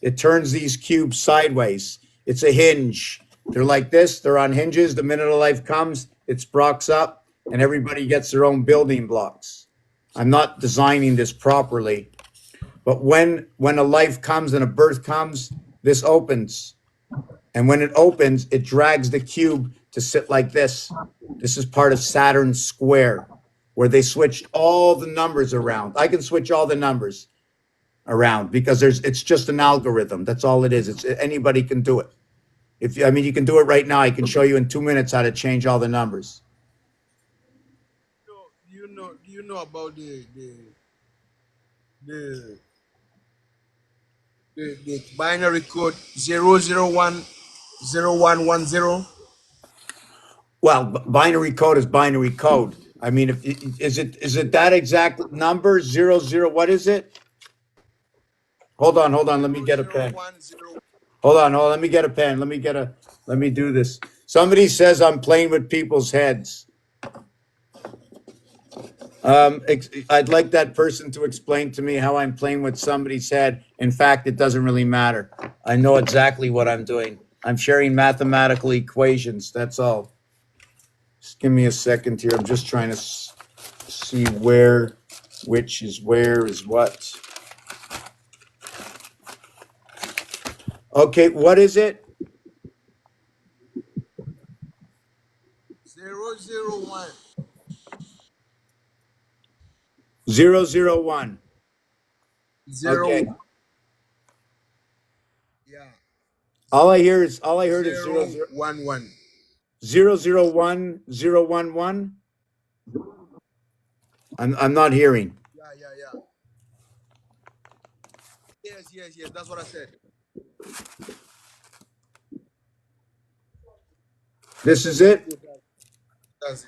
It turns these cubes sideways. It's a hinge. They're like this. They're on hinges. The minute of life comes, it sprockets up, and everybody gets their own building blocks. I'm not designing this properly, but when a life comes and a birth comes, this opens. And when it opens, it drags the cube to sit like this. This is part of Saturn's square, where they switched all the numbers around. I can switch all the numbers around because it's just an algorithm. That's all it is. It's anybody can do it. You can do it right now. I can show you in 2 minutes how to change all the numbers. So, do you know about the the binary code 0010110? Well, binary code is binary code. I mean, if is it that exact number 00? What is it? Hold on. Let me get a pen. 0010. Hold on. Let me get a pen. Let me do this. Somebody says I'm playing with people's heads. I'd like that person to explain to me how I'm playing with somebody's head. In fact, it doesn't really matter. I know exactly what I'm doing. I'm sharing mathematical equations. That's all. Just give me a second here. I'm just trying to see which is where is what. Okay, what is it? 001. 001. Zero. Okay. Yeah. All I heard is 011. 001 011. I'm not hearing. Yeah. Yes. That's what I said. This is it. That's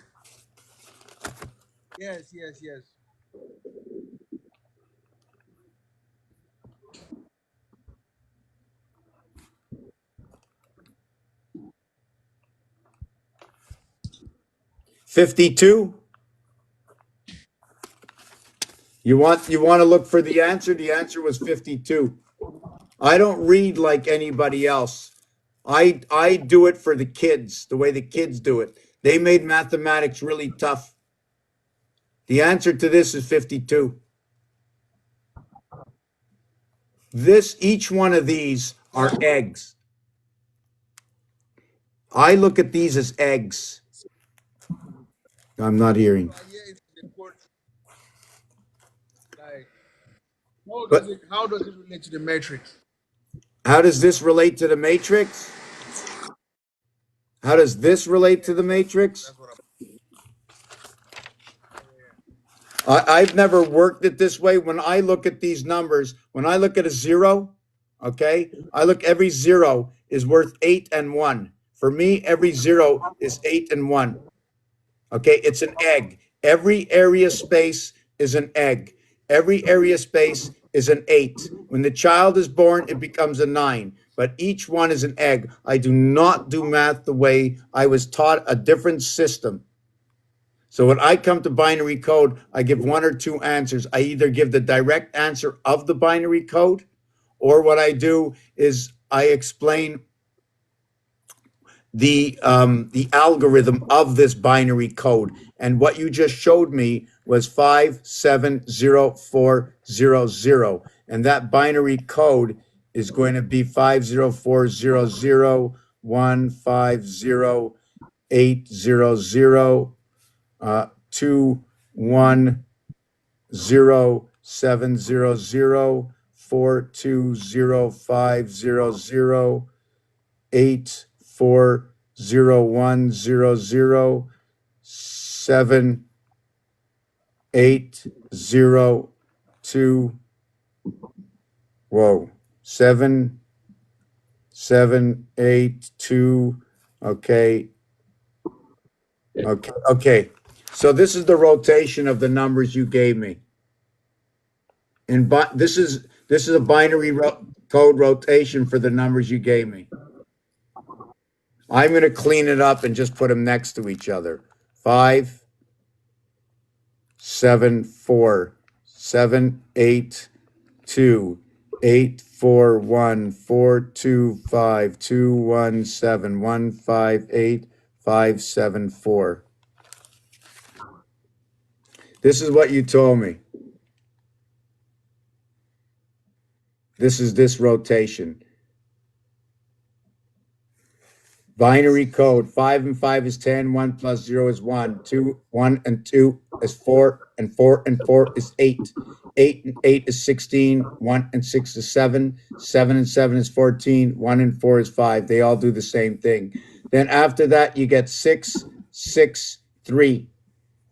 it. Yes. 52. You want to look for the answer? The answer was 52. I don't read like anybody else. I do it for the kids, the way the kids do it. They made mathematics really tough. The answer to this is 52. Each one of these are eggs. I look at these as eggs. I'm not hearing. I hear it in the code. Like, But how does it relate to the matrix? how does this relate to the matrix? How does this relate to the matrix? That's what I've never worked it this way. When I look at these numbers, when I look at a zero, okay, I look every zero is worth 8 and 1. For me, every zero is 8 and 1. Okay, it's an egg. Every area space is an egg. Every area space is an 8. When the child is born, it becomes a 9. But each one is an egg. I do not do math the way I was taught, a different system. So when I come to binary code, I give one or two answers. I either give the direct answer of the binary code, or what I do is I explain the algorithm of this binary code. And what you just showed me was 570400, and that binary code is going to be 50400150800211. 780 whoa, 7782. Okay. Okay. So this is the rotation of the numbers you gave me. This is a binary code rotation for the numbers you gave me. I'm going to clean it up and just put them next to each other. 5, 7, 4, 7, 8, 2, 8, 4, 1, 4, 2, 5, 2, 1, 7, 1, 5, 8, 5, 7, 4. This is what you told me. This is this rotation. Binary code. 5 and 5 is 10. 1 plus 0 is 1. 1 and 2 is 4. And 4 and 4 is 8. 8 and 8 is 16. 1 and 6 is 7. 7 and 7 is 14. 1 and 4 is 5. They all do the same thing. Then after that, you get 6, 6, 3.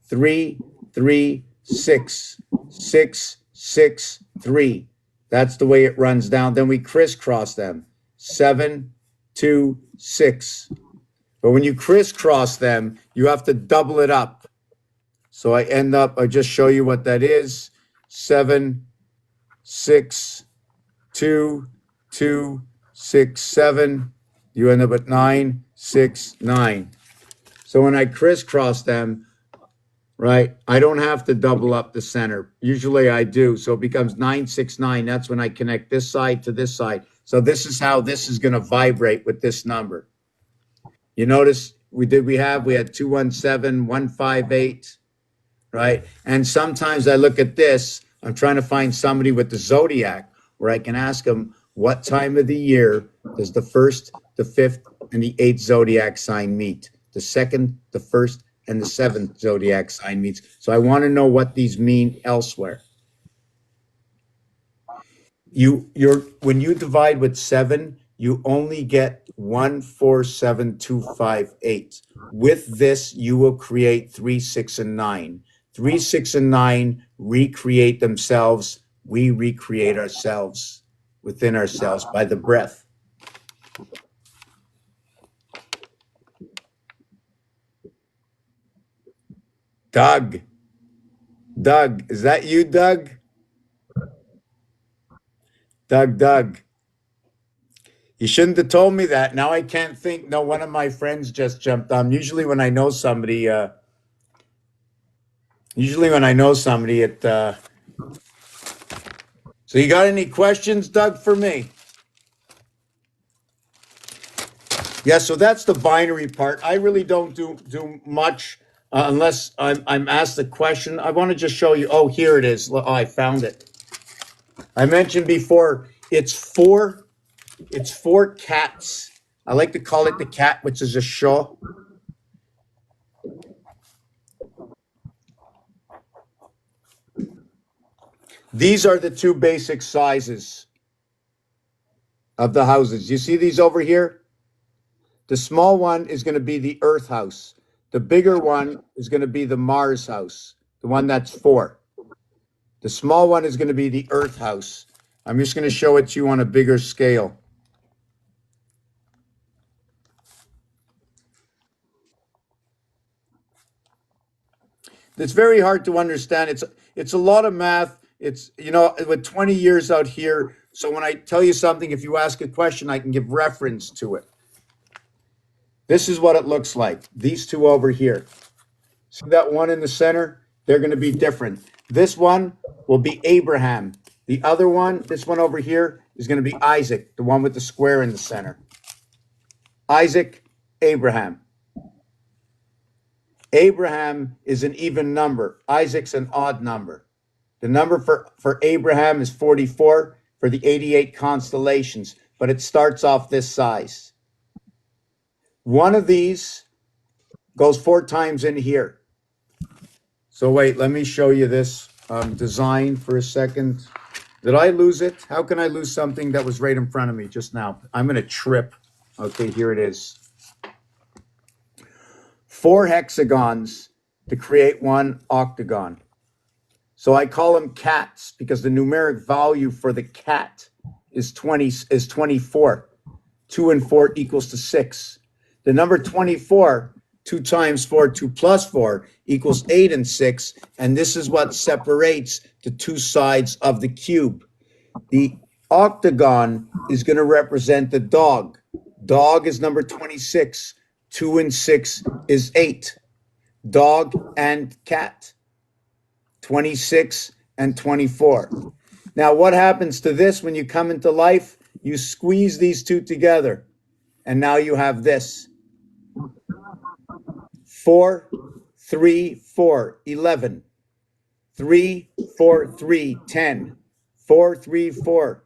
3, 3, 6. 6, 6, 3. That's the way it runs down. Then we crisscross them. 7, 2, 6. But when you crisscross them, you have to double it up. So I just show you what that is. 7, 6, 2, 2, 6, 7. You end up at 9, 6, 9. So when I crisscross them, right, I don't have to double up the center. Usually I do. So it becomes 9, 6, 9. That's when I connect this side to this side. So this is how this is going to vibrate with this number. You notice we had 217, 158, right? And sometimes I look at this, I'm trying to find somebody with the zodiac where I can ask them, what time of the year does the 1st, the 5th, and the 8th zodiac sign meet? The 2nd, the 1st, and the 7th zodiac sign meets. So I want to know what these mean elsewhere. When you divide with 7, you only get 147,258. With this, you will create 3, 6, and 9. 3, 6, and 9 recreate themselves. We recreate ourselves within ourselves by the breath. Doug, is that you, Doug? Doug. You shouldn't have told me that. Now I can't think. No, one of my friends just jumped on. Usually when I know somebody, So you got any questions, Doug, for me? Yeah, so that's the binary part. I really don't do much unless I'm asked a question. I want to just show you. Oh, here it is. Oh, I found it. I mentioned before, it's four cats. I like to call it the cat, which is a show. These are the two basic sizes of the houses. You see these over here? The small one is going to be the Earth house. The bigger one is going to be the Mars house, the one that's 4. The small one is going to be the Earth house. I'm just going to show it to you on a bigger scale. It's very hard to understand. It's a lot of math. It's, with 20 years out here. So when I tell you something, if you ask a question, I can give reference to it. This is what it looks like. These two over here. See that one in the center? They're going to be different. This one will be Abraham. The other one, this one over here, is going to be Isaac, the one with the square in the center. Isaac, Abraham. Abraham is an even number. Isaac's an odd number. The number for Abraham is 44 for the 88 constellations, but it starts off this size. One of these goes 4 times in here. So wait, let me show you this design for a second. Did I lose it? How can I lose something that was right in front of me just now? I'm going to trip. Okay, here it is. 4 hexagons to create 1 octagon. So I call them cats because the numeric value for the cat is 24. 2 and 4 equals to 6. The number 24, 2 times 4, 2 plus 4 equals 8 and 6. And this is what separates the two sides of the cube. The octagon is going to represent the dog. Dog is number 26. 2 and 6 is 8. Dog and cat. 26 and 24. Now, what happens to this when you come into life? You squeeze these two together, and now you have this. 4, 3, 4, 11. 3, 4, 3, 10. 4, 3, 4,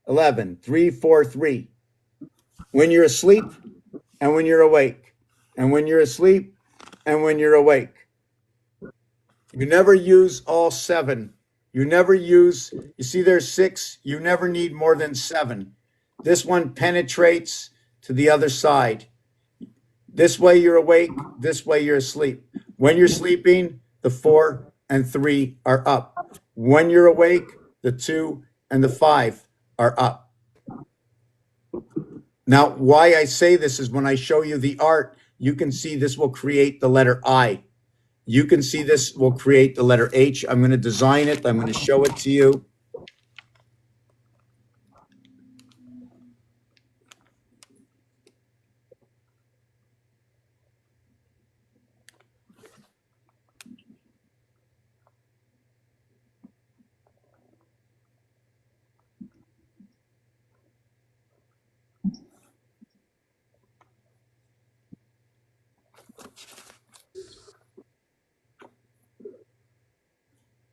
11. 3, 4, 3. When you're asleep and when you're awake. And when you're asleep and when you're awake. You never use all 7. You never use, you see there's 6. You never need more than 7. This one penetrates to the other side. This way you're awake, this way you're asleep. When you're sleeping, the 4 and 3 are up. When you're awake, the 2 and the 5 are up. Now, why I say this is when I show you the art, you can see this will create the letter I. You can see this will create the letter H. I'm going to design it. I'm going to show it to you.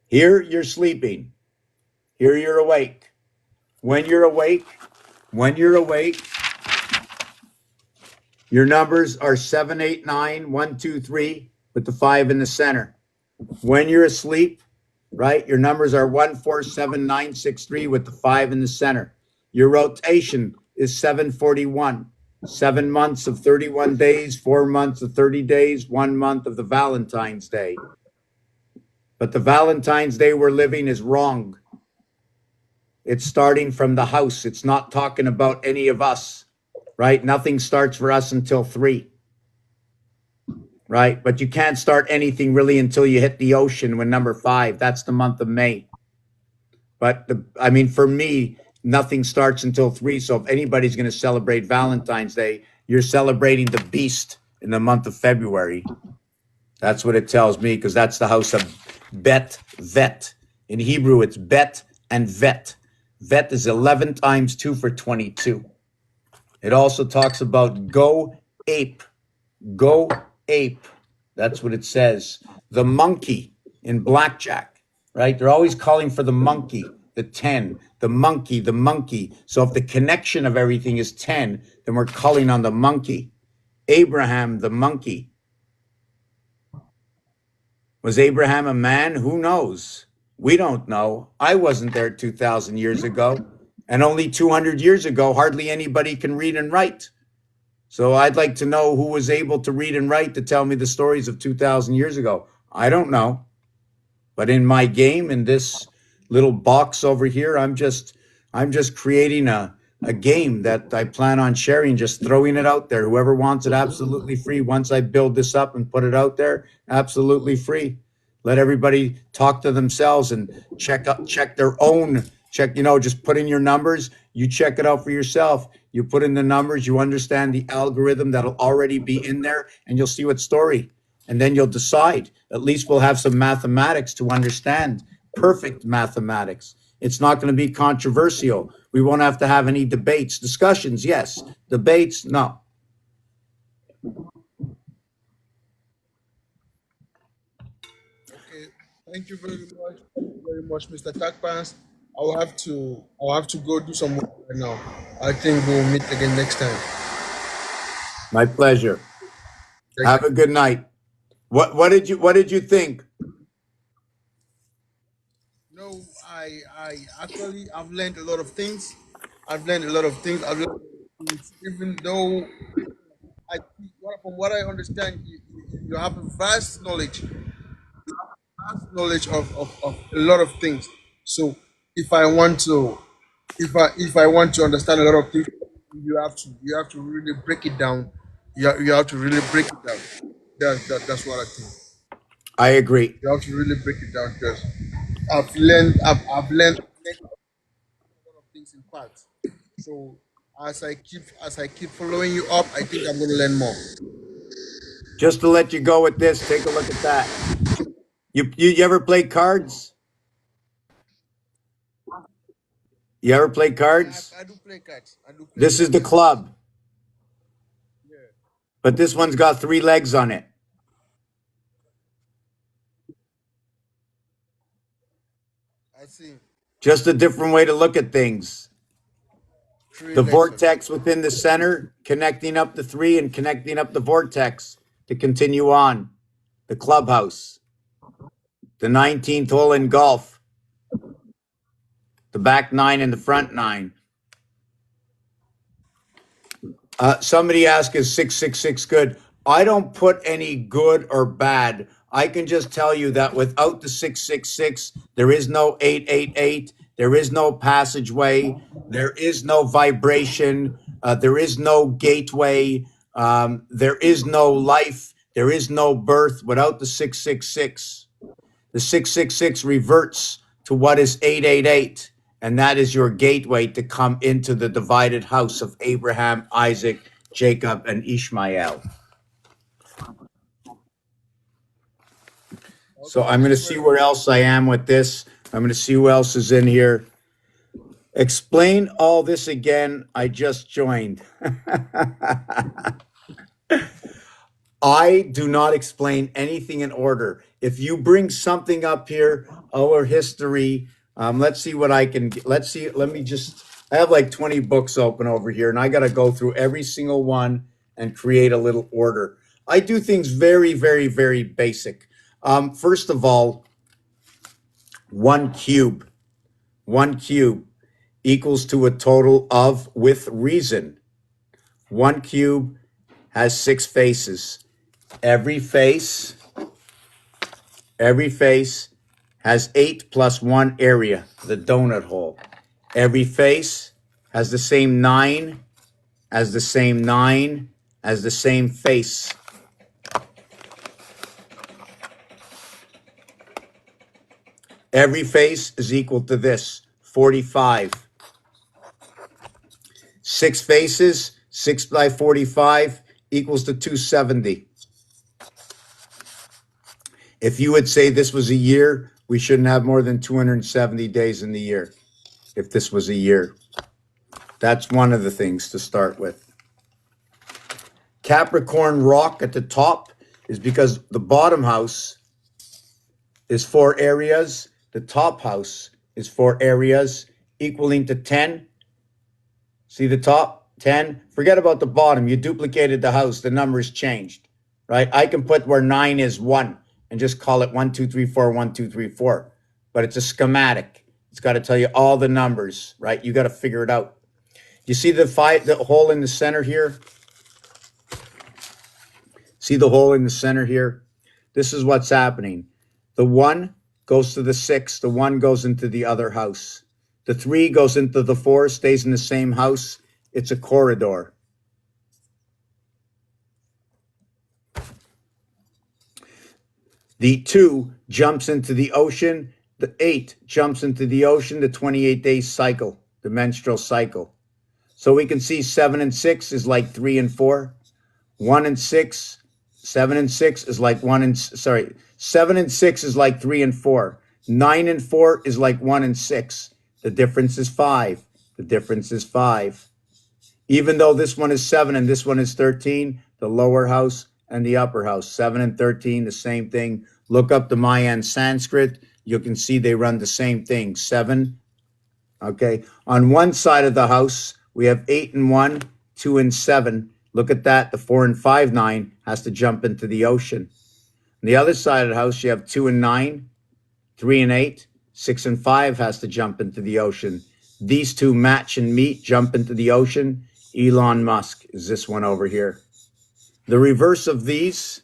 Here you're sleeping. Here you're awake. When you're awake, your numbers are 7, 8, 9, 1, 2, 3, with the 5 in the center. When you're asleep, right, your numbers are 1, 4, 7, 9, 6, 3, with the 5 in the center. Your rotation is 741. 7 months of 31 days, 4 months of 30 days, 1 month of the Valentine's Day. But the Valentine's Day we're living is wrong. It's starting from the house. It's not talking about any of us, right? Nothing starts for us until 3, right? But you can't start anything really until you hit the ocean when number 5. That's the month of May. But for me, nothing starts until 3. So if anybody's going to celebrate Valentine's Day, you're celebrating the beast in the month of February. That's what it tells me, because that's the house of Bet, Vet. In Hebrew, it's Bet and Vet. Vet is 11 times 2 for 22. It also talks about go ape. Go ape. That's what it says. The monkey in blackjack, right? They're always calling for the monkey, the 10, the monkey, the monkey. So if the connection of everything is 10, then we're calling on the monkey. Abraham, the monkey. Was Abraham a man? Who knows? We don't know. I wasn't there 2,000 years ago. And only 200 years ago, hardly anybody can read and write. So I'd like to know who was able to read and write to tell me the stories of 2,000 years ago. I don't know. But in my game, in this little box over here, I'm just creating a game that I plan on sharing, just throwing it out there. Whoever wants it, absolutely free. Once I build this up and put it out there, absolutely free. Let everybody talk to themselves and check their own, just put in your numbers. You check it out for yourself. You put in the numbers, you understand the algorithm that'll already be in there, and you'll see what story. And then you'll decide. At least we'll have some mathematics to understand. Perfect mathematics. It's not going to be controversial. We won't have to have any debates. Discussions, yes. Debates, no. Okay, thank you very much. Thank you very much, Mr. Takpans. I'll have to go do some work right now. I think we'll meet again next time. My pleasure. Thank Have you. a good night. What did you think? I've learned a lot of things. I've learned a lot of things. I've learned things, even though from what I understand, you have a vast knowledge of a lot of things. So if I want to, if I want to understand a lot of things, you have to really break it down. You have to really break it down. That's what I think. I agree. You have to really break it down because I've learned a lot of things in parts. So as I keep following you up, I think I'm going to learn more. Just to let you go with this, take a look at that. You ever play cards? You ever play cards? I do play cards. I do play This is the cards. club, Yeah, but this one's got three legs on it. I see. Just a different way to look at things. Three The legs on it. vortex within the center, connecting up the three and connecting up the vortex to continue on. The clubhouse, the 19th hole in golf, the back nine and the front nine. Somebody asked, is 666 good? I don't put any good or bad. I can just tell you that without the 666, there is no 888. There is no passageway. There is no vibration. There is no gateway. There is no life. There is no birth without the 666. The 666 reverts to what is 888, and that is your gateway to come into the divided house of Abraham, Isaac, Jacob, and Ishmael. So Okay, I'm going to that's see very where good. else I am with this. I'm going to see who else is in here. Explain all this again. I just joined. I do not explain anything in order. If you bring something up here, our history, let's see what I can, let's see, let me just, I have like 20 books open over here and I got to go through every single one and create a little order. I do things very, very, very basic. First of all, one cube equals to a total of, with reason. One cube has 6 faces. Every face has 8 plus 1 area, the donut hole. Every face has the same 9 as the same 9 as the same face. Every face is equal to this, 45. 6 faces, 6 by 45 equals to 270. If you would say this was a year, we shouldn't have more than 270 days in the year. If this was a year, that's one of the things to start with. Capricorn rock at the top is because the bottom house is 4 areas. The top house is 4 areas equaling to 10. See the top? 10. Forget about the bottom. You duplicated the house. The numbers changed, right? I can put where 9 is 1 and just call it 1, 2, 3, 4, 1, 2, 3, 4. But it's a schematic. It's got to tell you all the numbers, right? You got to figure it out. You see the hole in the center here? See the hole in the center here? This is what's happening. The 1 goes to the 6. The 1 goes into the other house. The 3 goes into the 4, stays in the same house. It's a corridor. The 2 jumps into the ocean. The 8 jumps into the ocean, the 28-day cycle, the menstrual cycle. So we can see 7 and 6 is like 3 and 4. 1 and 6, 7 and 6 is like 7 and 6 is like 3 and 4. 9 and 4 is like 1 and 6. The difference is 5. The difference is 5. Even though this one is 7 and this one is 13, the lower house and the upper house, 7 and 13, the same thing. Look up the Mayan Sanskrit. You can see they run the same thing, 7. Okay. On one side of the house, we have 8 and 1, 2 and 7. Look at that. The 4 and 5, 9 has to jump into the ocean. On the other side of the house, you have 2 and 9, 3 and 8, 6 and 5 has to jump into the ocean. These two match and meet, jump into the ocean. Elon Musk is this one over here. The reverse of these,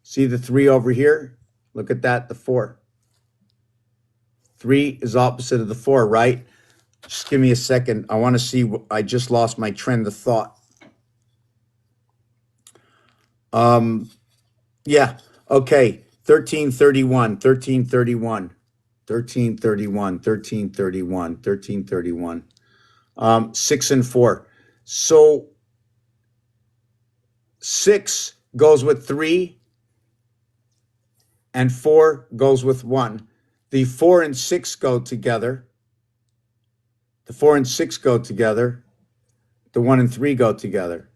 see the 3 over here? Look at that, the 4. 3 is opposite of the 4, right? Just give me a second. I want to see. I just lost my trend of thought. Yeah. Okay. 1331, 1331, 1331, 1331, 1331. 6 and 4. So 6 goes with 3 and 4 goes with 1. The 4 and 6 go together. The 4 and 6 go together. The 1 and 3 go together.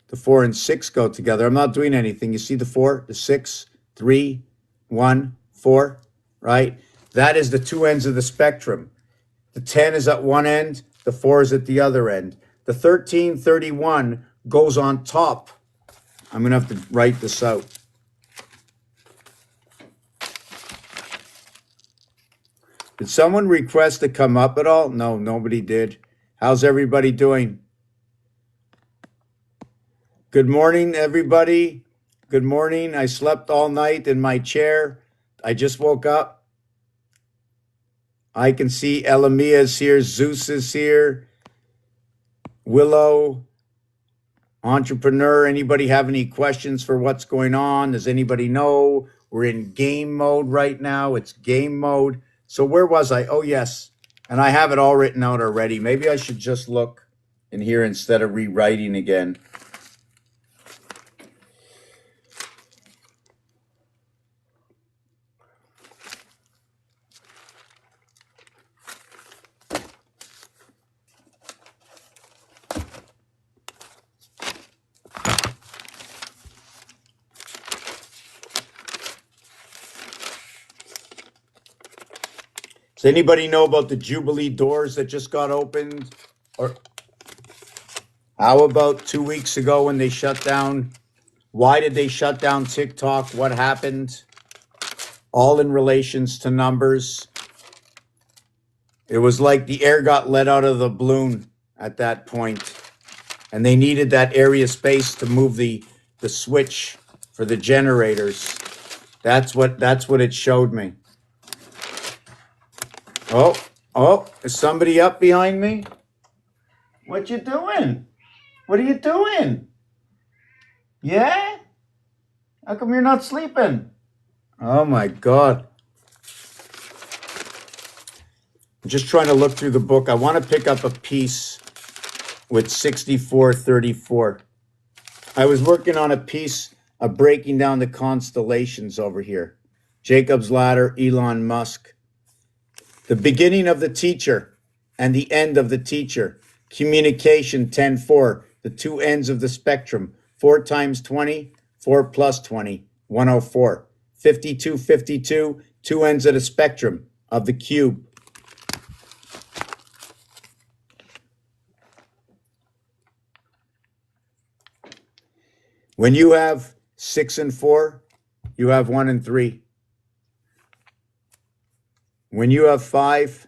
The 4 and 6 go together. I'm not doing anything. You see the 4, the 6, 3, 1, 4, right? That is the two ends of the spectrum. The 10 is at one end. The 4 is at the other end. The 1331 goes on top. I'm going to have to write this out. Did someone request to come up at all? No, nobody did. How's everybody doing? Good morning, everybody. Good morning. I slept all night in my chair. I just woke up. I can see Elamia is here. Zeus is here. Willow, entrepreneur. Anybody have any questions for what's going on? Does anybody know? We're in game mode right now. It's game mode. So where was I? Oh, yes. And I have it all written out already. Maybe I should just look in here instead of rewriting again. Does anybody know about the Jubilee doors that just got opened? Or how about 2 weeks ago when they shut down? Why did they shut down TikTok? What happened? All in relations to numbers. It was like the air got let out of the balloon at that point, and they needed that area space to move the switch for the generators. That's what it showed me. Oh, is somebody up behind me? What you doing? What are you doing? Yeah? How come you're not sleeping? Oh my God. I'm just trying to look through the book. I want to pick up a piece with 6434. I was working on a piece of breaking down the constellations over here. Jacob's Ladder, Elon Musk. The beginning of the teacher and the end of the teacher. Communication 10-4, the two ends of the spectrum. 4 times 20, 4 plus 20, 104. 52-52, two ends of the spectrum of the cube. When you have 6 and 4, you have 1 and 3. When you have 5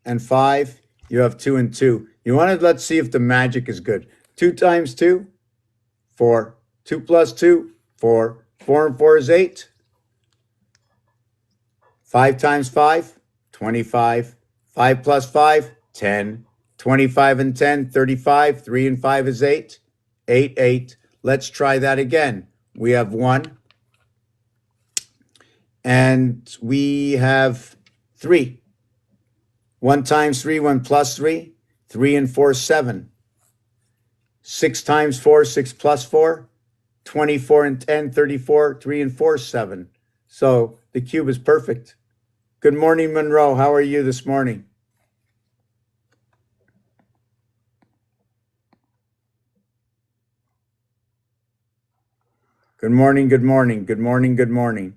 and 5, you have 2 and 2. You want to, let's see if the magic is good. 2 times 2, 4. 2 plus 2, 4. 4 and 4 is 8. 5 times 5, 25. 5 plus 5, 10. 25 and 10, 35. 3 and 5 is 8. 8, 8. Let's try that again. We have 1. And we have 3. 1 times 3, 1 plus 3. 3 and 4, 7. 6 times 4, 6 plus 4. 24 and 10, 34. 3 and 4, 7. So the cube is perfect. Good morning, Monroe. How are you this morning? Good morning, good morning, good morning, good morning.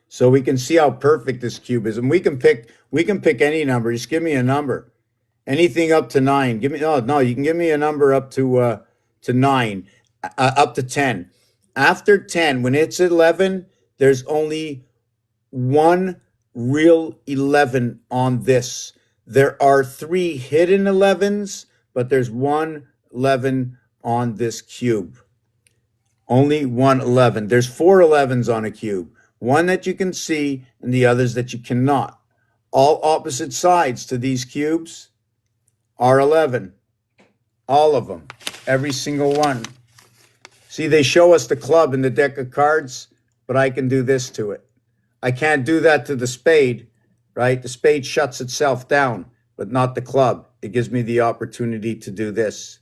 So we can see how perfect this cube is. And we can pick any number. Just give me a number. Anything up to 9. Give me no. You can give me a number up to 9, up to 10. After 10, when it's 11, there's only one real 11 on this. There are three hidden 11s, but there's one 11 on this cube. Only one 11. There's four 11s on a cube. One that you can see and the others that you cannot. All opposite sides to these cubes are 11. All of them. Every single one. See, they show us the club in the deck of cards, but I can do this to it. I can't do that to the spade, right? The spade shuts itself down, but not the club. It gives me the opportunity to do this.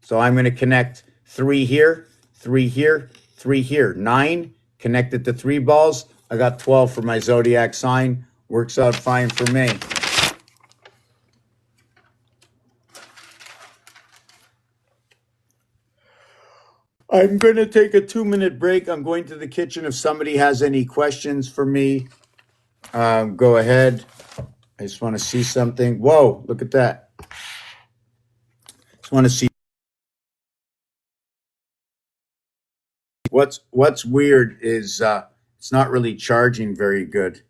So I'm going to connect 3 here, 3 here, 3 here. 9 connected to 3 balls. I got 12 for my zodiac sign. Works out fine for me. I'm going to take a 2-minute break. I'm going to the kitchen. If somebody has any questions for me, go ahead. I just want to see something. Whoa, look at that. Just want to see. What's weird is it's not really charging very good.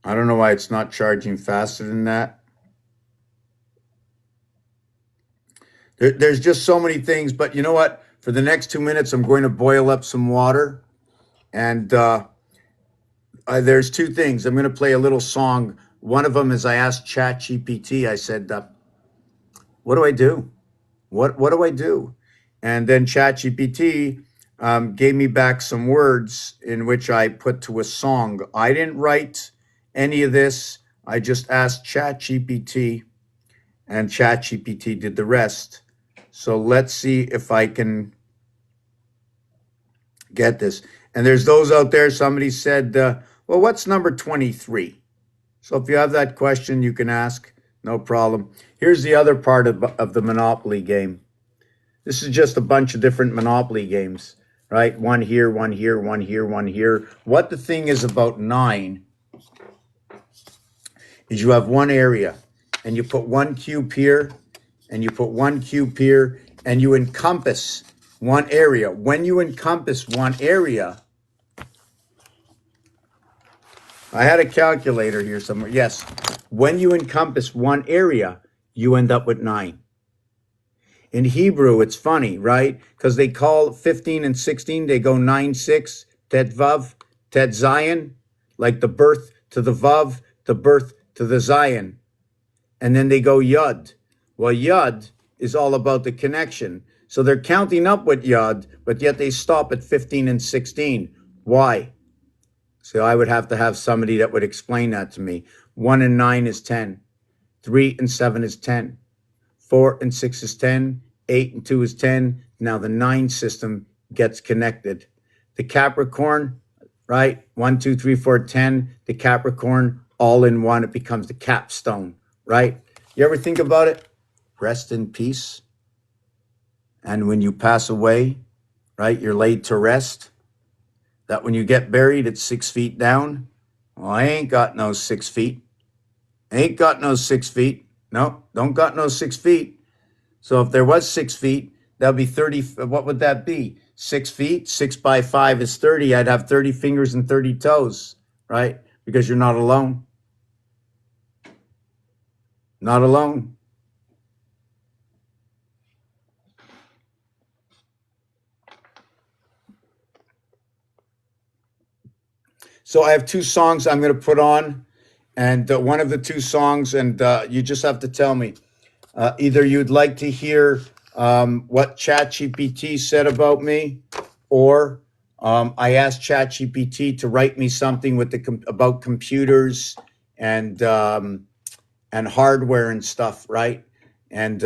I don't know why it's not charging faster than that. There's just so many things, but you know what? For the next 2 minutes, I'm going to boil up some water, and there's two things. I'm going to play a little song. One of them is I asked ChatGPT. I said, "What do I do? What do I do?" And then ChatGPT gave me back some words in which I put to a song. I didn't write any of this. I just asked ChatGPT, and ChatGPT did the rest. So let's see if I can get this. And there's those out there. Somebody said, well, what's number 23? So if you have that question, you can ask. No problem. Here's the other part of the Monopoly game. This is just a bunch of different Monopoly games, right? One here, one here, one here, one here. What the thing is about 9 is you have one area, and you put one cube here, and you put one cube here, and you encompass one area. When you encompass one area, I had a calculator here somewhere. Yes, when you encompass one area, you end up with 9. In Hebrew, it's funny, right? Because they call 15 and 16, they go 9, 6, Tet Vav, Tet Zion, like the birth to the Vav, the birth to the Zion. And then they go Yud. Well, Yud is all about the connection. So they're counting up with Yud, but yet they stop at 15 and 16. Why? So I would have to have somebody that would explain that to me. 1 and 9 is 10. 3 and 7 is 10. 4 and 6 is 10. 8 and 2 is 10. Now the 9 system gets connected. The Capricorn, right? 1, 2, 3, 4, 10. The Capricorn, all in one. It becomes the capstone, right? You ever think about it? Rest in peace. And when you pass away, right, you're laid to rest. That when you get buried, it's 6 feet down. Well, I ain't got no 6 feet. Ain't got no 6 feet. No, don't got no 6 feet. So if there was 6 feet, that'd be 30. What would that be? 6 feet, 6 by 5 is 30. I'd have 30 fingers and 30 toes, right? Because you're not alone. Not alone. So I have 2 songs I'm going to put on, and one of the 2 songs, and you just have to tell me. Either you'd like to hear what ChatGPT said about me, or I asked ChatGPT to write me something with about computers and hardware and stuff, right? And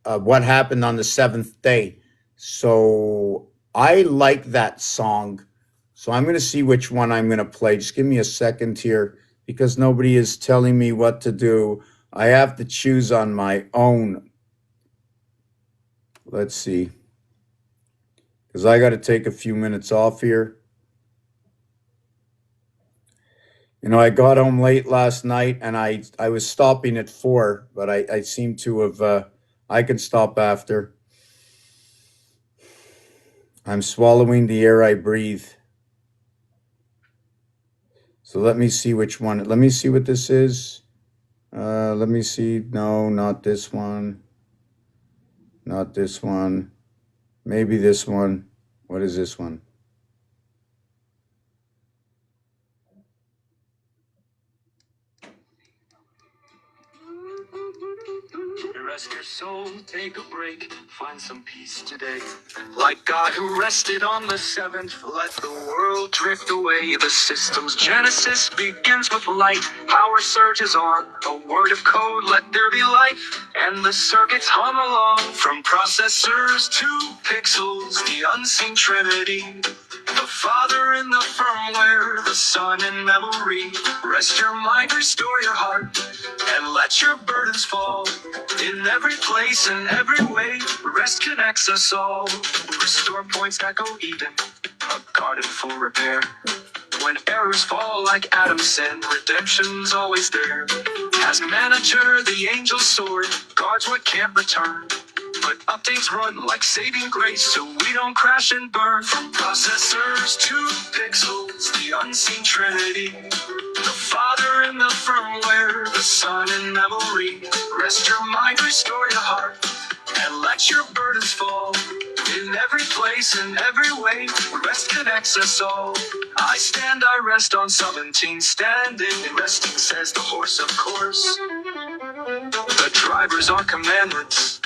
what happened on the 7th day. So I like that song. So I'm going to see which one I'm going to play. Just give me a second here because nobody is telling me what to do. I have to choose on my own. Let's see. Because I got to take a few minutes off here. I got home late last night and I was stopping at 4, but I seem to have, I can stop after. I'm swallowing the air I breathe. So let me see which one. Let me see what this is. Let me see. No, not this one. Not this one. Maybe this one. What is this one? Rest your soul, take a break, find some peace today. Like God who rested on the seventh, let the world drift away. The system's genesis begins with light. Power surges on, a word of code, let there be light. And the circuits hum along, from processors to pixels, the unseen trinity. The Father in the firmware, the Son in memory. Rest your mind, restore your heart, and let your burdens fall. In every place and every way, rest connects us all. Restore points echo Eden, a garden for repair. When errors fall like Adam's sin, redemption's always there. As manager, the angel's sword guards what can't return. But updates run like saving grace, so we don't crash and burn. From processors to pixels, the unseen trinity. The Father in the firmware, the Son in memory. Rest your mind, restore your heart, and let your burdens fall. In every place, in every way, rest connects us all. I stand, I rest on 17, standing. Resting says the horse, of course. The drivers are commandments,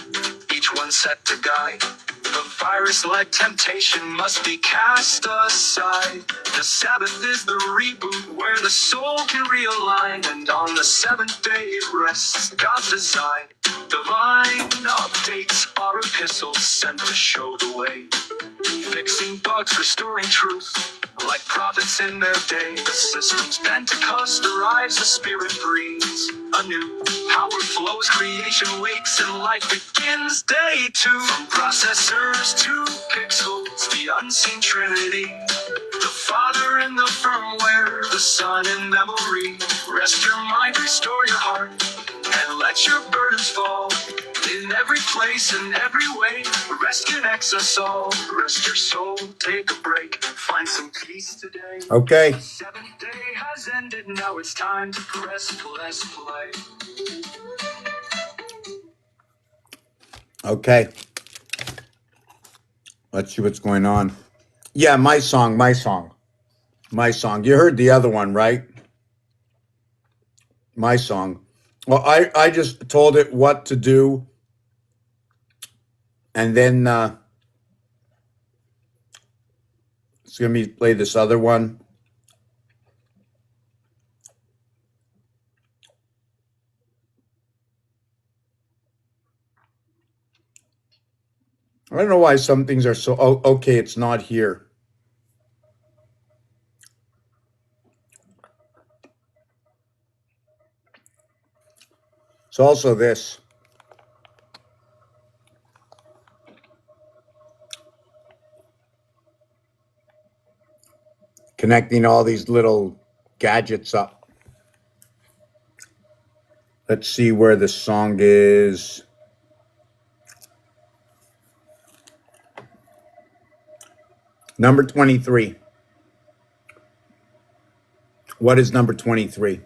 each one set to guide. The virus-like temptation must be cast aside. The Sabbath is the reboot where the soul can realign. And on the seventh day it rests, God's design. Divine updates are epistles sent to show the way. Fixing bugs, restoring truth, like prophets in their day. The system's Pentecost arrives, the Spirit breathes anew. Power flows, creation wakes, and life begins day two. From processors to pixels, the unseen trinity. The Father in the firmware, the Son in memory. Rest your mind, restore your heart, and let your burdens fall. In every place and every way, rest connects us all. Rest your soul, take a break, find some peace today. Okay. The seventh day has ended, now it's time to press play. Okay. Let's see what's going on. Yeah, my song. You heard the other one, right? My song. Well, I just told it what to do, and then it's going to be play this other one. I don't know why some things are so... Oh, okay, it's not here. It's also this. Connecting all these little gadgets up. Let's see where the song is. Number 23. What is number 23?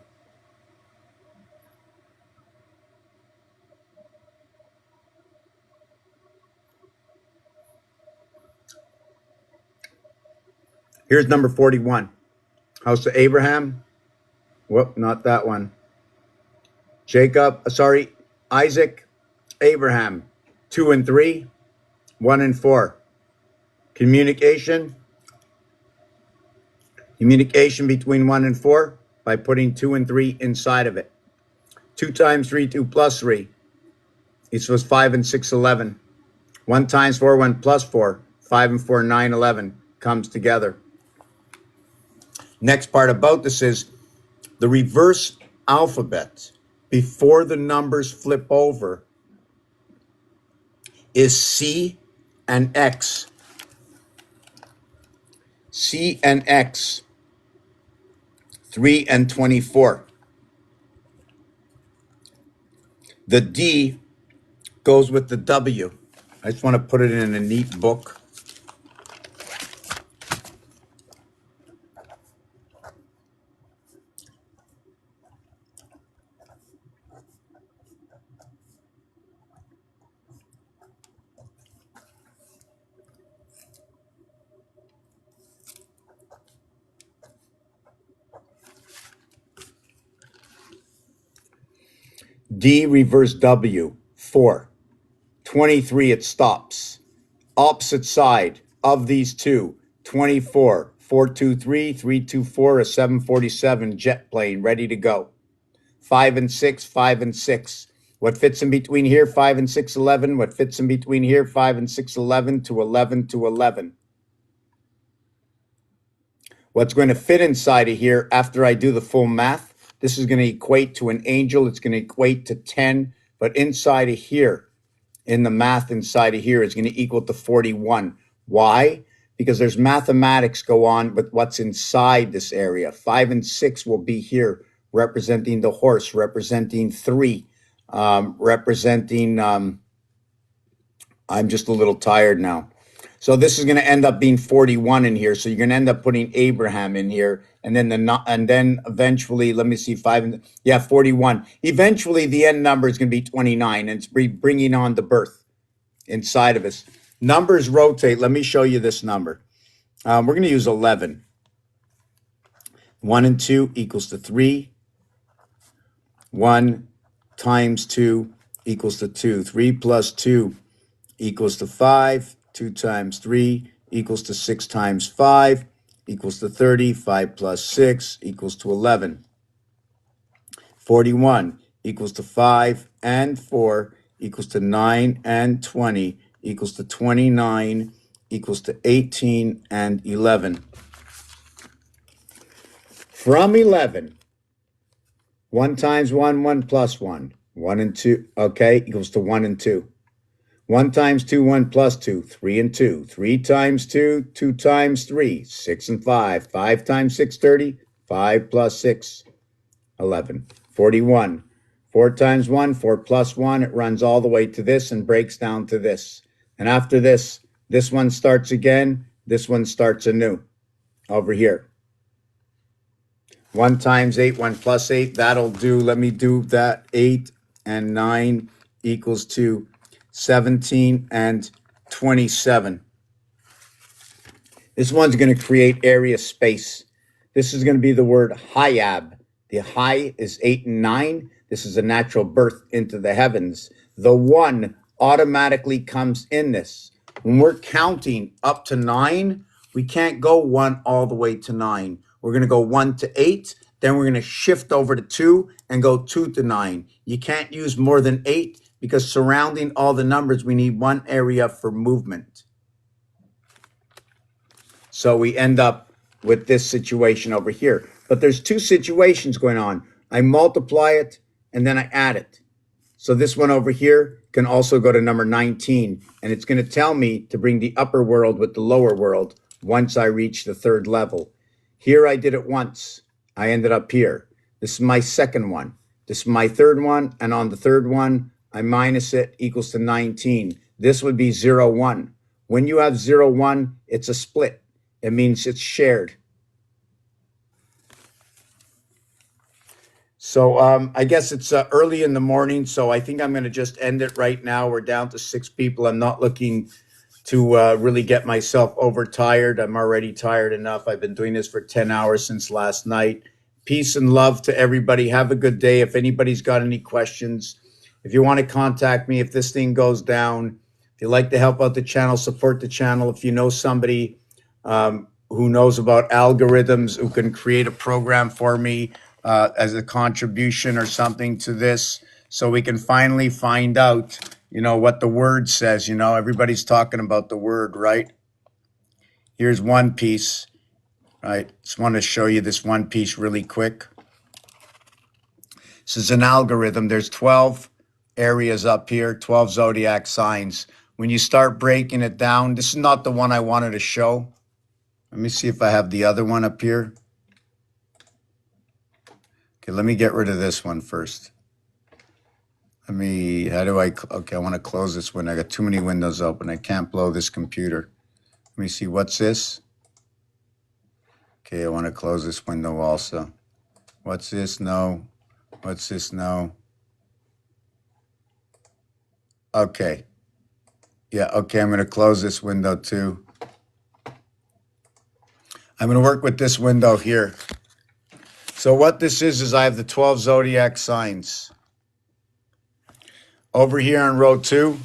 Here's number 41. House of Abraham. Whoop, not that one. Isaac, Abraham. 2 and 3, 1 and 4. Communication between 1 and 4 by putting 2 and 3 inside of it. 2 times 3, 2 plus 3. It was 5 and 6, 11. 1 times 4, 1 plus 4. 5 and 4, 9, 11. Comes together. Next part about this is the reverse alphabet before the numbers flip over is C and X. C and X. 3 and 24. The D goes with the W. I just want to put it in a neat book. D reverse W, 4. 23, it stops. Opposite side of these two, 24, 423, 324, a 747 jet plane ready to go. 5 and 6, 5 and 6. What fits in between here, 5 and 6, 11. What fits in between here, 5 and 6, 11 to 11 to 11. What's going to fit inside of here after I do the full math, this is going to equate to an angel. It's going to equate to 10. But inside of here, in the math inside of here, is going to equal to 41. Why? Because there's mathematics go on with what's inside this area. 5 and 6 will be here, representing the horse, representing 3, representing, I'm just a little tired now. So this is going to end up being 41 in here. So you're going to end up putting Abraham in here, and then eventually, let me see, 41. Eventually, the end number is going to be 29, and it's bringing on the birth inside of us. Numbers rotate. Let me show you this number. We're going to use 11. 1 and 2 equals to 3. 1 times 2 equals to 2. 3 plus 2 equals to 5. 2 times 3 equals to 6 times 5 equals to 30. 5 plus 6 equals to 11. 41 equals to 5 and 4 equals to 9 and 20 equals to 29 equals to 18 and 11. From 11, 1 times 1, 1 plus 1, 1 and 2, okay, equals to 1 and 2. 1 times 2, 1 plus 2, 3 and 2. 3 times 2, 2 times 3, 6 and 5. 5 times 6, 30. 5 plus 6, 11. 41. 4 times 1, 4 plus 1. It runs all the way to this and breaks down to this. And after this, this one starts again. This one starts anew over here. 1 times 8, 1 plus 8. That'll do. Let me do that. 8 and 9 equals to 17 and 27. This one's going to create area space. This is going to be the word Hayab. The Hay is 8 and 9. This is a natural birth into the heavens. The 1 automatically comes in this. When we're counting up to 9, we can't go 1 all the way to 9. We're going to go 1 to 8. Then we're going to shift over to 2 and go 2 to 9. You can't use more than 8. Because surrounding all the numbers, we need one area for movement. So we end up with this situation over here. But there's 2 situations going on. I multiply it, and then I add it. So this one over here can also go to number 19. And it's going to tell me to bring the upper world with the lower world once I reach the 3rd level. Here I did it once. I ended up here. This is my 2nd one. This is my 3rd one. And on the 3rd one, I minus it, equals to 19. This would be 0, 1. When you have 0, 1, it's a split. It means it's shared. So I guess it's early in the morning, so I think I'm going to just end it right now. We're down to 6 people. I'm not looking to really get myself overtired. I'm already tired enough. I've been doing this for 10 hours since last night. Peace and love to everybody. Have a good day. If anybody's got any questions, if you want to contact me, if this thing goes down, if you'd like to help out the channel, support the channel. If you know somebody who knows about algorithms, who can create a program for me as a contribution or something to this, so we can finally find out, what the word says. Everybody's talking about the word, right? Here's one piece, right? Just want to show you this one piece really quick. This is an algorithm. There's 12 areas up here, 12 zodiac signs. When you start breaking it down, this is not the one I wanted to show. Let me see if I have the other one up here. Okay, let me get rid of this one first. Okay, I want to close this window. I got too many windows open. I can't blow this computer. Let me see, what's this? Okay, I want to close this window also. What's this? No. What's this? No. Okay. Yeah, okay, I'm going to close this window too. I'm going to work with this window here. So what this is I have the 12 zodiac signs. Over here on row 2,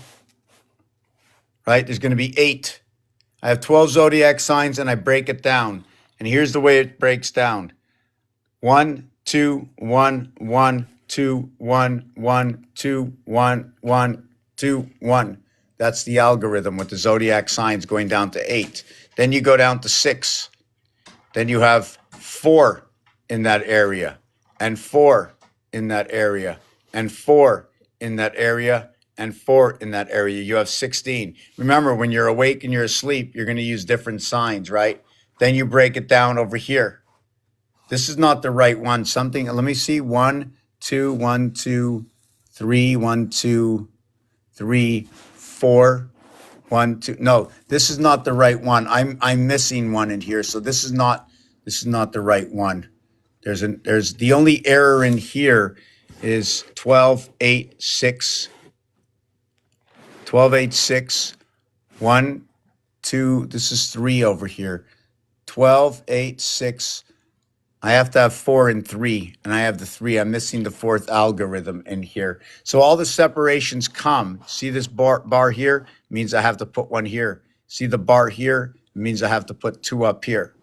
right, there's going to be 8. I have 12 zodiac signs and I break it down. And here's the way it breaks down. 1, 2, 1, 1, 2, 1, 1, 2, 1, 1, 2, 1. That's the algorithm with the zodiac signs going down to 8. Then you go down to 6. Then you have 4 in that area, and 4 in that area, and 4 in that area, and 4 in that area. You have 16. Remember, when you're awake and you're asleep, you're going to use different signs, right? Then you break it down over here. This is not the right one. Let me see. 1, 2, 1, 2, 3, 1, 2, 3, 4, 1, 2. No, this is not the right one. I'm missing one in here. So this is not the right one. There's the only error in here is 12, 8, 6. 12, 8, 6. 1, 2. This is 3 over here. 12, 8, 6. I have to have 4 and 3, and I have the 3. I'm missing the 4th algorithm in here. So all the separations come. See this bar here? It means I have to put 1 here. See the bar here? It means I have to put 2 up here.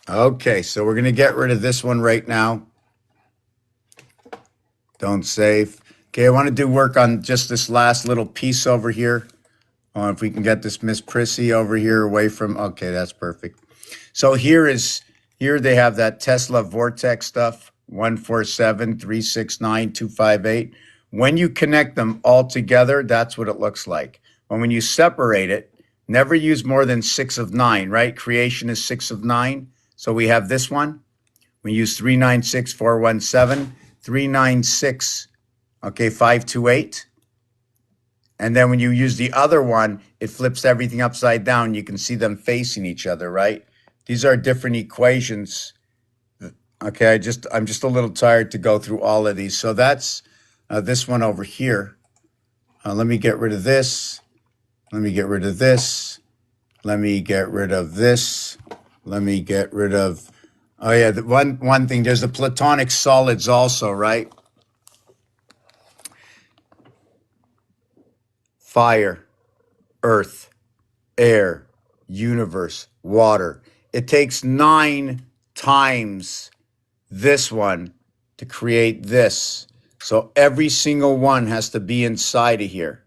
Okay, so we're going to get rid of this one right now. Don't save. Okay, I want to do work on just this last little piece over here. If we can get this Miss Prissy over here away from, okay, that's perfect. So here they have that Tesla Vortex stuff, 147, 369, 258. When you connect them all together, that's what it looks like. But when you separate it, never use more than 6 of 9, right? Creation is 6 of 9. So we have this one. We use 396, 417, 396, okay, 528. And then when you use the other one, it flips everything upside down. You can see them facing each other, right? These are different equations. Okay, I'm just a little tired to go through all of these. So that's this one over here. Let me get rid of this. Let me get rid of this. Let me get rid of this. Let me get rid of, oh yeah, the one thing, there's the platonic solids also, right? Fire, earth, air, universe, water. It takes 9 times this one to create this. So every single one has to be inside of here.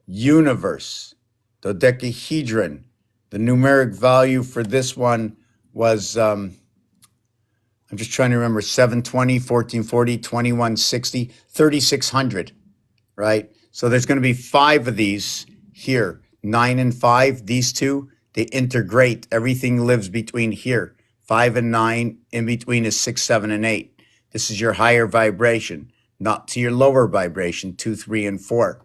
Universe, dodecahedron. The numeric value for this one was, I'm just trying to remember, 720, 1440, 2160, 3600, right? So there's going to be 5 of these here, 9 and 5. These two, they integrate. Everything lives between here. 5 and 9, in between is 6, 7, and 8. This is your higher vibration, not to your lower vibration, 2, 3, and 4.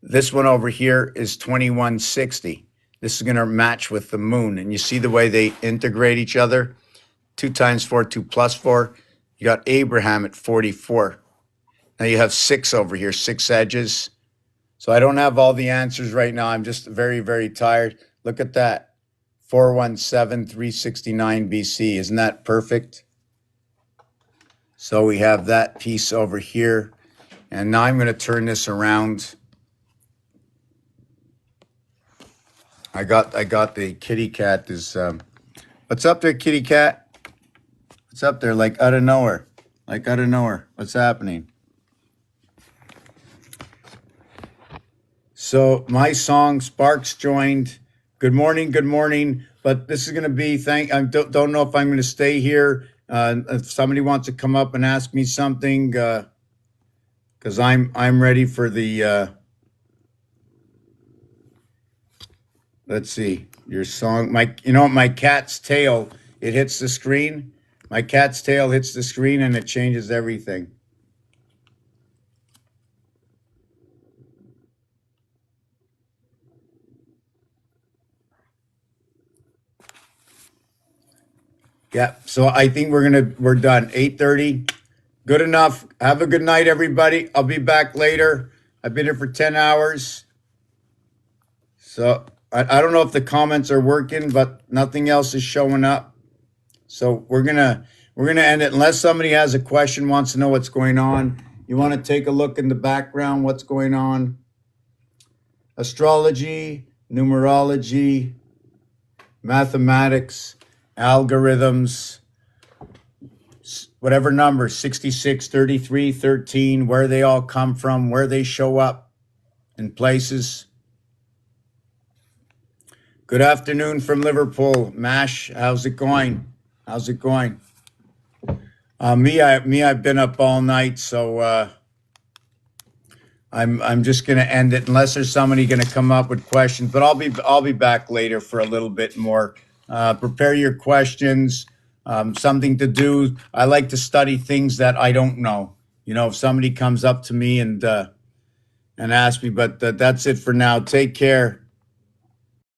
This one over here is 2160. This is going to match with the moon. And you see the way they integrate each other? 2 times 4, 2 plus 4. You got Abraham at 44. Now you have 6 over here, 6 edges. So I don't have all the answers right now. I'm just very, very tired. Look at that. 417, 369 BC. Isn't that perfect? So we have that piece over here. And now I'm going to turn this around. I got the kitty cat is, what's up there, kitty cat? What's up there? Like out of nowhere. Like out of nowhere. What's happening? So my song, Sparks joined. Good morning, good morning. But this is going to be, I don't know if I'm going to stay here. If somebody wants to come up and ask me something, because I'm ready for the Let's see. Your song, you know what? My cat's tail, it hits the screen. My cat's tail hits the screen and it changes everything. Yeah. So I think we're done. 8:30. Good enough. Have a good night, everybody. I'll be back later. I've been here for 10 hours. So I don't know if the comments are working, but nothing else is showing up. So we're gonna end it unless somebody has a question, wants to know what's going on. You want to take a look in the background, what's going on. Astrology, numerology, mathematics, algorithms, whatever numbers, 66, 33, 13, where they all come from, where they show up in places. Good afternoon from Liverpool. Mash, how's it going? How's it going? I've been up all night, so I'm just gonna end it unless there's somebody gonna come up with questions. But I'll be back later for a little bit more. Prepare your questions. Something to do. I like to study things that I don't know. You know, if somebody comes up to me and ask me, but that's it for now. Take care.